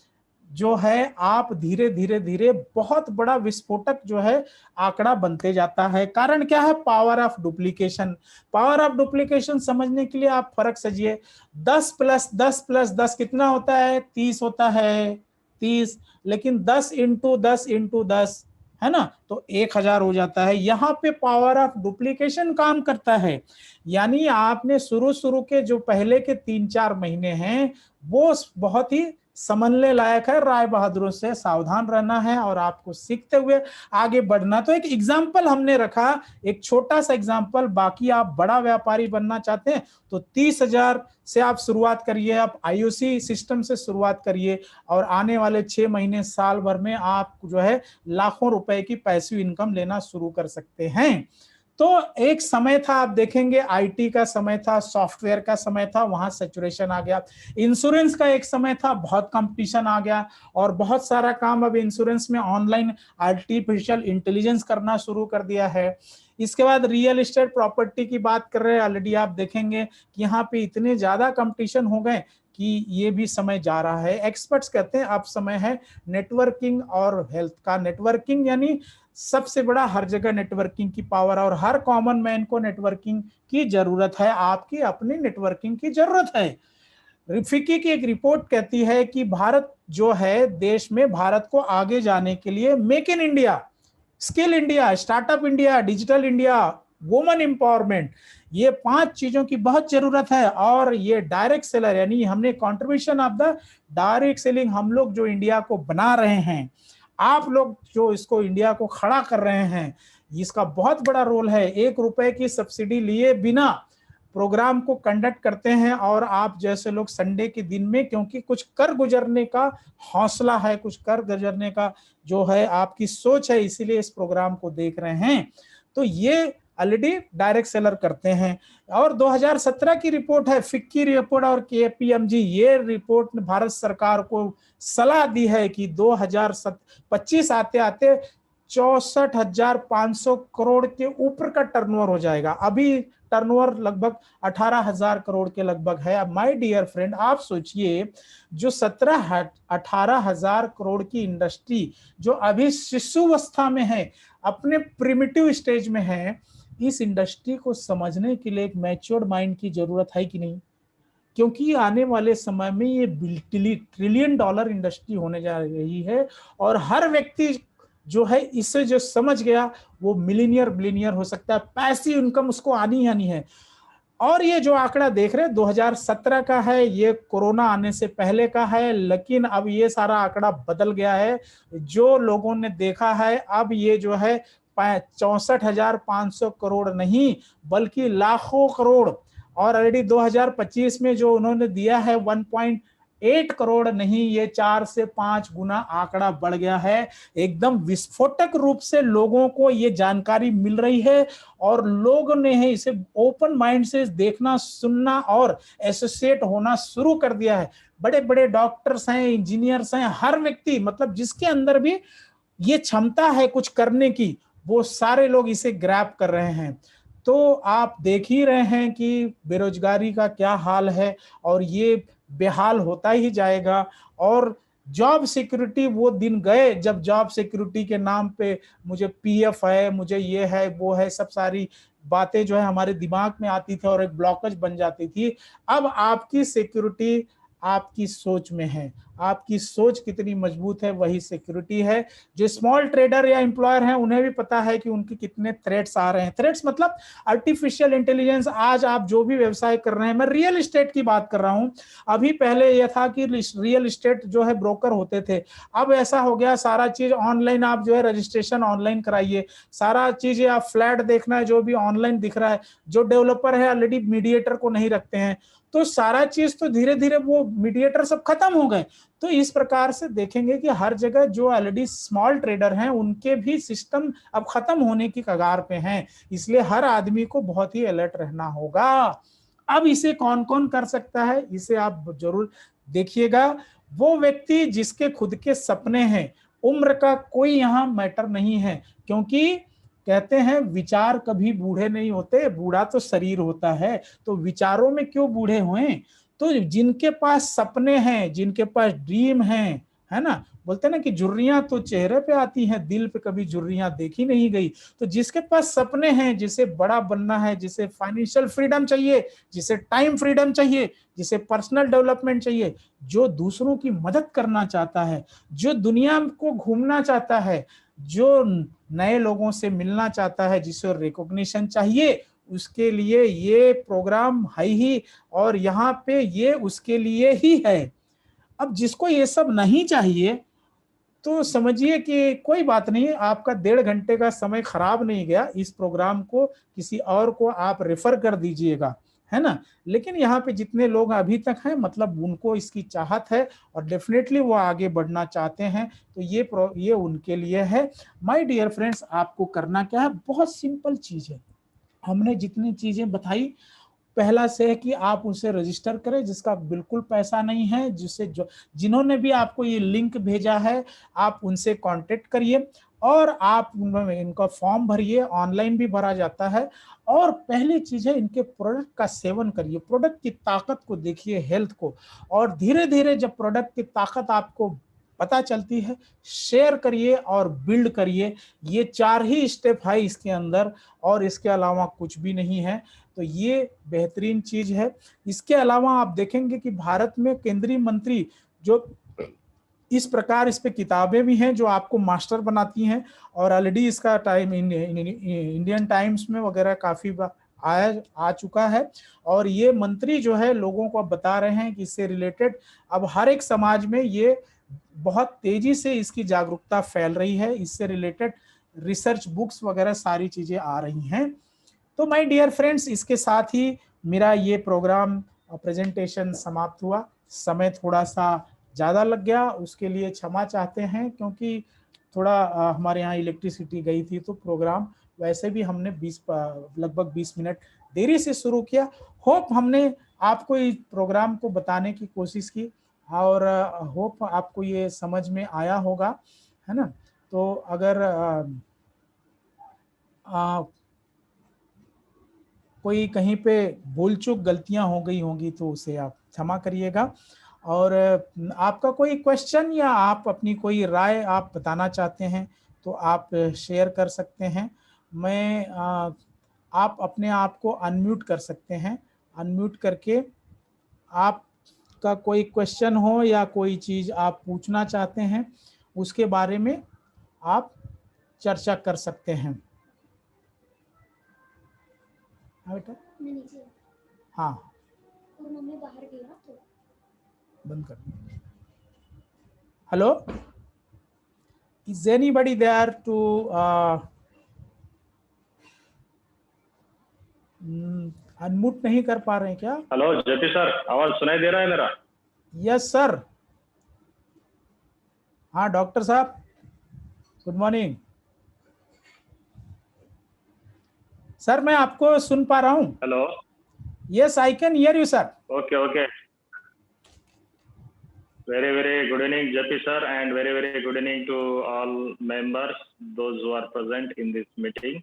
जो है आप धीरे धीरे धीरे बहुत बड़ा विस्फोटक जो है आंकड़ा बनते जाता है। कारण क्या है? Power of duplication. Power of duplication समझने के लिए आप फर्क समझिए, 10 + 10 + 10 कितना होता है? 30 होता है, 30। लेकिन 10 × 10 × 10 है ना, तो 1000 हो जाता है। यहाँ पे पावर ऑफ डुप्लीकेशन काम करता है। यानी आपने शुरू के जो पहले के 3-4 महीने हैं वो बहुत ही समझने लायक है। राय बहादुरों से सावधान रहना है और आपको सीखते हुए आगे बढ़ना। तो एक एग्जाम्पल हमने रखा, एक छोटा सा एग्जाम्पल। बाकी आप बड़ा व्यापारी बनना चाहते हैं तो 30,000 से आप शुरुआत करिए, आप आईओसी सिस्टम से शुरुआत करिए, और आने वाले 6 महीने, साल भर में आप जो है लाखों रुपए की पैसिव इनकम लेना शुरू कर सकते हैं। तो एक समय था, आप देखेंगे आईटी का समय था, सॉफ्टवेयर का समय था, वहां सैचुरेशन आ गया। इंश्योरेंस का एक समय था, बहुत कंपटीशन आ गया, और बहुत सारा काम अब इंश्योरेंस में ऑनलाइन आर्टिफिशियल इंटेलिजेंस करना शुरू कर दिया है। इसके बाद रियल एस्टेट प्रॉपर्टी की बात कर रहे हैं, ऑलरेडी आप देखेंगे कि यहाँ पे इतने ज्यादा कंपटीशन हो गए कि ये भी समय जा रहा है। एक्सपर्ट्स कहते हैं अब समय है नेटवर्किंग और हेल्थ का। नेटवर्किंग यानी सबसे बड़ा हर जगह नेटवर्किंग की पावर, और हर कॉमन मैन को नेटवर्किंग की जरूरत है, आपकी अपनी नेटवर्किंग की जरूरत है। फिक्की की एक रिपोर्ट कहती है कि भारत जो है देश में, भारत को आगे जाने के लिए make in India, skill India, startup India, digital India, women empowerment, ये 5 चीजों की बहुत जरूरत है। और ये डायरेक्ट सेलर यानी हमने contribution of the direct selling, हम लोग जो इंडिया को बना रहे हैं, आप लोग जो इसको इंडिया को खड़ा कर रहे हैं, इसका बहुत बड़ा रोल है। 1 रुपए की सब्सिडी लिए बिना प्रोग्राम को कंडक्ट करते हैं और आप जैसे लोग संडे के दिन में, क्योंकि कुछ कर गुजरने का हौसला है, कुछ कर गुजरने का जो है आपकी सोच है, इसीलिए इस प्रोग्राम को देख रहे हैं। तो ये ऑलरेडी डायरेक्ट सेलर करते हैं। और 2017 की रिपोर्ट है, फिक्की रिपोर्ट और केपीएमजी, ये रिपोर्ट ने भारत सरकार को सलाह दी है कि 2025 आते आते 64,500 करोड़ के ऊपर का टर्नओवर हो जाएगा। अभी टर्नओवर लगभग 18,000 करोड़ के लगभग है। अब माय डियर फ्रेंड, आप सोचिए, जो 17-18,000 करोड़ की इंडस्ट्री जो अभी शिशुवस्था में है, अपने प्रिमिटिव स्टेज में है, इस इंडस्ट्री को समझने के लिए एक मैच्योर्ड माइंड की जरूरत है कि नहीं? क्योंकि आने वाले समय में ये ट्रिलियन डॉलर इंडस्ट्री होने जा रही है और हर व्यक्ति जो है इसे जो समझ गया वो मिलीनियर बिलियनियर हो सकता है। पैसिव इनकम उसको आनी है। और ये जो आंकड़ा देख रहे हैं 2017 का है, ये कोरोना आने से पहले का है, लेकिन अब ये सारा आंकड़ा बदल गया है। जो लोगों ने देखा है, अब ये जो है 64,500 करोड़ नहीं बल्कि लाखों करोड़, और ऑलरेडी 2025 में जो उन्होंने दिया है 1.8 करोड़ नहीं, ये 4 से 5 गुना आंकड़ा बढ़ गया है। एकदम विस्फोटक रूप से लोगों को ये जानकारी मिल रही है और लोगों ने है इसे ओपन माइंड से देखना, सुनना और एसोसिएट होना शुरू कर दिया है। बड़े बड़े डॉक्टर्स हैं, इंजीनियर्स हैं, हर व्यक्ति, मतलब जिसके अंदर भी ये क्षमता है कुछ करने की, वो सारे लोग इसे ग्रैब कर रहे हैं। तो आप देख ही रहे हैं कि बेरोजगारी का क्या हाल है और ये बेहाल होता ही जाएगा। और जॉब सिक्योरिटी, वो दिन गए जब जॉब सिक्योरिटी के नाम पे मुझे पीएफ है, मुझे ये है, वो है, सब सारी बातें जो है हमारे दिमाग में आती थी और एक ब्लॉकेज बन जाती थी। अब आपकी सिक्योरिटी आपकी सोच में है, आपकी सोच कितनी मजबूत है वही सिक्योरिटी है। जो स्मॉल ट्रेडर या एम्प्लॉयर हैं उन्हें भी पता है कि उनके कितने थ्रेट्स आ रहे हैं। थ्रेट्स मतलब आर्टिफिशियल इंटेलिजेंस। आज आप जो भी व्यवसाय कर रहे हैं, मैं रियल एस्टेट की बात कर रहा हूं, अभी पहले यह था कि रियल एस्टेट जो है ब्रोकर होते थे, अब ऐसा हो गया सारा चीज ऑनलाइन, आप जो है रजिस्ट्रेशन ऑनलाइन कराइए, सारा चीज आप फ्लैट देखना है जो भी ऑनलाइन दिख रहा है। जो डेवलपर है ऑलरेडी मीडिएटर को नहीं रखते हैं, तो सारा चीज तो धीरे धीरे वो मीडिएटर सब खत्म हो गए। तो इस प्रकार से देखेंगे कि हर जगह जो ऑलरेडी स्मॉल ट्रेडर हैं उनके भी सिस्टम अब खत्म होने की कगार पे हैं। इसलिए हर आदमी को बहुत ही अलर्ट रहना होगा। अब इसे कौन कौन कर सकता है, इसे आप जरूर देखिएगा। वो व्यक्ति जिसके खुद के सपने हैं, उम्र का कोई यहाँ मैटर नहीं है, क्योंकि कहते हैं विचार कभी बूढ़े नहीं होते, बूढ़ा तो शरीर होता है। तो विचारों में क्यों बूढ़े हुए? तो जिनके पास सपने हैं, जिनके पास ड्रीम हैं, है ना, बोलते हैं ना कि झुर्रियां तो चेहरे पे आती हैं, दिल पे कभी झुर्रियां देखी नहीं गई। तो जिसके पास सपने हैं, जिसे बड़ा बनना है, जिसे फाइनेंशियल फ्रीडम चाहिए, जिसे टाइम फ्रीडम चाहिए, जिसे पर्सनल डेवलपमेंट चाहिए, जो दूसरों की मदद करना चाहता है, जो दुनिया को घूमना चाहता है, जो नए लोगों से मिलना चाहता है, जिसे रिकॉग्निशन चाहिए, उसके लिए ये प्रोग्राम है ही। और यहाँ पे ये उसके लिए ही है। अब जिसको ये सब नहीं चाहिए तो समझिए कि कोई बात नहीं, आपका 1.5 घंटे का समय खराब नहीं गया। इस प्रोग्राम को किसी और को आप रेफर कर दीजिएगा, है ना। लेकिन यहाँ पे जितने लोग अभी तक हैं, मतलब उनको इसकी चाहत है और डेफिनेटली वो आगे बढ़ना चाहते हैं, तो ये उनके लिए है। माय डियर फ्रेंड्स, आपको करना क्या है, बहुत सिंपल चीज है। हमने जितनी चीजें बताई, पहला से है कि आप उसे रजिस्टर करें, जिसका बिल्कुल पैसा नहीं है, जिन्होंने भी आपको ये लिंक भेजा है आप उनसे कांटेक्ट करिए और आप इनका फॉर्म भरिए, ऑनलाइन भी भरा जाता है। और पहली चीज है, इनके प्रोडक्ट का सेवन करिए, प्रोडक्ट की ताकत को देखिए, हेल्थ को। और धीरे धीरे जब प्रोडक्ट की ताकत आपको पता चलती है, शेयर करिए और बिल्ड करिए। ये 4 ही स्टेप है इसके अंदर और इसके अलावा कुछ भी नहीं है। तो ये बेहतरीन चीज है। इसके अलावा आप देखेंगे कि भारत में केंद्रीय मंत्री जो इस प्रकार इस पे किताबें भी हैं जो आपको मास्टर बनाती हैं, और ऑलरेडी इसका टाइम इंडियन टाइम्स में वगैरह काफ़ी आ चुका है। और ये मंत्री जो है लोगों को अब बता रहे हैं कि इससे रिलेटेड अब हर एक समाज में ये बहुत तेजी से इसकी जागरूकता फैल रही है, इससे रिलेटेड रिसर्च बुक्स वगैरह सारी चीज़ें आ रही हैं। तो माय डियर फ्रेंड्स, इसके साथ ही मेरा ये प्रोग्राम प्रेजेंटेशन समाप्त हुआ। समय थोड़ा सा ज़्यादा लग गया, उसके लिए क्षमा चाहते हैं, क्योंकि थोड़ा हमारे यहाँ इलेक्ट्रिसिटी गई थी, तो प्रोग्राम वैसे भी हमने लगभग 20 मिनट देरी से शुरू किया। होप हमने आपको इस प्रोग्राम को बताने की कोशिश की, और होप आपको ये समझ में आया होगा, है ना। तो अगर कोई कहीं पे भूल चूक गलतियां हो गई होंगी तो उसे आप क्षमा करिएगा। और आपका कोई क्वेश्चन या आप अपनी कोई राय आप बताना चाहते हैं तो आप शेयर कर सकते हैं। आप अपने आप को अनम्यूट कर सकते हैं। अनम्यूट करके आपका कोई क्वेश्चन हो या कोई चीज़ आप पूछना चाहते हैं, उसके बारे में आप चर्चा कर सकते हैं। हाँ बेटा, मैं नीचे हाँ और मम्मी बाहर गई ना तो बंद कर। Hello, is anybody there to unmute नहीं कर पा रहे हैं क्या? हेलो जेपी सर, आवाज सुनाई दे रहा है मेरा? Yes sir. हाँ डॉक्टर साहब, गुड मॉर्निंग सर, मैं आपको सुन पा रहा हूँ। Hello, yes I can hear you sir. Okay okay, very good evening JP sir, and very good evening to all members, those who are present in this meeting।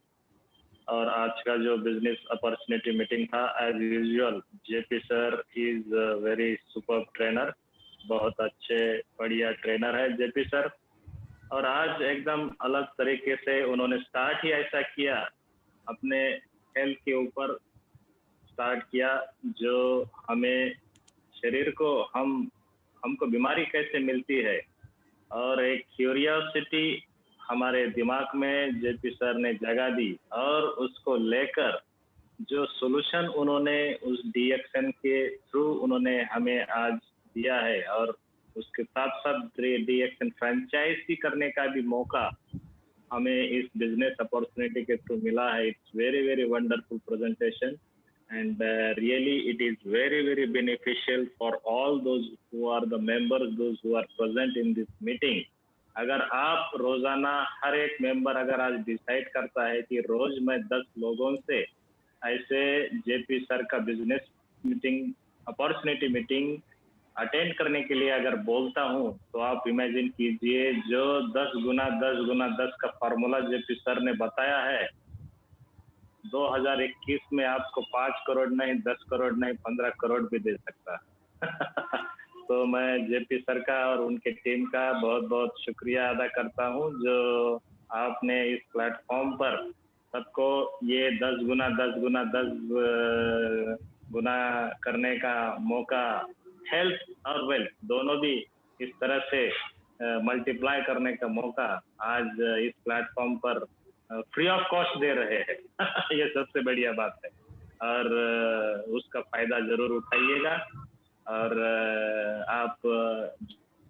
और आज का जो business opportunity meeting था, as usual JP sir is very super trainer, बहुत अच्छे बढ़िया trainer है JP sir. और आज एकदम अलग तरीके से उन्होंने स्टार्ट ही ऐसा किया, अपने हेल्थ के ऊपर स्टार्ट किया, जो हमें शरीर को हमको बीमारी कैसे मिलती है, और एक क्यूरियोसिटी हमारे दिमाग में जेपी सर ने जगा दी, और उसको लेकर जो सॉल्यूशन उन्होंने उस डीएक्सन के थ्रू उन्होंने हमें आज दिया है, और उसके साथ साथ डीएक्सन फ्रेंचाइजी करने का भी मौका हमें इस बिजनेस अपॉर्चुनिटी के थ्रू मिला है। It's very wonderful presentation, and really it is very beneficial for all those who are the members, those who are present in this meeting। अगर आप रोजाना हर एक मेंबर अगर आज डिसाइड करता है कि रोज मैं 10 लोगों से ऐसे जेपी सर का business meeting opportunity meeting attend करने के लिए अगर बोलता हूं, तो आप इमेजिन कीजिए जो 10 गुना 10 गुना 10 का फॉर्मूला जेपी सर ने बताया है, 2021 में आपको 5 करोड़ नहीं, 10 करोड़ नहीं, 15 करोड़ भी दे सकता है। तो मैं जेपी सर का और उनके टीम का बहुत शुक्रिया अदा करता हूं, जो आपने इस प्लेटफॉर्म पर सबको ये 10 गुना 10 गुना 10 गुना करने का मौका, हेल्थ और वेल्थ दोनों भी इस तरह से मल्टीप्लाई करने का मौका आज इस प्लेटफॉर्म पर फ्री ऑफ कॉस्ट दे रहे हैं। ये सबसे बढ़िया बात है, और उसका फायदा जरूर उठाइएगा। और आप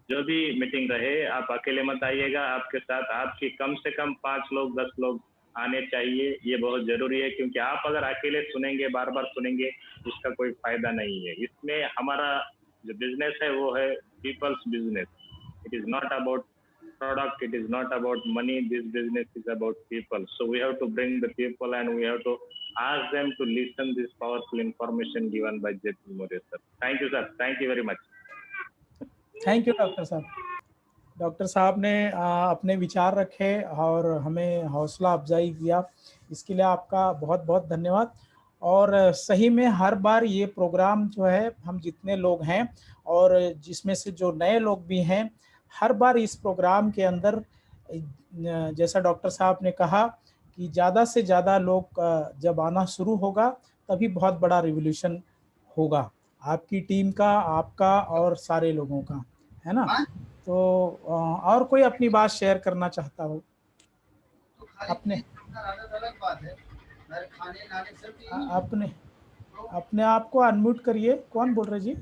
जो भी मीटिंग रहे, आप अकेले मत आइएगा, आपके साथ आपकी कम से कम 5 लोग 10 लोग आने चाहिए। ये बहुत जरूरी है, क्योंकि आप अगर अकेले सुनेंगे, बार बार सुनेंगे, उसका कोई फायदा नहीं है। इसमें हमारा जो बिजनेस है वो है peoples business. It is not about product, it is not about money, this business is about people। So we have to bring the people and we have to ask them to listen this powerful information given by JP Moore sir। Thank you sir, thank you very much। Thank you doctor साहब। Doctor साहब ने अपने विचार रखे और हमें हौसला अफजाई किया, इसके लिए आपका बहुत धन्यवाद। और सही में हर बार ये प्रोग्राम जो है, हम जितने लोग हैं और जिसमें से जो नए लोग भी हैं, हर बार इस प्रोग्राम के अंदर जैसा डॉक्टर साहब ने कहा कि ज़्यादा से ज़्यादा लोग जब आना शुरू होगा तभी बहुत बड़ा रिवॉल्यूशन होगा, आपकी टीम का, आपका और सारे लोगों का, है ना। तो और कोई अपनी बात शेयर करना चाहता हो अपने अपने अपने आप को अनम्यूट करिए। कौन बोल रहे जी?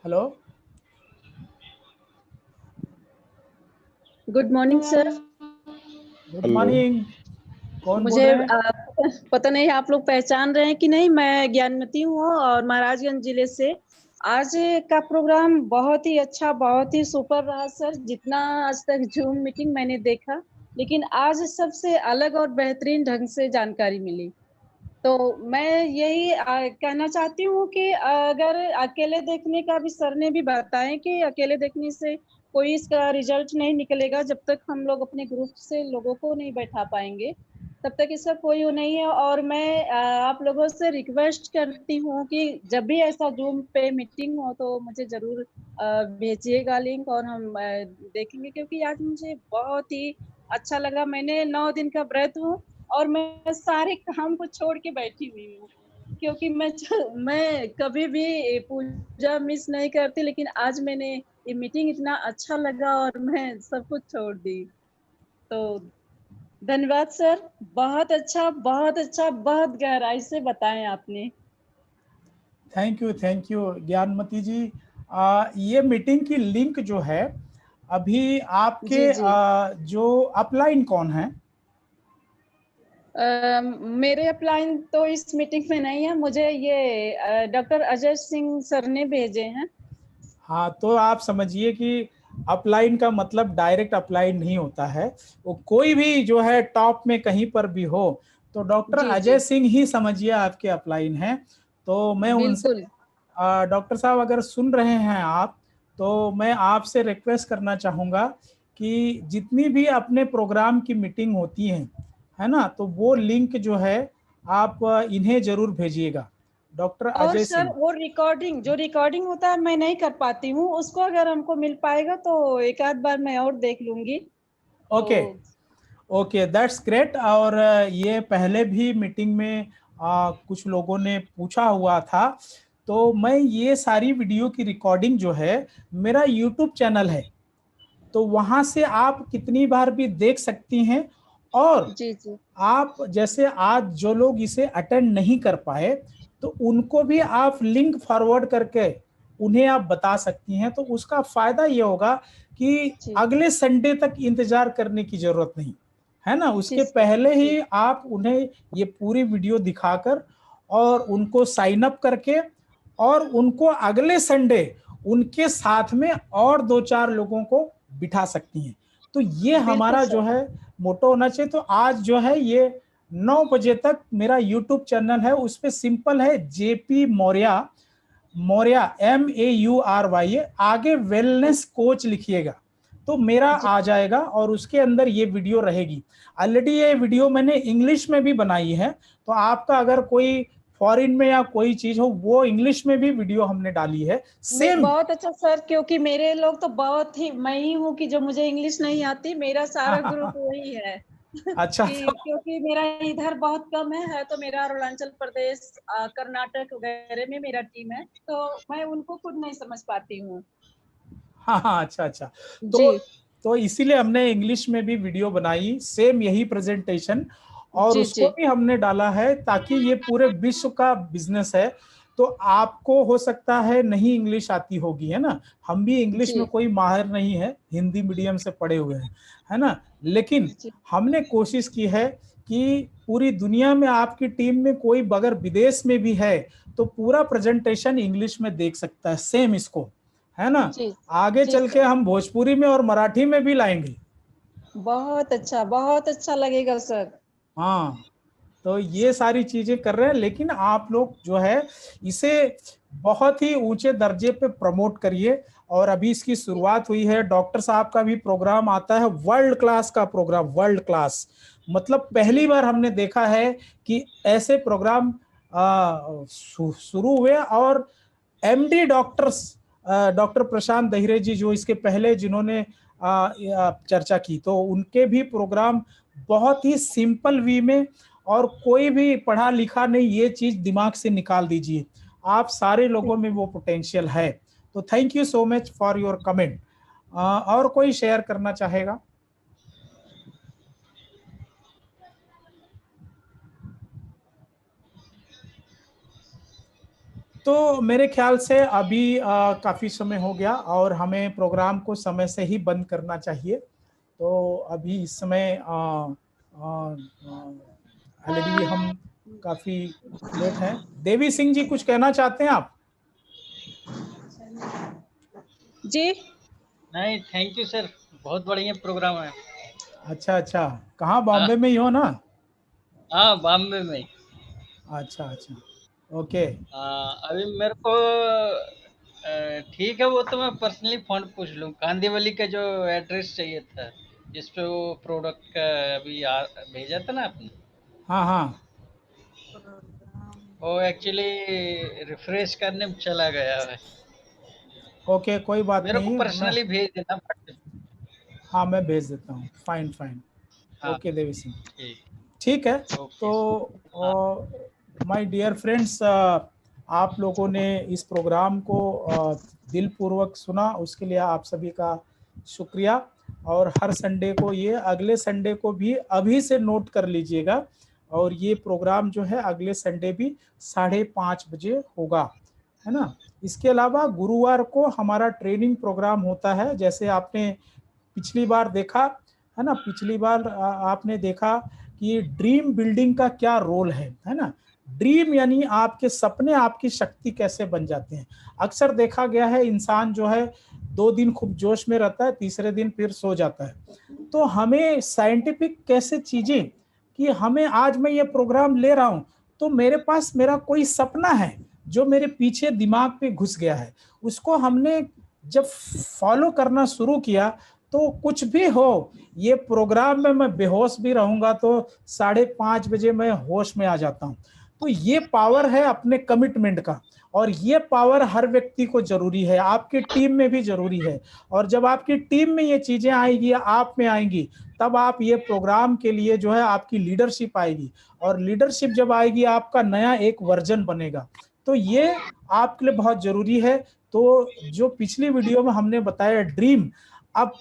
Hello, good morning sir. Good morning. कौन बोल मुझे रहे हैं? पता नहीं आप लोग पहचान रहे हैं कि नहीं। मैं ज्ञानमती हूँ और महाराजगंज जिले से। आज का प्रोग्राम बहुत ही अच्छा, बहुत ही सुपर रहा सर। जितना आज तक जूम मीटिंग मैंने देखा, लेकिन आज सबसे अलग और बेहतरीन ढंग से जानकारी मिली। तो मैं यही कहना चाहती हूँ कि अगर अकेले देखने का भी सर ने भी बताया कि अकेले देखने से कोई इसका रिजल्ट नहीं निकलेगा। जब तक हम लोग अपने ग्रुप से लोगों को नहीं बैठा पाएंगे तब तक इसका कोई वो नहीं है। और मैं आप लोगों से रिक्वेस्ट करती हूँ कि जब भी ऐसा जूम पे मीटिंग हो तो मुझे जरूर भेजिएगा लिंक, और हम देखेंगे। क्योंकि आज मुझे बहुत ही अच्छा लगा। मैंने 9 दिन का व्रत हूँ और मैं सारे काम को छोड़ के बैठी हुई हूँ, क्योंकि मैं कभी भी पूजा मिस नहीं करती। लेकिन आज मैंने ये मीटिंग इतना अच्छा लगा और मैं सब कुछ छोड़ दी। तो धन्यवाद सर। बहुत अच्छा, बहुत अच्छा, बहुत गहराई से बताएं आपने। थैंक यू ज्ञानमती जी। ये मीटिंग की लिंक जो है अभी आपके जी, जी। जो अपलाइन कौन है? मेरे अपलाइन तो इस मीटिंग में नहीं है। मुझे ये डॉक्टर अजय सिंह सर ने भेजे हैं। हाँ, तो आप समझिए कि अपलाइन का मतलब डायरेक्ट अपलाइन नहीं होता है। वो कोई भी जो है टॉप में कहीं पर भी हो तो डॉक्टर जी, अजय जी। सिंह ही समझिए आपके अपलाइन हैं। तो मैं उनसे, बिल्कुल। डॉक्टर साहब अगर सुन रहे हैं आप, तो मैं आपसे रिक्वेस्ट करना चाहूँगा कि जितनी भी अपने प्रोग्राम की मीटिंग होती हैं, है ना, तो वो लिंक जो है आप इन्हें जरूर भेजिएगा, डॉक्टर और अजय सर सिंह। वो रिकॉर्डिंग होता है, मैं नहीं कर पाती हूँ उसको। अगर हमको मिल पाएगा तो एक आध बार मैं और देख लूंगी। ओके, तो ओके, दैट्स ग्रेट। और ये पहले भी मीटिंग में कुछ लोगों ने पूछा हुआ था, तो मैं ये सारी वीडियो की रिकॉर्डिंग जो है, मेरा यूट्यूब चैनल है, तो वहां से आप कितनी बार भी देख सकती हैं। और जी, जी। आप जैसे आज जो लोग इसे अटेंड नहीं कर पाए, तो उनको भी आप लिंक फॉरवर्ड करके उन्हें आप बता सकती हैं। तो उसका फायदा ये होगा कि जी, अगले संडे तक इंतजार करने की जरूरत नहीं है ना। जी उसके सर। पहले जी, ही आप उन्हें ये पूरी वीडियो दिखाकर और उनको साइन अप करके और उनको अगले संडे उनके साथ में और 2-4 लोगों को बिठा सकती हैं। तो ये बिल्कुल हमारा जो सर। है मोटो होना चाहिए। तो आज जो है ये 9 बजे तक मेरा यूट्यूब चैनल है, उस पे सिंपल है जेपी मौर्या, मौर्या MAURY, आगे वेलनेस कोच लिखिएगा तो मेरा जी, आ जाएगा और उसके अंदर ये वीडियो रहेगी। ऑलरेडी ये वीडियो मैंने इंग्लिश में भी बनाई है, तो आपका अगर कोई फॉरेन में या कोई चीज हो, वो इंग्लिश में भी वीडियो हमने डाली है सेम। बहुत अच्छा सर। क्योंकि मेरे लोग तो बहुत ही, मैं ही हूँ कि जो मुझे इंग्लिश नहीं आती। मेरा सारा ग्रुप वही है। अच्छा, कि क्योंकि मेरा इधर बहुत कम है तो मेरा अरुणाचल प्रदेश, कर्नाटक वगैरह में मेरा टीम है, तो मैं उनको खुद नहीं समझ पाती हूँ। हाँ हाँ, अच्छा अच्छा। जी, तो इसीलिए हमने इंग्लिश में भी वीडियो बनाई, सेम यही प्रेजेंटेशन, और जी, उसको जी, भी हमने डाला है ताकि ये पूरे विश्व का बिजनेस है। तो आपको हो सकता है नहीं इंग्लिश आती होगी, है ना, हम भी इंग्लिश जी, में कोई माहिर नहीं है, हिंदी मीडियम से पढ़े हुए हैं, है ना, लेकिन जी। हमने कोशिश की है कि पूरी दुनिया में आपकी टीम में कोई अगर विदेश में भी है तो पूरा प्रेजेंटेशन इंग्लिश में देख सकता है, सेम इसको, है ना। जी, आगे जी चल के सर। हम भोजपुरी में और मराठी में भी लाएंगे। बहुत अच्छा लगेगा सर। हाँ, तो ये सारी चीजें कर रहे हैं, लेकिन आप लोग जो है इसे बहुत ही ऊंचे दर्जे पे प्रमोट करिए। और अभी इसकी शुरुआत हुई है, डॉक्टर साहब का भी प्रोग्राम आता है, वर्ल्ड क्लास का प्रोग्राम, वर्ल्ड क्लास मतलब जी, पहली बार हमने देखा है कि ऐसे प्रोग्राम शुरू हुए। और MD डॉक्टर्स, डॉक्टर प्रशांत दहिरे जी जो इसके पहले जिन्होंने चर्चा की, तो उनके भी प्रोग्राम बहुत ही सिंपल वे में और कोई भी पढ़ा लिखा नहीं, ये चीज दिमाग से निकाल दीजिए, आप सारे लोगों में वो पोटेंशियल है। तो thank you so much for your comment. और कोई शेयर करना चाहेगा? तो मेरे ख्याल से अभी काफ़ी समय हो गया और हमें प्रोग्राम को समय से ही बंद करना चाहिए। तो अभी इस समय ऑलरेडी हम काफ़ी लेट हैं। देवी सिंह जी कुछ कहना चाहते हैं आप? जी नहीं, थैंक यू सर, बहुत बढ़िया प्रोग्राम है। अच्छा अच्छा, कहाँ? बॉम्बे में ही हो ना? हाँ, बॉम्बे में। अच्छा अच्छा, ओके। अभी मेरे को ठीक है, वो तो मैं पर्सनली फोन पूछ लूँ। कांदीवली का जो एड्रेस चाहिए था, जिस पे वो प्रोडक्ट का अभी भेजा था ना आपने, हाँ हाँ, वो एक्चुअली रिफ्रेश करने में चला गया है। ओके, कोई बात मेरे को नहीं। पर्सनली भेज देना व्हाट्सएप। हाँ, मैं भेज देता हूँ। फाइन फाइन, हाँ, ओके देवी सिंह, ठीक। ठीक है। ओके। तो माय डियर फ्रेंड्स, आप लोगों ने इस प्रोग्राम को दिलपूर्वक सुना, उसके लिए आप सभी का शुक्रिया। और हर संडे को, ये अगले संडे को भी अभी से नोट कर लीजिएगा, और ये प्रोग्राम जो है अगले संडे भी 5:30 बजे होगा, है ना। इसके अलावा गुरुवार को हमारा ट्रेनिंग प्रोग्राम होता है। जैसे आपने पिछली बार देखा है ना, पिछली बार आपने देखा कि ड्रीम बिल्डिंग का क्या रोल है ना। ड्रीम यानी आपके सपने आपकी शक्ति कैसे बन जाते हैं। अक्सर देखा गया है इंसान जो है 2 दिन खूब जोश में रहता है, तीसरे दिन फिर सो जाता है। तो हमें साइंटिफिक कैसे चीजें, कि हमें आज मैं ये प्रोग्राम ले रहा हूं तो मेरे पास मेरा कोई सपना है जो मेरे पीछे दिमाग पे घुस गया है, उसको हमने जब फॉलो करना शुरू किया तो कुछ भी हो, ये प्रोग्राम में मैं बेहोश भी रहूंगा तो 5:30 बजे मैं होश में आ जाता हूँ। तो ये पावर है अपने कमिटमेंट का, और ये पावर हर व्यक्ति को जरूरी है, आपकी टीम में भी जरूरी है। और जब आपकी टीम में ये चीजें आएगी, आप में आएंगी, तब आप ये प्रोग्राम के लिए जो है आपकी लीडरशिप आएगी, और लीडरशिप जब आएगी आपका नया एक वर्जन बनेगा। तो ये आपके लिए बहुत जरूरी है। तो जो पिछली वीडियो में हमने बताया ड्रीम, अब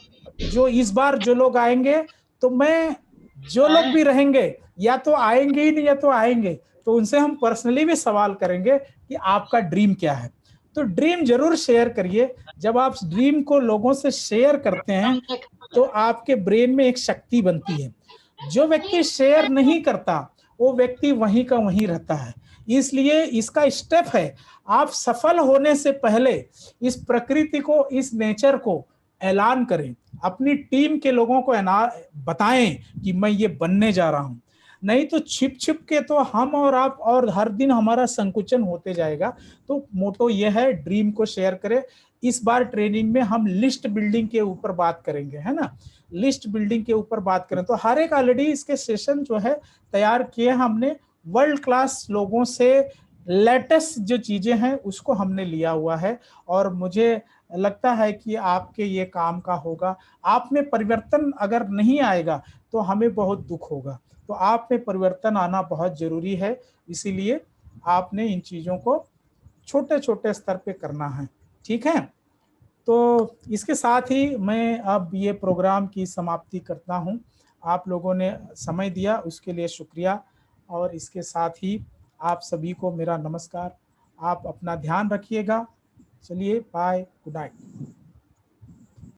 जो इस बार जो लोग आएंगे, तो मैं जो लोग भी रहेंगे या तो आएंगे ही नहीं या तो आएंगे, तो उनसे हम पर्सनली भी सवाल करेंगे कि आपका ड्रीम क्या है। तो ड्रीम जरूर शेयर करिए। जब आप ड्रीम को लोगों से शेयर करते हैं तो आपके ब्रेन में एक शक्ति बनती है। जो व्यक्ति शेयर नहीं करता वो व्यक्ति वहीं का वहीं रहता है। इसलिए इसका स्टेप है, आप सफल होने से पहले इस प्रकृति को, इस नेचर को ऐलान करें, अपनी टीम के लोगों को बताएं कि मैं ये बनने जा रहा हूं। नहीं तो छिप छिप के तो हम और आप और हर दिन हमारा संकुचन होते जाएगा। तो मोटो ये है, ड्रीम को शेयर करें। इस बार ट्रेनिंग में हम लिस्ट बिल्डिंग के ऊपर बात करेंगे, है ना, लिस्ट बिल्डिंग के ऊपर बात करें। तो हर एक ऑलरेडी इसके सेशन जो है तैयार किए हमने, वर्ल्ड क्लास लोगों से लेटेस्ट जो चीजें हैं उसको हमने लिया हुआ है, और मुझे लगता है कि आपके ये काम का होगा। आप में परिवर्तन अगर नहीं आएगा तो हमें बहुत दुख होगा। तो आप में परिवर्तन आना बहुत जरूरी है, इसीलिए आपने इन चीजों को छोटे छोटे स्तर पे करना है, ठीक है। तो इसके साथ ही मैं अब ये प्रोग्राम की समाप्ति करता हूँ। आप लोगों ने समय दिया उसके लिए शुक्रिया, और इसके साथ ही आप सभी को मेरा नमस्कार। आप अपना ध्यान रखिएगा। चलिए, बाय, गुड नाइट।